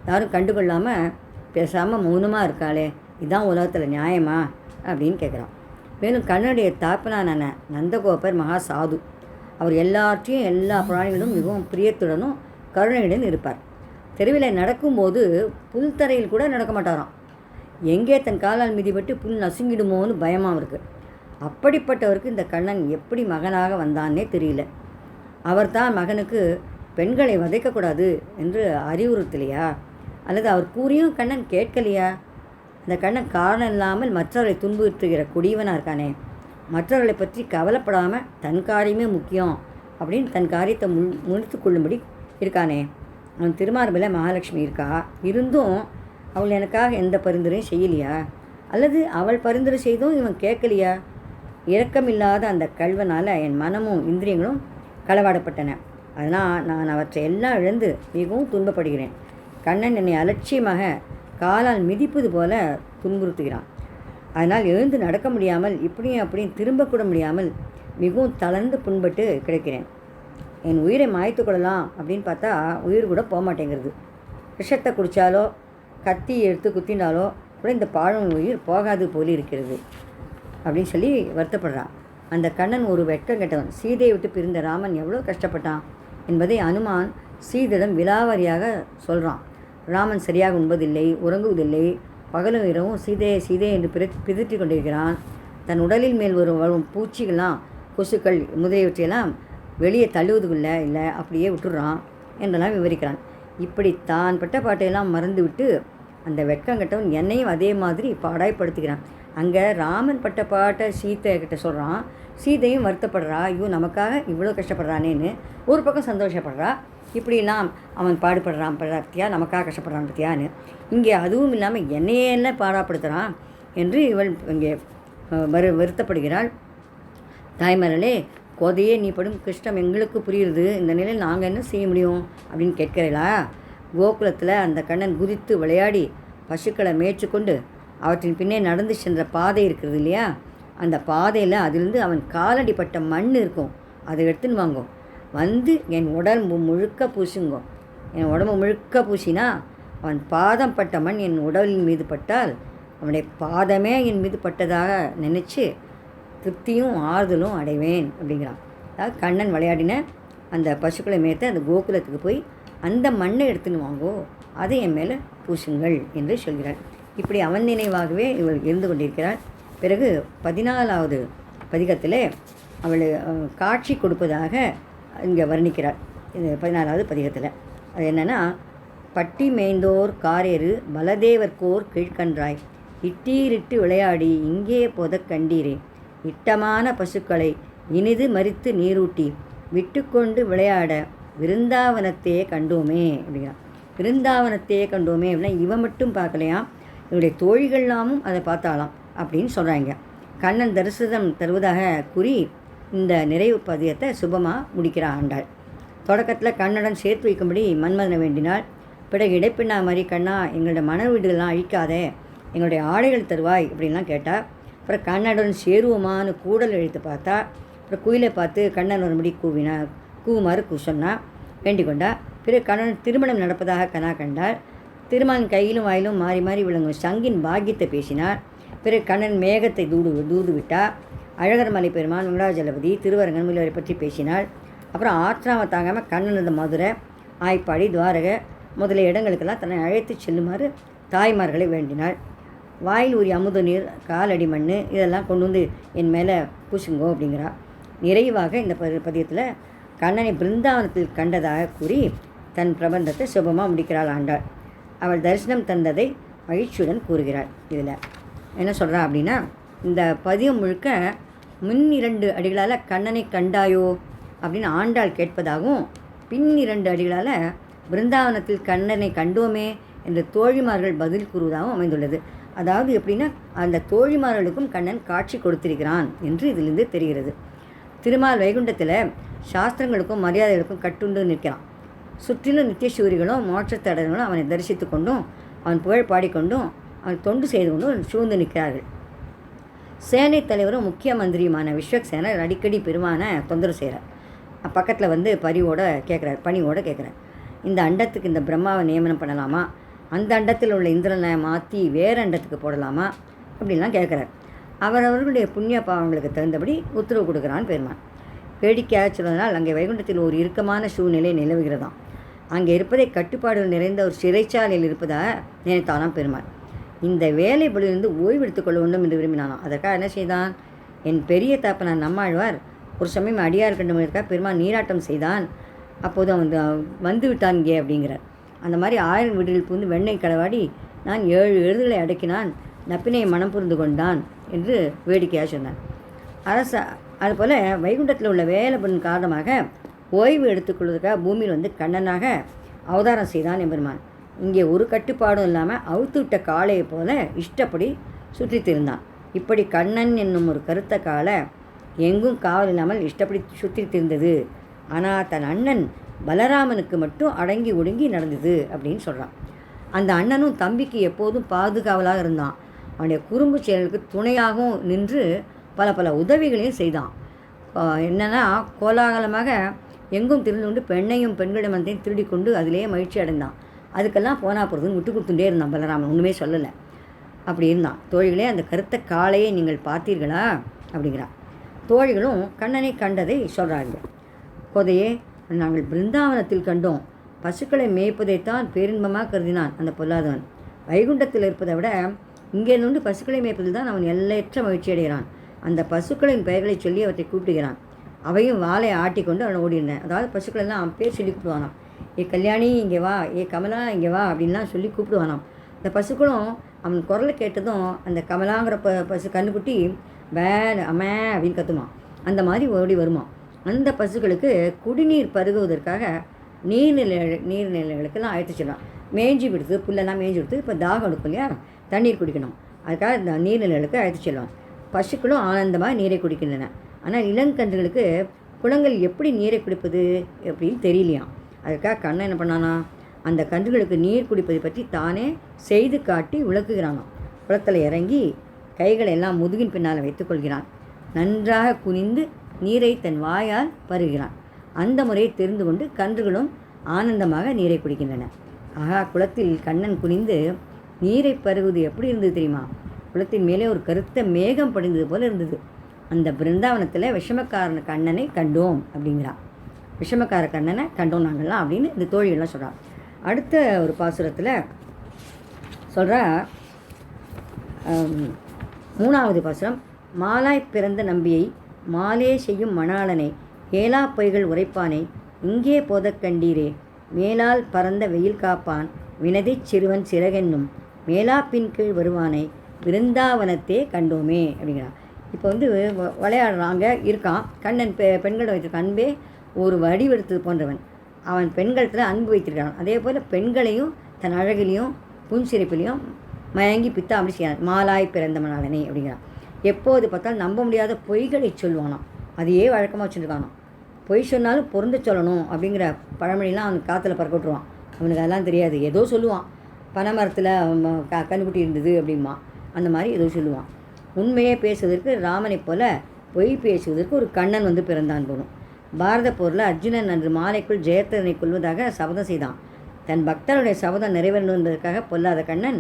யாரும் கண்டுகொள்ளாமல் பேசாமல் மௌனமாக இருக்காளே, இதுதான் உலகத்தில் நியாயமா அப்படின்னு கேட்குறான். மேலும் கண்ணனுடைய தாப்பனான நந்தகோபர் மகா சாது. அவர் எல்லாற்றையும் எல்லா பிராணிகளும் மிகவும் பிரியத்துடனும் கருணையுடன் இருப்பார். தெருவில் நடக்கும்போது புல் தரையில் கூட நடக்க மாட்டாராம். எங்கே தன் காலால் மிதிப்பட்டு புல் நசுங்கிடுமோன்னு பயமாக இருக்குது. அப்படிப்பட்டவருக்கு இந்த கண்ணன் எப்படி மகனாக வந்தான்னே தெரியல. அவர் தான் மகனுக்கு பெண்களை வதைக்கக்கூடாது என்று அறிவுறுத்தலையா? அல்லது அவர் கூறியும் கண்ணன் கேட்கலையா? அந்த கண்ணன் காரணம் இல்லாமல் மற்றவர்களை துன்புறுத்துகிற கொடியவனாக இருக்கானே, மற்றவர்களை பற்றி கவலைப்படாமல் தன் காரியமே முக்கியம் அப்படின்னு தன் காரியத்தை முடித்து கொள்ளும்படி இருக்கானே. அவன் திருமார்பில் மகாலட்சுமி இருக்கா, இருந்தும் அவள் எனக்காக எந்த பரிந்துரையும் செய்யலையா? அல்லது அவள் பரிந்துரை செய்தும் இவன் கேட்கலையா? இரக்கமில்லாத அந்த கல்வனால் என் மனமும் இந்திரியங்களும் களவாடப்பட்டன. அதனால் நான் அவற்றை எல்லாம் இழந்து மிகவும் துன்பப்படுகிறேன். கண்ணன் என்னை அலட்சியமாக காலால் மிதிப்பது போல துன்புறுத்துகிறான். அதனால் எழுந்து நடக்க முடியாமல் இப்படியும் அப்படியும் திரும்பக்கூட முடியாமல் மிகவும் தளர்ந்து புண்பட்டு கிடக்கிறேன். என் உயிரை மாய்த்து கொள்ளலாம் அப்படின்னு பார்த்தா உயிர் கூட போக மாட்டேங்கிறது. விஷத்தை குடித்தாலோ கத்தி எடுத்து குத்தினாலோ கூட இந்த பாழும் உயிர் போகாது போலி இருக்கிறது அப்படின்னு சொல்லி வருத்தப்படுறான். அந்த கண்ணன் ஒரு வெட்கம் கெட்டவன். சீதையை விட்டு பிரிந்த ராமன் எவ்வளோ கஷ்டப்பட்டான் என்பதை அனுமான் சீதையிடம் விலாவாரியாக சொல்கிறான். ராமன் சரியாக உண்பதில்லை, உறங்குவதில்லை, பகலும் இரவும் சீதை என்று பிதற்றி கொண்டிருக்கிறான். தன் உடலில் மேல் வரும் பூச்சிகள்லாம், கொசுக்கள் முதலியவற்றையெல்லாம் வெளியே தள்ளுவதுக்குள்ள இல்லை அப்படியே விட்டுடுறான் என்றெல்லாம் விவரிக்கிறான். இப்படி தான் பட்ட பாட்டையெல்லாம் மறந்துவிட்டு அந்த வெட்கங்கட்டவன் என்னையும் அதே மாதிரி பாடாய்ப்படுத்துகிறான். அங்கே ராமன் பட்ட பாட்டை சீதை கிட்ட சொல்கிறான். சீதையும் வருத்தப்படுறா, ஐயோ நமக்காக இவ்வளோ கஷ்டப்படுறானேன்னு. ஒரு பக்கம் சந்தோஷப்படுறா, இப்படிலாம் அவன் பாடுபடுறான் பத்தியா, நமக்காக கஷ்டப்படுறான் பத்தியான்னு. இங்கே அதுவும் இல்லாமல் என்னையெல்லாம் பாடாப்படுத்துகிறான் என்று இவள் இங்கே வருத்தப்படுகிறாள். தாய்மரலே, கோதையே நீ படும் கஷ்டம் எங்களுக்கு புரியுது, இந்த நிலையில் நாங்கள் என்ன செய்ய முடியும் அப்படின்னு கேட்கிறீங்களா? கோகுலத்தில் அந்த கண்ணன் குதித்து விளையாடி பசுக்களை மேய்ச்சி கொண்டு அவற்றின் பின்னே நடந்து சென்ற பாதை இருக்கிறது இல்லையா, அந்த பாதையில் அதிலிருந்து அவன் காலடிப்பட்ட மண் இருக்கும், அதை எடுத்துன்னு வாங்கும், வந்து என் உடம்பு முழுக்க பூசுங்கோ. என் உடம்பு முழுக்க பூசினா அவன் பாதம் பட்ட மண் என் உடலின் மீது பட்டால் அவனுடைய பாதமே என் மீது பட்டதாக நினச்சி திருப்தியும் ஆறுதலும் அடைவேன் அப்படிங்கிறான். அதாவது கண்ணன் விளையாடின அந்த பசுக்களை மேய்த்து அந்த கோகுலத்துக்கு போய் அந்த மண்ணை எடுத்துன்னு வாங்கோ, அதை என் மேலே பூசுங்கள் என்று சொல்கிறாள். இப்படி அவன் நினைவாகவே இவள் இருந்து கொண்டிருக்கிறாள். பிறகு 14வது பதிகத்தில் அவள் காட்சி கொடுப்பதாக இங்கே வர்ணிக்கிறாள். இது 14வது பதிகத்தில் அது என்னென்னா, பட்டி மேய்ந்தோர் காரேறு பலதேவர்கோர் கீழ்கன்றாய் இட்டீரிட்டு விளையாடி இங்கே போதக் கண்டீரே. இட்டமான பசுக்களை இனிது மறித்து நீரூட்டி விட்டுக்கொண்டு விளையாட விருந்தாவனத்தையே கண்டோமே அப்படிங்கிறான். விருந்தாவனத்தையே கண்டோமே அப்படின்னா இவன் மட்டும் பார்க்கலையாம், இவருடைய தோழிகள்லாமும் அதை பார்த்தாலாம் அப்படின்னு சொல்கிறாங்க. கண்ணன் தரிசனம் தருவதாக கூறி இந்த நிறைவு பதியத்தை சுபமாக முடிக்கிறான் ஆண்டாள். தொடக்கத்தில் கண்ணனுடன் சேர்த்து வைக்கும்படி மன்மதனை வேண்டினாள். பிறகு இடைப்பின்னா மாதிரி கண்ணா எங்களோட மன வீடுகள்லாம் அழிக்காதே, எங்களுடைய ஆடைகள் தருவாய் அப்படின்லாம் கேட்டால். அப்புறம் கண்ணனுடன் சேருவோமான்னு கூடல் எழுத்து பார்த்தா. அப்புறம் குயிலை பார்த்து கண்ணன் வரும்படி கூவுமாறு சொன்னா வேண்டிக் கொண்டா. பிறகு கண்ணன் திருமணம் நடப்பதாக கனா கண்டாள். திருமணன் கையிலும் வாயிலும் மாறி மாறி விளங்கும் சங்கின் பாக்கியத்தை பேசினார். பிறகு கண்ணன் மேகத்தை தூது விட்டார். அழகர் மலை பெருமான், வெங்கடாஜலபதி, திருவரங்கன் முதலியவரை பற்றி பேசினாள். அப்புறம் ஆற்றாம தாங்காமல் கண்ணன் இந்த மதுரை, ஆய்ப்பாடி, துவாரகை முதலிய இடங்களுக்கெல்லாம் தன்னை அழைத்து செல்லுமாறு தாய்மார்களை வேண்டினாள். வாயில் ஊறி அமுத நீர், காலடி மண் இதெல்லாம் கொண்டு வந்து என் மேலே பூசுங்கோ அப்படிங்கிறா. நிறைவாக இந்த பதியத்தில் கண்ணனை பிருந்தாவனத்தில் கண்டதாக கூறி தன் பிரபந்தத்தை சுபமாக முடிக்கிறாள் ஆண்டாள். அவள் தரிசனம் தந்ததை மகிழ்ச்சியுடன் கூறுகிறாள். இதில் என்ன சொல்கிறா அப்படின்னா, இந்த பதியம் முழுக்க முன் 2 அடிகளால் கண்ணனை கண்டாயோ அப்படின்னு ஆண்டாள் கேட்பதாகவும், பின் 2 அடிகளால் பிருந்தாவனத்தில் கண்ணனை கண்டோமே என்று தோழிமார்கள் பதில் கூறுவதாகவும் அமைந்துள்ளது. அதாவது எப்படின்னா, அந்த தோழிமார்களுக்கும் கண்ணன் காட்சி கொடுத்திருக்கிறான் என்று இதிலிருந்து தெரிகிறது. திருமால் வைகுண்டத்தில் சாஸ்திரங்களுக்கும் மரியாதைகளுக்கும் கட்டுண்டு நிற்கிறான். சுற்றிலும் நித்தியசூரிகளும் மோட்சத்தடர்களும் அவனை தரிசித்து கொண்டும் அவன் புகழ் பாடிக்கொண்டும் அவன் தொண்டு செய்து கொண்டும் சூழ்ந்து நிற்கிறார்கள். சேனை தலைவரும் முக்கிய மந்திரியுமான விஸ்வக்சேனர் அடிக்கடி பெருமான தொந்தரவு செய்கிறார். பக்கத்தில் வந்து பணியோடு கேட்குறார், இந்த அண்டத்துக்கு இந்த பிரம்மாவை நியமனம் பண்ணலாமா, அந்த அண்டத்தில் உள்ள இந்திரனை மாற்றி வேறு அண்டத்துக்கு போடலாமா அப்படின்லாம் கேட்குறார். அவரவர்களுடைய புண்ணிய பாவங்களுக்கு தகுந்தபடி உத்தரவு கொடுக்குறான் பெருமான். வேடிக்கையாக சொல்வதனால் அங்கே வைகுண்டத்தில் ஒரு இறுக்கமான சூழ்நிலை நிலவுகிறதாம். அங்கே இருப்பதை கட்டுப்பாடுகள் நிறைந்த ஒரு சிறைச்சாலையில் இருப்பதாக நினைத்தானாம் பெருமான். இந்த வேலை பலியிலிருந்து ஓய்வு எடுத்துக்கொள்ள வேண்டும் என்று விரும்பினானாம். அதற்காக என்ன செய்தான், என் பெரிய தாப்பனார் நம்மாழ்வார் ஒரு சமயம் அடியார் கண்டுமொழிற்காக பெருமான் நீராட்டம் செய்தான். அப்போது அவன் வந்து விட்டான் இங்கே அப்படிங்கிறார். அந்த மாதிரி 1000 வீடுகள் புகுந்து வெண்ணெய் களவாடி நான் 7 எழுதுகளை அடக்கினான், நப்பினை மனம் புரிந்து கொண்டான் என்று வேடிக்கையாக சொன்னான். அதுபோல் வைகுண்டத்தில் உள்ள வேலைப்பன் காரணமாக ஓய்வு எடுத்துக்கொள்வதற்காக பூமியில் வந்து கண்ணனாக அவதாரம் செய்தான் எம்பெருமான். இங்கே ஒரு கட்டுப்பாடும் இல்லாமல் அவுத்து விட்ட காளையை போல இஷ்டப்படி சுற்றித்திருந்தான். இப்படி கண்ணன் என்னும் ஒரு கருத்த காலை எங்கும் காவல் இல்லாமல் இஷ்டப்படி சுற்றித்திருந்தது. ஆனால் தன் அண்ணன் பலராமனுக்கு மட்டும் அடங்கி ஒடுங்கி நடந்தது அப்படின்னு சொல்கிறான். அந்த அண்ணனும் தம்பிக்கு எப்போதும் பாதுகாவலாக இருந்தான். அவனுடைய குறும்பு செயலுக்கு துணையாகவும் நின்று பல உதவிகளையும் செய்தான். என்னென்னா, கோலாகலமாக எங்கும் திருந்து கொண்டு பெண்ணையும் பெண்களிடமத்தையும் திருடி கொண்டு அதிலேயே மகிழ்ச்சி அடைந்தான். அதுக்கெல்லாம் போனா போகிறதுன்னு விட்டு கொடுத்துட்டே இருந்தான் பலராமன், ஒன்றுமே சொல்லலை. அப்படி இருந்தான். தோழிகளே, அந்த கருத்த காளையை நீங்கள் பார்த்தீர்களா அப்படிங்கிறான். தோழிகளும் கண்ணனை கண்டதை சொல்கிறார்கள். கோதையே, நாங்கள் பிருந்தாவனத்தில் கண்டோம். பசுக்களை மேய்ப்பதைத்தான் பேரின்பமாக கருதினான் அந்த பொல்லாதவன். வைகுண்டத்தில் இருப்பதை விட இங்கே இருந்து பசுக்களை மேய்ப்பதில் தான் அவன் எல்லையற்ற மகிழ்ச்சி அடைகிறான். அந்த பசுக்களின் பெயர்களை சொல்லி அவற்றை கூப்பிடுகிறான். அவையும் வாளை ஆட்டி கொண்டு அவனை ஓடினேன். அதாவது பசுக்களெல்லாம் அவன் பேர் சொல்லி கூப்பிடுவானாம். ஏ கல்யாணி இங்கே வா, ஏ கமலா இங்கே வா அப்படின்லாம் சொல்லி கூப்பிடுவானாம். அந்த பசுக்களும் அவன் குரலை கேட்டதும் அந்த கமலாங்கிற பசு கண்ணுக்குட்டி வேன் அம்மே அப்படின்னு கத்துமான். அந்த மாதிரி ஓடி வருமா. அந்த பசுக்களுக்கு குடிநீர் பருகுவதற்காக நீர்நிலைகளுக்கெல்லாம் அழைத்து செல்வான். மேய்ஞ்சி விடுத்து புல்லெல்லாம் மேய்ஞ்சி விடுத்து இப்போ தாகம் எடுக்கும் இல்லையா, தண்ணீர் குடிக்கணும். அதுக்காக இந்த நீர்நிலைகளுக்கு அழைத்து செல்வான். பசுக்களும் ஆனந்தமாக நீரை குடிக்கின்றன. ஆனால் இளங்கன்றுகளுக்கு குளங்கள் எப்படி நீரை குடிப்பது அப்படின்னு தெரியலையாம். அதுக்காக கண்ணன் என்ன பண்ணானா, அந்த கன்றுகளுக்கு நீர் குடிப்பதை பற்றி தானே செய்து காட்டி விளக்குகிறானாம். குளத்தில் இறங்கி கைகளை எல்லாம் முதுகின் பின்னால் வைத்துக்கொள்கிறான். நன்றாக குனிந்து நீரை தன் வாயால் பருகிறான். அந்த முறையை தெரிந்து கொண்டு கன்றுகளும் ஆனந்தமாக நீரை குடிக்கின்றன. ஆகா, குளத்தில் கண்ணன் குனிந்து நீரை பருகுவது எப்படி இருந்தது தெரியுமா? குளத்தின் மேலே ஒரு கருத்த மேகம் படிந்தது போல இருந்தது. அந்த பிருந்தாவனத்தில் விஷமக்காரன கண்ணனை கண்டோம் அப்படிங்கிறான். விஷமக்கார கண்ணனை கண்டோம் நாங்கள்லாம் அப்படின்னு இந்த தோழிகள்லாம் சொல்கிறான். அடுத்த ஒரு பாசுரத்தில் சொல்கிறா, 3வது பாசுரம். மாலாய் பிறந்த நம்பியை மாலே செய்யும் மணாளனை ஏலா பொய்கள் உரைப்பானை இங்கே போதக் கண்டீரே. மேலால் பறந்த வெயில் காப்பான் வினதிச் சிறுவன் சிறகென்னும் மேலா பின் கீழ் வருவானை விருந்தாவனத்தே கண்டோமே அப்படிங்கிறான். இப்போ வந்து விளையாடுறாங்க இருக்கான் கண்ணன். பெண்களை வைத்திருக்க அன்பே ஒரு வடிவெடுத்தது போன்றவன். அவன் பெண்களத்தில் அன்பு வைத்திருக்கான். அதே போல் பெண்களையும் தன் அழகிலையும் புன்சிரிப்பிலையும் மயங்கி பித்தா அப்படி செய்யறான். மாலாய் பிறந்தமனாலனே அப்படிங்கிறான். எப்போது பார்த்தாலும் நம்ப முடியாத பொய்களை சொல்லுவானாம். அதையே வழக்கமாக வச்சுருக்கானோ. பொய் சொன்னாலும் பொருந்த சொல்லணும் அப்படிங்கிற பழமொழிலாம் அவனுக்கு காற்றுல பறக்க விட்டுருவான். அவனுக்கு அதெல்லாம் தெரியாது. ஏதோ சொல்லுவான். பனைமரத்தில் கண்ணுக்குட்டி இருந்தது அப்படிமா. அந்த மாதிரி ஏதோ சொல்லுவான். உண்மையே பேசுவதற்கு ராமனை போல பொய் பேசுவதற்கு ஒரு கண்ணன் வந்து பிறந்தான் போகணும். பாரத போரில் அர்ஜுனன் அன்று மாலைக்குள் ஜெயத்திரனை கொள்வதாக சபதம் செய்தான். தன் பக்தருடைய சபதம் நிறைவேறணும் என்பதற்காக பொல்லாத கண்ணன்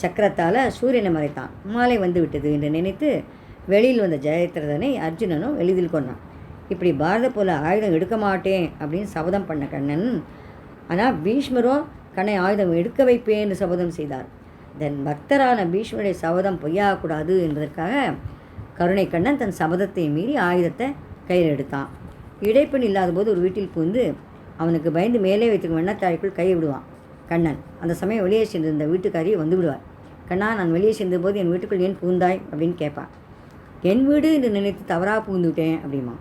சக்கரத்தால் சூரியனை மறைத்தான். மாலை வந்து விட்டது என்று நினைத்து வெளியில் வந்த ஜெயத்ரதனை அர்ஜுனனும் எளிதில் கொண்டான். இப்படி பாரத போல ஆயுதம் எடுக்க மாட்டேன் அப்படின்னு சபதம் பண்ண கண்ணன், ஆனால் பீஷ்மரோ கண்ணை ஆயுதம் எடுக்க வைப்பேன் என்று சபதம் செய்தார். தன் பக்தரான பீஷ்மருடைய சபதம் பொய்யாகக்கூடாது என்பதற்காக கருணை கண்ணன் தன் சபதத்தை மீறி ஆயுதத்தை கையில் எடுத்தான். இடைப்பெண் இல்லாத போது ஒரு வீட்டில் புகுந்து அவனுக்கு பயந்து மேலே வைத்திருக்கும் வெண்ணத்தாய்க்குள் கையை விடுவான் கண்ணன். அந்த சமயம் வெளியே சென்றிருந்த வீட்டுக்காரி வந்து விடுவார். கண்ணா, நான் வெளியே சென்றபோது என் வீட்டுக்குள் ஏன் புகுந்தாய் அப்படின்னு கேட்பான். என் வீடு என்று நினைத்து தவறாக புகுந்து விட்டேன் அப்படிமா.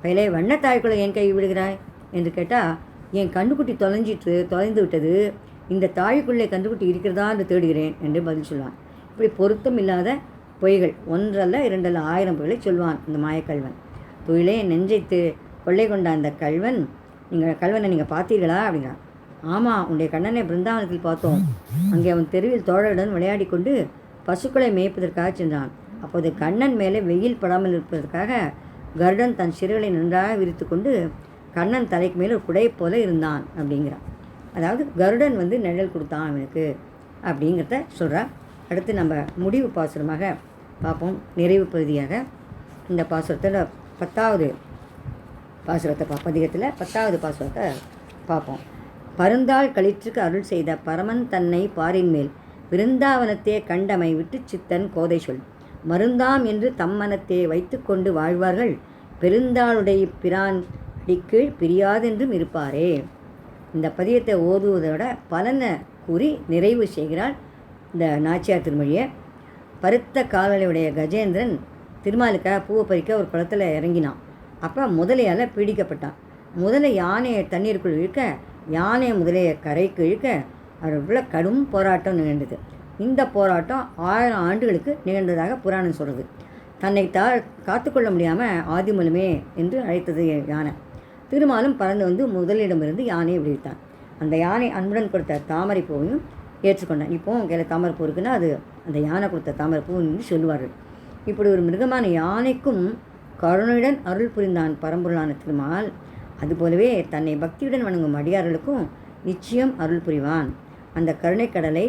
பயிலே வெண்ணத்தாய்க்குள்ளே ஏன் கை விடுகிறாய் என்று கேட்டால், என் கண்டுக்குட்டி தொலைந்து விட்டது, இந்த தாய்க்குள்ளே கண்டுக்குட்டி இருக்கிறதா என்று தேடுகிறேன் என்று பதில் சொல்வான். இப்படி பொருத்தம் இல்லாத பொய்கள் ஒன்றல்ல இரண்டல்ல 1000 பொய்களை சொல்வான் இந்த மாயக்கல்வன். தொழிலே நெஞ்சை கொள்ளை கொண்ட அந்த கல்வனை நீங்கள் பார்த்தீர்களா அப்படிங்கிறான். ஆமாம், உன்னுடைய கண்ணனை பிருந்தாவனத்தில் பார்த்தோம். அங்கே அவன் தெருவில் தோழருடன் விளையாடி கொண்டு பசுக்களை மேய்ப்பதற்காக சென்றான். அப்போது கண்ணன் மேலே வெயில் படாமல் இருப்பதற்காக கருடன் தன் சிறுகளை நன்றாக விரித்து கொண்டு கண்ணன் தலைக்கு மேலே ஒரு குடை போல இருந்தான் அப்படிங்கிறான். அதாவது கருடன் வந்து நிழல் கொடுத்தான் அவனுக்கு அப்படிங்கிறத சொல்கிறான். அடுத்து நம்ம முடிவு பாசுரமாக பார்ப்போம். நிறைவு பகுதியாக இந்த பாசுரத்தில் 10வது பாசுரத்தை பதிகத்தில் 10வது பாசுரத்தை பார்ப்போம். பருந்தாள் களிற்றுக்கு அருள் செய்த பரமன் தன்னை பாரின் மேல் விருந்தாவனத்தே கண்டமை விட்டு சித்தன் கோதை சொல் மருந்தாம் என்று தம்மனத்தே வைத்து கொண்டு வாழ்வார்கள் பெருந்தாளுடைய பிரான் அடிக்கீழ் பிரியாதென்றும் இருப்பாரே. இந்த பதியத்தை ஓதுவதோட பலனை கூறி நிறைவு செய்கிறாள் இந்த நாச்சியார் திருமொழியை. பருத்த காலலையுடைய கஜேந்திரன் திருமாலுக்காக பூவை பறிக்க ஒரு குளத்தில் இறங்கினான். அப்போ முதலையால் பீடிக்கப்பட்டான். முதலை யானையை தண்ணீருக்குள் இழுக்க, யானை முதலையை கரைக்கு இழுக்க அவருக்குள்ள கடும் போராட்டம் நிகழ்ந்தது. இந்த போராட்டம் 1000 ஆண்டுகளுக்கு நிகழ்ந்ததாக புராணம் சொல்கிறது. தன்னை காத்துக்கொள்ள முடியாமல் ஆதிமூலமே என்று அழைத்தது யானை. திருமாலும் பறந்து வந்து முதலிடமிருந்து யானையை விடுவித்தான். அந்த யானை அன்புடன் கொடுத்த தாமரை பூவையும் ஏற்றுக்கொண்டான். இப்போவும் கையில் தாமரை பூ இருக்குன்னா அது அந்த யானை கொடுத்த தாமரை பூ என்று சொல்லுவார்கள். இப்படி ஒரு மிருகமான யானைக்கும் கருணையுடன் அருள் புரிந்தான் பரம்பொருளான திருமால். அதுபோலவே தன்னை பக்தியுடன் வணங்கும் அடியார்களுக்கும் நிச்சயம் அருள் புரிவான். அந்த கருணைக்கடலை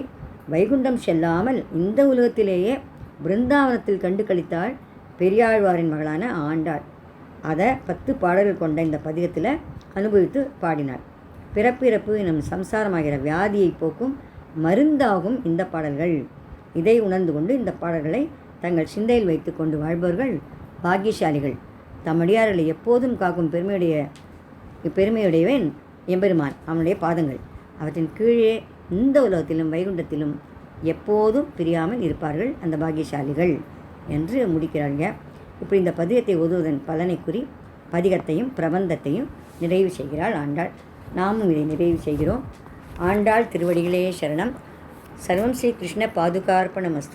வைகுண்டம் செல்லாமல் இந்த உலகத்திலேயே பிருந்தாவனத்தில் கண்டு கழித்தாள் பெரியாழ்வாரின் மகளான ஆண்டாள். அதை 10 பாடல்கள் கொண்ட இந்த பதிகத்தில் அனுபவித்து பாடினாள். பிறப்பிறப்பு எனும் சம்சாரமாகிற வியாதியை போக்கும் மருந்தாகும் இந்த பாடல்கள். இதை உணர்ந்து கொண்டு இந்த பாடல்களை தங்கள் சிந்தையில் வைத்து கொண்டு வாழ்பவர்கள் பாக்கியசாலிகள். தம்மடியார்களை எப்போதும் காக்கும் பெருமையுடையவன் எம்பெருமான். அவனுடைய பாதங்கள் அவற்றின் கீழே இந்த உலகத்திலும் வைகுண்டத்திலும் எப்போதும் பிரியாமல் இருப்பார்கள் அந்த பாக்கியசாலிகள் என்று முடிக்கிறாங்க. இப்படி இந்த பதிகத்தை ஓதுவதன் பலனை கூறி பதிகத்தையும் பிரபந்தத்தையும் நிறைவு செய்கிறாள் ஆண்டாள். நாமும் இதை நிறைவு செய்கிறோம். ஆண்டாள் திருவடிகளே சரணம். சர்வம் ஸ்ரீ கிருஷ்ண பாதுகார்ப்பணமஸ்து.